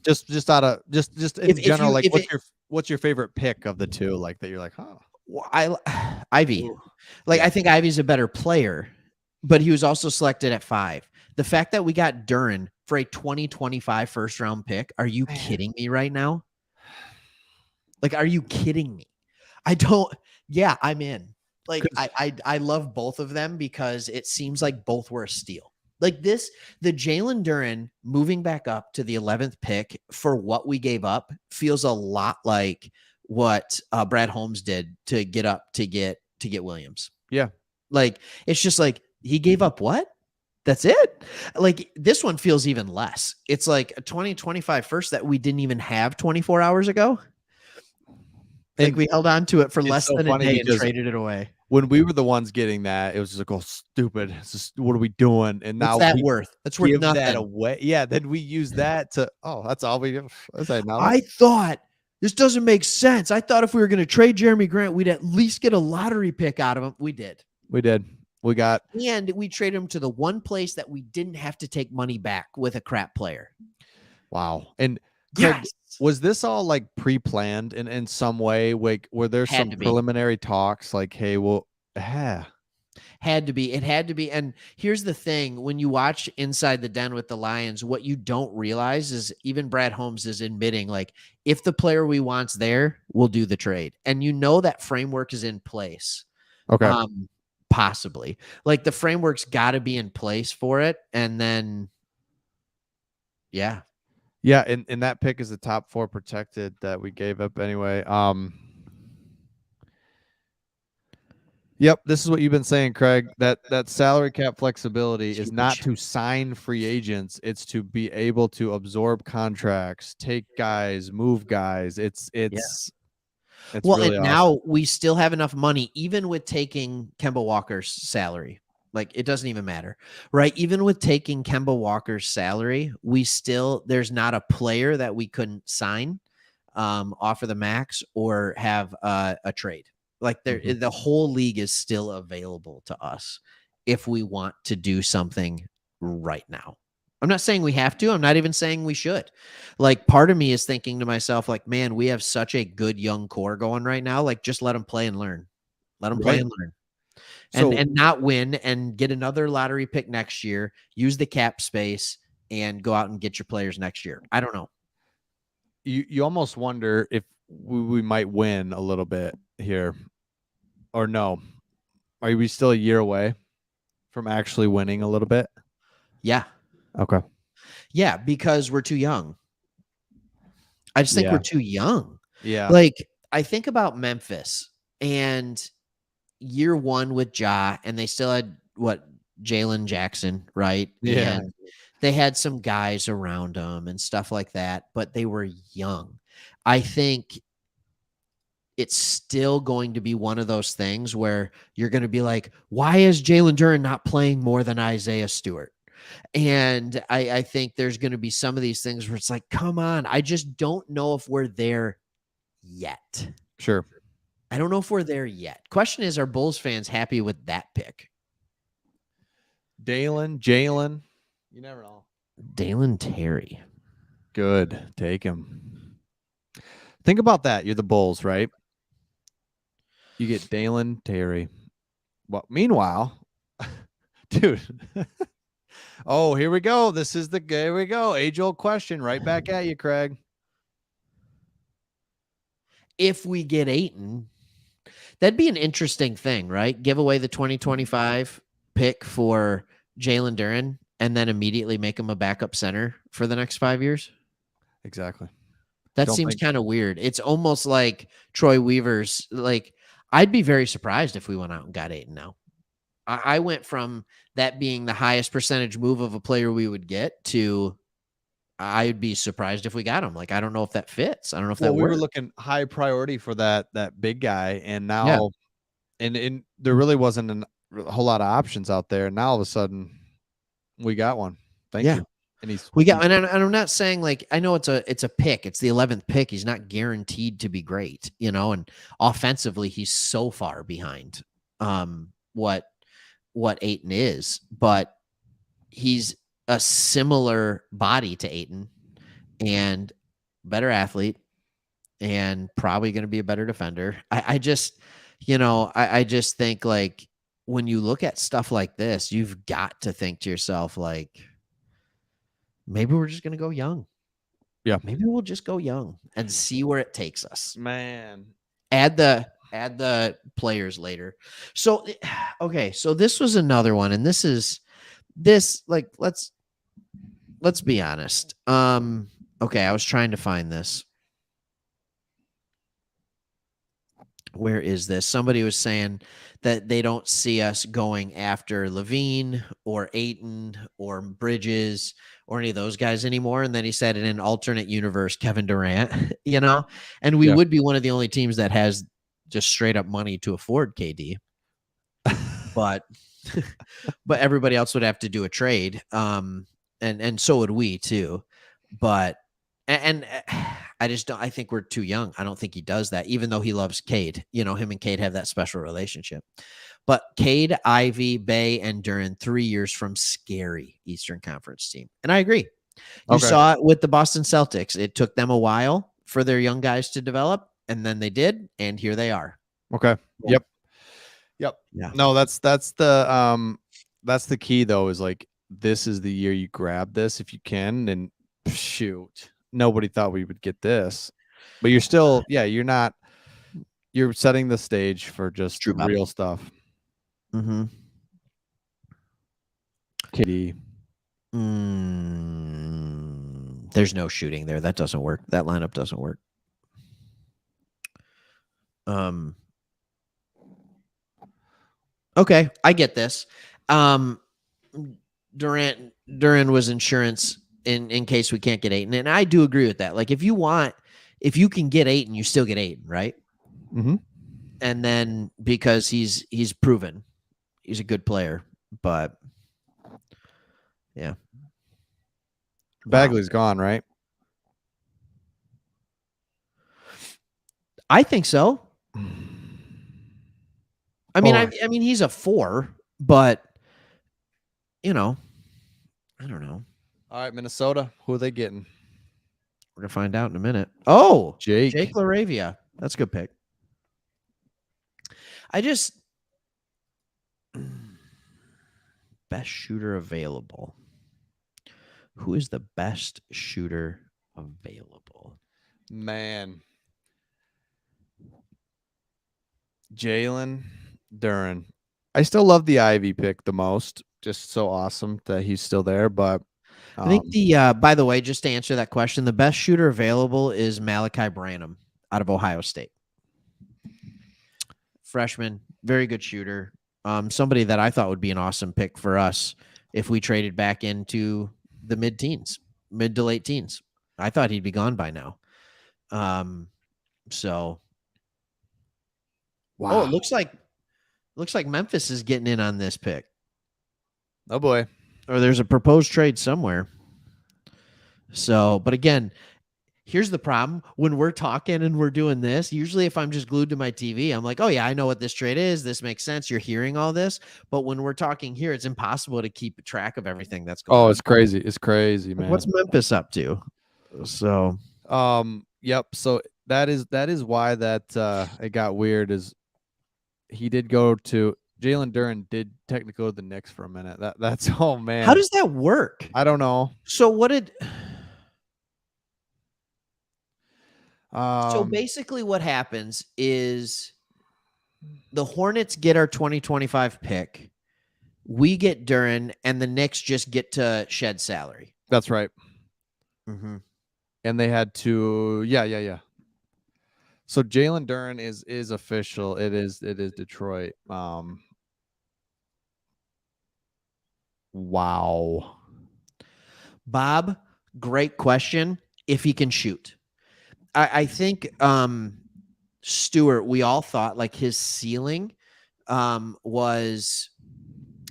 Just out of just in general, like, what's your favorite pick of the two? Like, that you're like, oh, Ivey. Like, I think Ivey's a better player, but he was also selected at 5. The fact that we got Duren for a 2025 first round pick. Are you kidding me right now? Like, are you kidding me? I'm in. Like, I love both of them because it seems like both were a steal. Like, the Jalen Duren moving back up to the 11th pick for what we gave up feels a lot like what Brad Holmes did to get up to get Williams. Yeah. Like, it's just like, he gave up what? That's it. Like, this one feels even less. It's like a 2025 first that we didn't even have 24 hours ago. Like, we held on to it for less than a day and traded it away. When we were the ones getting that, it was just like, oh, stupid. It's just, what are we doing? And now what's that worth? That's worth nothing. That away. Yeah. Then we use that to. Oh, that's all we do. I thought this doesn't make sense. I thought if we were going to trade Jeremy Grant, we'd at least get a lottery pick out of him. We did. We got, and we traded him to the one place that we didn't have to take money back with a crap player. Wow. And yes. Was this all like pre-planned in some way? Like, were there some preliminary talks like, hey, well, had to be. It had to be. And here's the thing. When you watch Inside the Den with the Lions, what you don't realize is even Brad Holmes is admitting, like, if the player we want's there, we'll do the trade. And that framework is in place. Okay. Possibly. Like, the framework's got to be in place for it. And then, yeah. Yeah, and that pick is the top 4 protected that we gave up anyway. Yep, this is what you've been saying, Craig. That salary cap flexibility is not to sign free agents; it's to be able to absorb contracts, take guys, move guys. It's well, really and awesome. Now we still have enough money, even with taking Kemba Walker's salary. Like, it doesn't even matter, right? Even with taking Kemba Walker's salary, there's not a player that we couldn't sign, offer the max, or have a trade. Like, the whole league is still available to us if we want to do something right now. I'm not saying we have to. I'm not even saying we should. Like, part of me is thinking to myself, like, man, we have such a good young core going right now. Like, just let them play and learn. Let them play Right. and learn. So And not win and get another lottery pick next year, use the cap space and go out and get your players next year. I don't know. you almost wonder if we might win a little bit here, or no? Are we still a year away from actually winning a little bit? Yeah. Okay. Yeah, because we're too young. I just think Yeah. we're too young. Yeah. Like, I think about Memphis and year one with Ja, and they still had Jalen Jackson, right? Yeah. And they had some guys around them and stuff like that, but they were young. I think it's still going to be one of those things where you're going to be like, why is Jalen Duren not playing more than Isaiah Stewart? And I think there's going to be some of these things where it's like, come on, I just don't know if we're there yet. Sure. I don't know if we're there yet. Question is, are Bulls fans happy with that pick? Jalen, you never know. Dalen Terry. Good. Take him. Think about that. You're the Bulls, right? You get Dalen Terry. Well, meanwhile, dude. Oh, here we go. Here we go. Age-old question right back at you, Craig. If we get Ayton, that'd be an interesting thing, right? Give away the 2025 pick for Jalen Duren and then immediately make him a backup center for the next 5 years. Exactly. That seems kind of weird. It's almost like Troy Weaver's. Like, I'd be very surprised if we went out and got Ayton now. I went from that being the highest percentage move of a player we would get to I'd be surprised if we got him. Like, I don't know if that fits. I don't know if that we works. were looking high priority for that big guy, and now Yeah. and there really wasn't a whole lot of options out there. Now all of a sudden we got one. Thank you. And I'm not saying, like, I know it's a pick. It's the 11th pick. He's not guaranteed to be great, and offensively he's so far behind what Ayton is, but he's a similar body to Ayton and better athlete and probably going to be a better defender. I just think, like, when you look at stuff like this, you've got to think to yourself, like, maybe we're just going to go young. Yeah. Maybe we'll just go young and see where it takes us. Man. Add the players later. So, okay. So this was another one. And this, like, let's be honest. Okay. I was trying to find this. Where is this? Somebody was saying that they don't see us going after Levine or Ayton or Bridges or any of those guys anymore. And then he said, in an alternate universe, Kevin Durant, and we would be one of the only teams that has just straight up money to afford KD. But everybody else would have to do a trade. And so would we too. But and I just don't. I think we're too young. I don't think he does that, even though he loves Cade. Him and Cade have that special relationship. But Cade, Ivey, Bay, and Duren, 3 years from scary Eastern Conference team. And I agree. You saw it with the Boston Celtics. It took them a while for their young guys to develop, and then they did, and here they are. Okay. Yep. Yeah. No, that's the key though, is like, this is the year you grab this if you can, and shoot. Nobody thought we would get this, but you're still, you're setting the stage for just real stuff. Mm-hmm. KD. There's no shooting there. That doesn't work. That lineup doesn't work. Okay, I get this. Duren was insurance in case we can't get Ayton, and I do agree with that. Like, if you can get Ayton, you still get Ayton, right? Mm-hmm. And then, because he's proven he's a good player, but yeah, Bagley's gone, right? I think so. I mean, I mean, he's a 4, but I don't know. All right, Minnesota. Who are they getting? We're gonna find out in a minute. Oh, Jake. Jake LaRavia. That's a good pick. I just best shooter available. Who is the best shooter available? Man. Jalen Duren. I still love the Ivy pick the most. Just so awesome that he's still there. But I think by the way, just to answer that question, the best shooter available is Malachi Branham out of Ohio State. Freshman, very good shooter. Somebody that I thought would be an awesome pick for us if we traded back into the mid to late teens. I thought he'd be gone by now. So wow. Oh, it looks like Memphis is getting in on this pick. Oh boy. Or there's a proposed trade somewhere. So, but again, here's the problem. When we're talking and we're doing this, usually if I'm just glued to my TV, I'm like, oh yeah, I know what this trade is. This makes sense. You're hearing all this. But when we're talking here, it's impossible to keep track of everything that's going on. Oh, it's crazy. It's crazy, man. What's Memphis up to? So, yep. So that is why that it got weird is he did go to Jalen Duren did technically go to the Knicks for a minute. That's oh man. How does that work? I don't know. So what did Um, so basically what happens is the Hornets get our 2025 pick. We get Duren, and the Knicks just get to shed salary. That's right. Mm-hmm. And they had to, yeah. So Jalen Duren is official. It is Detroit. Wow. Bob, great question. If he can shoot, I think Stewart. We all thought like his ceiling was.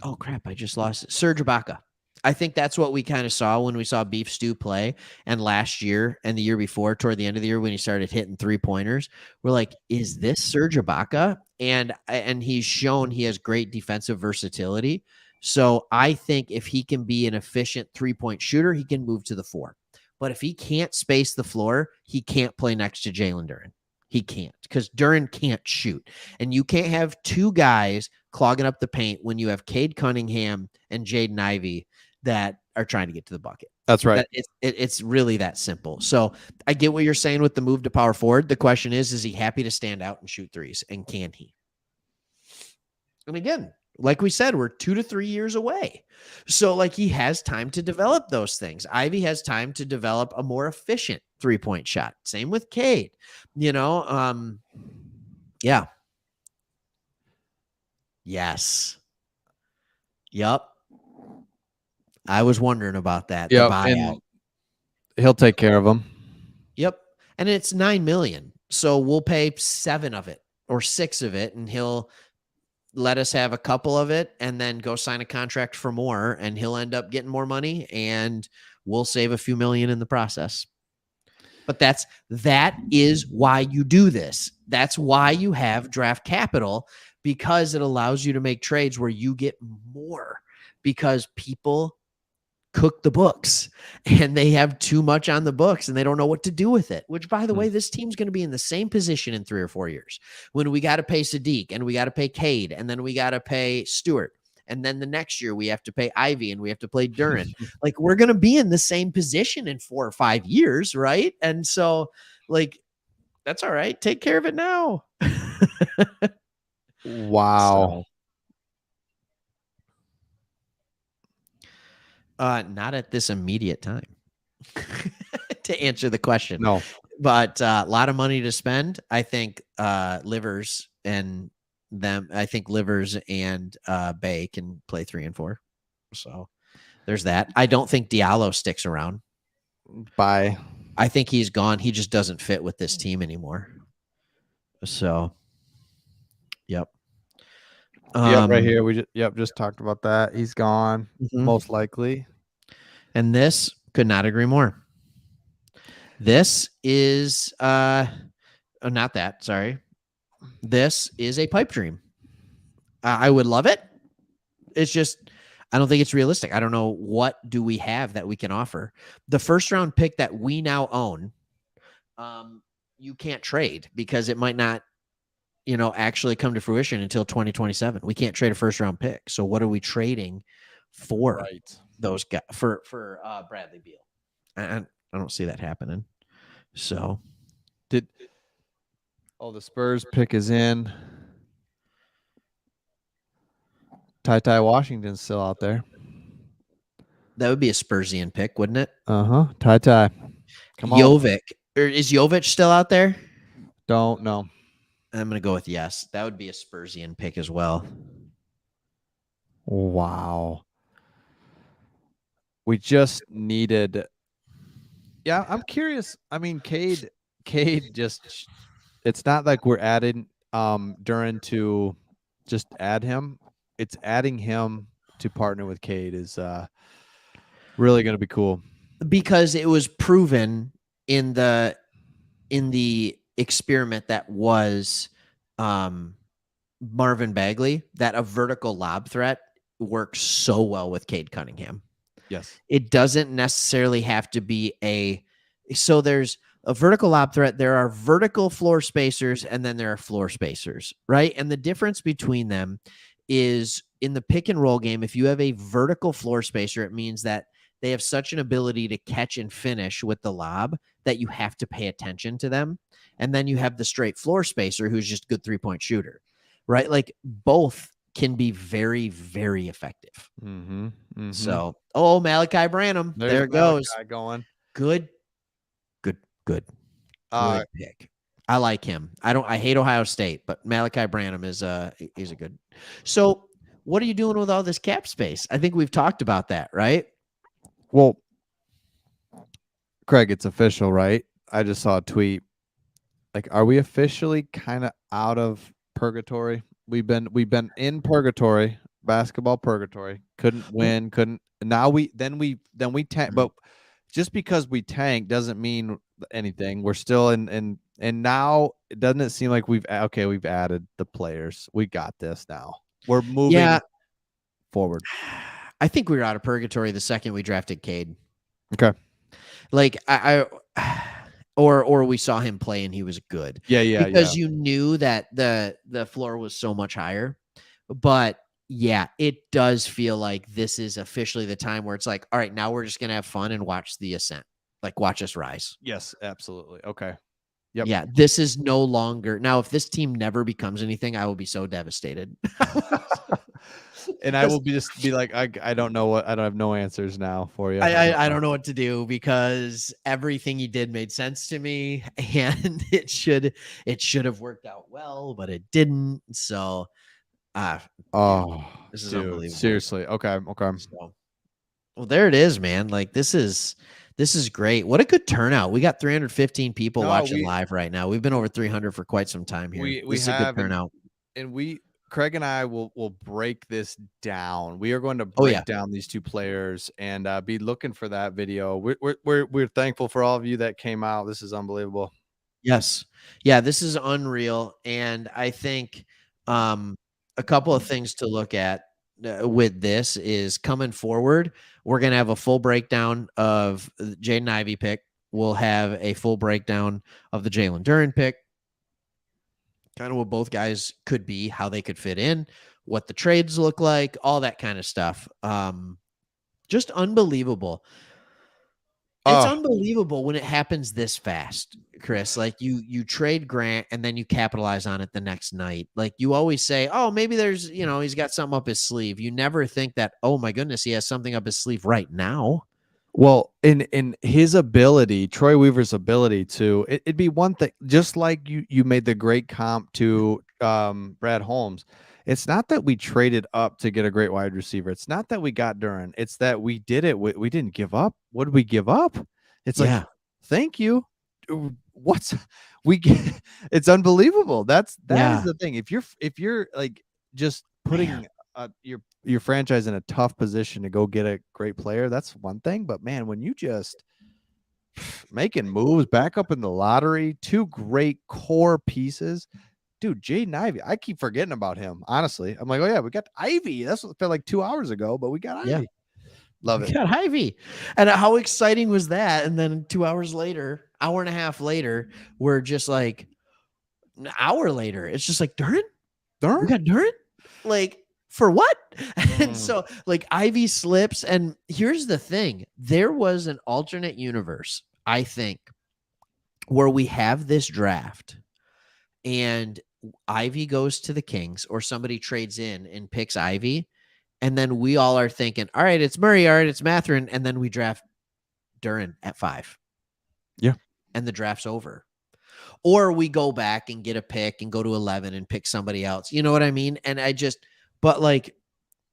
Oh crap! I just lost it. Serge Ibaka. I think that's what we kind of saw when we saw Beef Stew play. And last year and the year before, toward the end of the year, when he started hitting 3-pointers, we're like, is this Serge Ibaka? And he's shown he has great defensive versatility. So I think if he can be an efficient 3-point shooter, he can move to the 4. But if he can't space the floor, he can't play next to Jalen Duren. He can't, because Duren can't shoot. And you can't have two guys clogging up the paint when you have Cade Cunningham and Jaden Ivey that are trying to get to the bucket. That's right. It's really that simple. So I get what you're saying with the move to power forward. The question is he happy to stand out and shoot threes? And can he? And again, like we said, we're 2 to 3 years away. So like he has time to develop those things. Ivy has time to develop a more efficient 3-point shot. Same with Cade, yeah. Yes. Yep. I was wondering about that. Yep. The buyout. And he'll take care of them. Yep. And it's $9 million. So we'll pay 7 of it or 6 of it, and he'll let us have a couple of it and then go sign a contract for more, and he'll end up getting more money, and we'll save a few million in the process. But that is why you do this. That's why you have draft capital, because it allows you to make trades where you get more, because people cook the books and they have too much on the books and they don't know what to do with it, which, by the way, this team's going to be in the same position in 3 or 4 years when we got to pay Sadiq and we got to pay Cade and then we got to pay Stewart. And then the next year we have to pay Ivy and we have to play Duren. Like, we're going to be in the same position in 4 or 5 years. Right. And so like, that's all right. Take care of it now. Wow. Not at this immediate time to answer the question. No, but a lot of money to spend. I think Livers and Bay can play 3 and 4. So there's that. I don't think Diallo sticks around. bye. I think he's gone. He just doesn't fit with this team anymore. So, yep. Right here. We just talked about that. He's gone, most likely. And this could not agree more. This is not that. Sorry. This is a pipe dream. I would love it. It's just I don't think it's realistic. I don't know what do we have that we can offer. The first round pick that we now own, you can't trade because it might not, actually come to fruition until 2027. We can't trade a first round pick. So what are we trading for those guys for Bradley Beal? I don't see that happening. So the Spurs pick is in. Ty Washington's still out there. That would be a Spursian pick, wouldn't it? Ty. Come on. Jovic. Or is Jovic still out there? Don't know. I'm going to go with yes. That would be a Spursian pick as well. Wow. We just needed. Yeah, I'm curious. I mean, Cade just. It's not like we're adding Duren to just add him. It's adding him to partner with Cade is really going to be cool. Because it was proven in the experiment that was Marvin Bagley that a vertical lob threat works so well with Cade Cunningham. Yes. It doesn't necessarily have to be so there's a vertical lob threat. There are vertical floor spacers and then there are floor spacers, right? And the difference between them is in the pick and roll game, if you have a vertical floor spacer, it means that they have such an ability to catch and finish with the lob that you have to pay attention to them. And then you have the straight floor spacer who's just a good 3-point shooter, right? Like both can be very, very effective. So, Malachi Branham. There it goes. Going. Good pick. I like him. I hate Ohio State, but Malachi Branham is a good. So what are you doing with all this cap space? I think we've talked about that, right? Well, Craig, it's official, right? I just saw a tweet. Like, are we officially kind of out of purgatory? We've been in purgatory, basketball purgatory. Couldn't win, couldn't. Now we tank, but just because we tank doesn't mean anything. We're still in and now it doesn't seem like we've added the players. We got this now. We're moving forward. I think we were out of purgatory the second we drafted Cade. Okay. Like or we saw him play and he was good. Yeah. Because you knew that the floor was so much higher. But yeah, it does feel like this is officially the time where it's like, all right, now we're just going to have fun and watch the ascent. Like watch us rise. Yes, absolutely. Okay. Yep. Yeah, this is no longer. Now, if this team never becomes anything, I will be so devastated. And I will be like, I don't know I don't have no answers now for you. I don't know what to do because everything you did made sense to me and it should have worked out well, but it didn't. So, this is unbelievable. Seriously. Okay. So, well, there it is, man. Like this is great. What a good turnout. We got 315 people watching live right now. We've been over 300 for quite some time here. This is a good turnout. And Craig and I will break this down. We are going to break down these two players and be looking for that video. We're thankful for all of you that came out. This is unbelievable. Yes. Yeah, this is unreal. And I think a couple of things to look at with this is coming forward. We're going to have a full breakdown of Jaden Ivey pick. We'll have a full breakdown of the Jalen Duren pick. Kind of what both guys could be, how they could fit in, what the trades look like, all that kind of stuff. Just unbelievable. It's unbelievable when it happens this fast, Chris. Like you trade Grant and then you capitalize on it the next night. Like you always say, oh, maybe there's, he's got something up his sleeve. You never think that, oh my goodness, he has something up his sleeve right now. Well, in his ability, Troy Weaver's ability to, it'd be one thing, just like you made the great comp to Brad Holmes. It's not that we traded up to get a great wide receiver. It's not that we got Duren. It's that we did it. We didn't give up. What did we give up? It's like, thank you. It's unbelievable. That is the thing. If you're like just putting your franchise in a tough position to go get a great player, that's one thing. But man, when you just making moves back up in the lottery, two great core pieces, dude, Jaden Ivey. I keep forgetting about him. Honestly, I'm like, oh yeah, we got Ivy. That's what felt like 2 hours ago, but we got Yeah. Ivy. Love We it. got Ivy. And how exciting was that? And then 2 hours later, hour and a half later, we're just like an hour later. It's just like Duren? We got Duren? Like for what? And so like Ivy slips. And here's the thing. There was an alternate universe, I think, where we have this draft and Ivy goes to the Kings or somebody trades in and picks Ivy. And then we all are thinking, all right, it's Murray, all right, it's Mathurin. And then we draft Duren at 5. Yeah. And the draft's over. Or we go back and get a pick and go to 11 and pick somebody else. You know what I mean? And but like,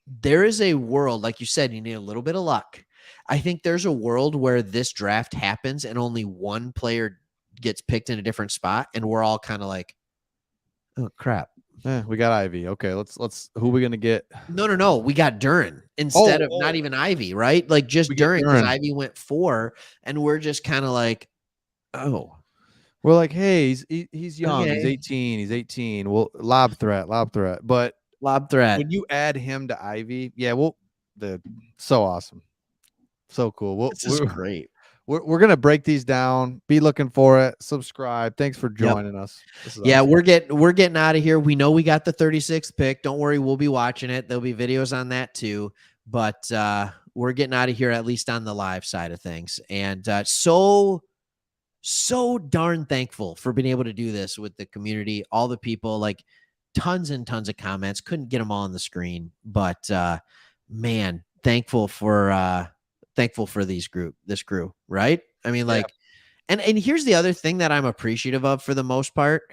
there is a world, like you said, you need a little bit of luck. I think there's a world where this draft happens and only one player gets picked in a different spot. And we're all kind of like, oh, crap. Yeah, we got Ivy. Okay, let's who are we gonna get? No. We got Duren instead of not even Ivy, right? Like just Duren because Ivy went 4, and we're just kind of like, oh. We're like, hey, he's young. Okay. He's 18. Well, lob threat. But lob threat. When you add him to Ivy, yeah, so awesome. So cool. This is great. We're gonna break these down. Be looking for it. Subscribe. Thanks for joining us. Yeah, awesome. We're getting out of here. We know we got the 36th pick. Don't worry, we'll be watching it. There'll be videos on that too. But we're getting out of here at least on the live side of things. And so darn thankful for being able to do this with the community, all the people, like tons and tons of comments. Couldn't get them all on the screen, but man, thankful for this crew, right? I mean, like, and here's the other thing that I'm appreciative of for the most part.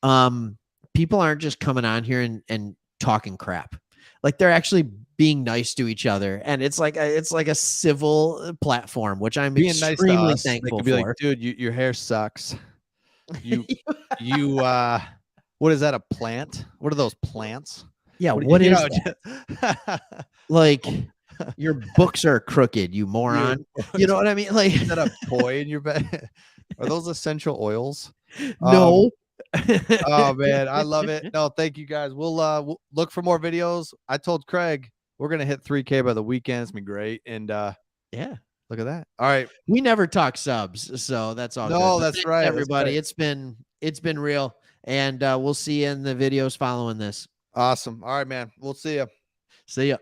People aren't just coming on here and talking crap. Like they're actually being nice to each other. And it's like a civil platform, which I'm being extremely nice thankful for. Like, dude, your hair sucks. You what is that? A plant? What are those plants? Yeah. What is that? Like, your books are crooked, you moron. You know what I mean? Like, is that a toy in your bed? Are those essential oils? No. Oh man, I love it. No, thank you guys. We'll look for more videos. I told Craig we're gonna hit 3K by the weekend. It's gonna be great. And yeah, look at that. All right. We never talk subs, so that's all. No, good. that's right. Everybody, that's right. It's been real. And we'll see you in the videos following this. Awesome. All right, man. We'll see you. See ya.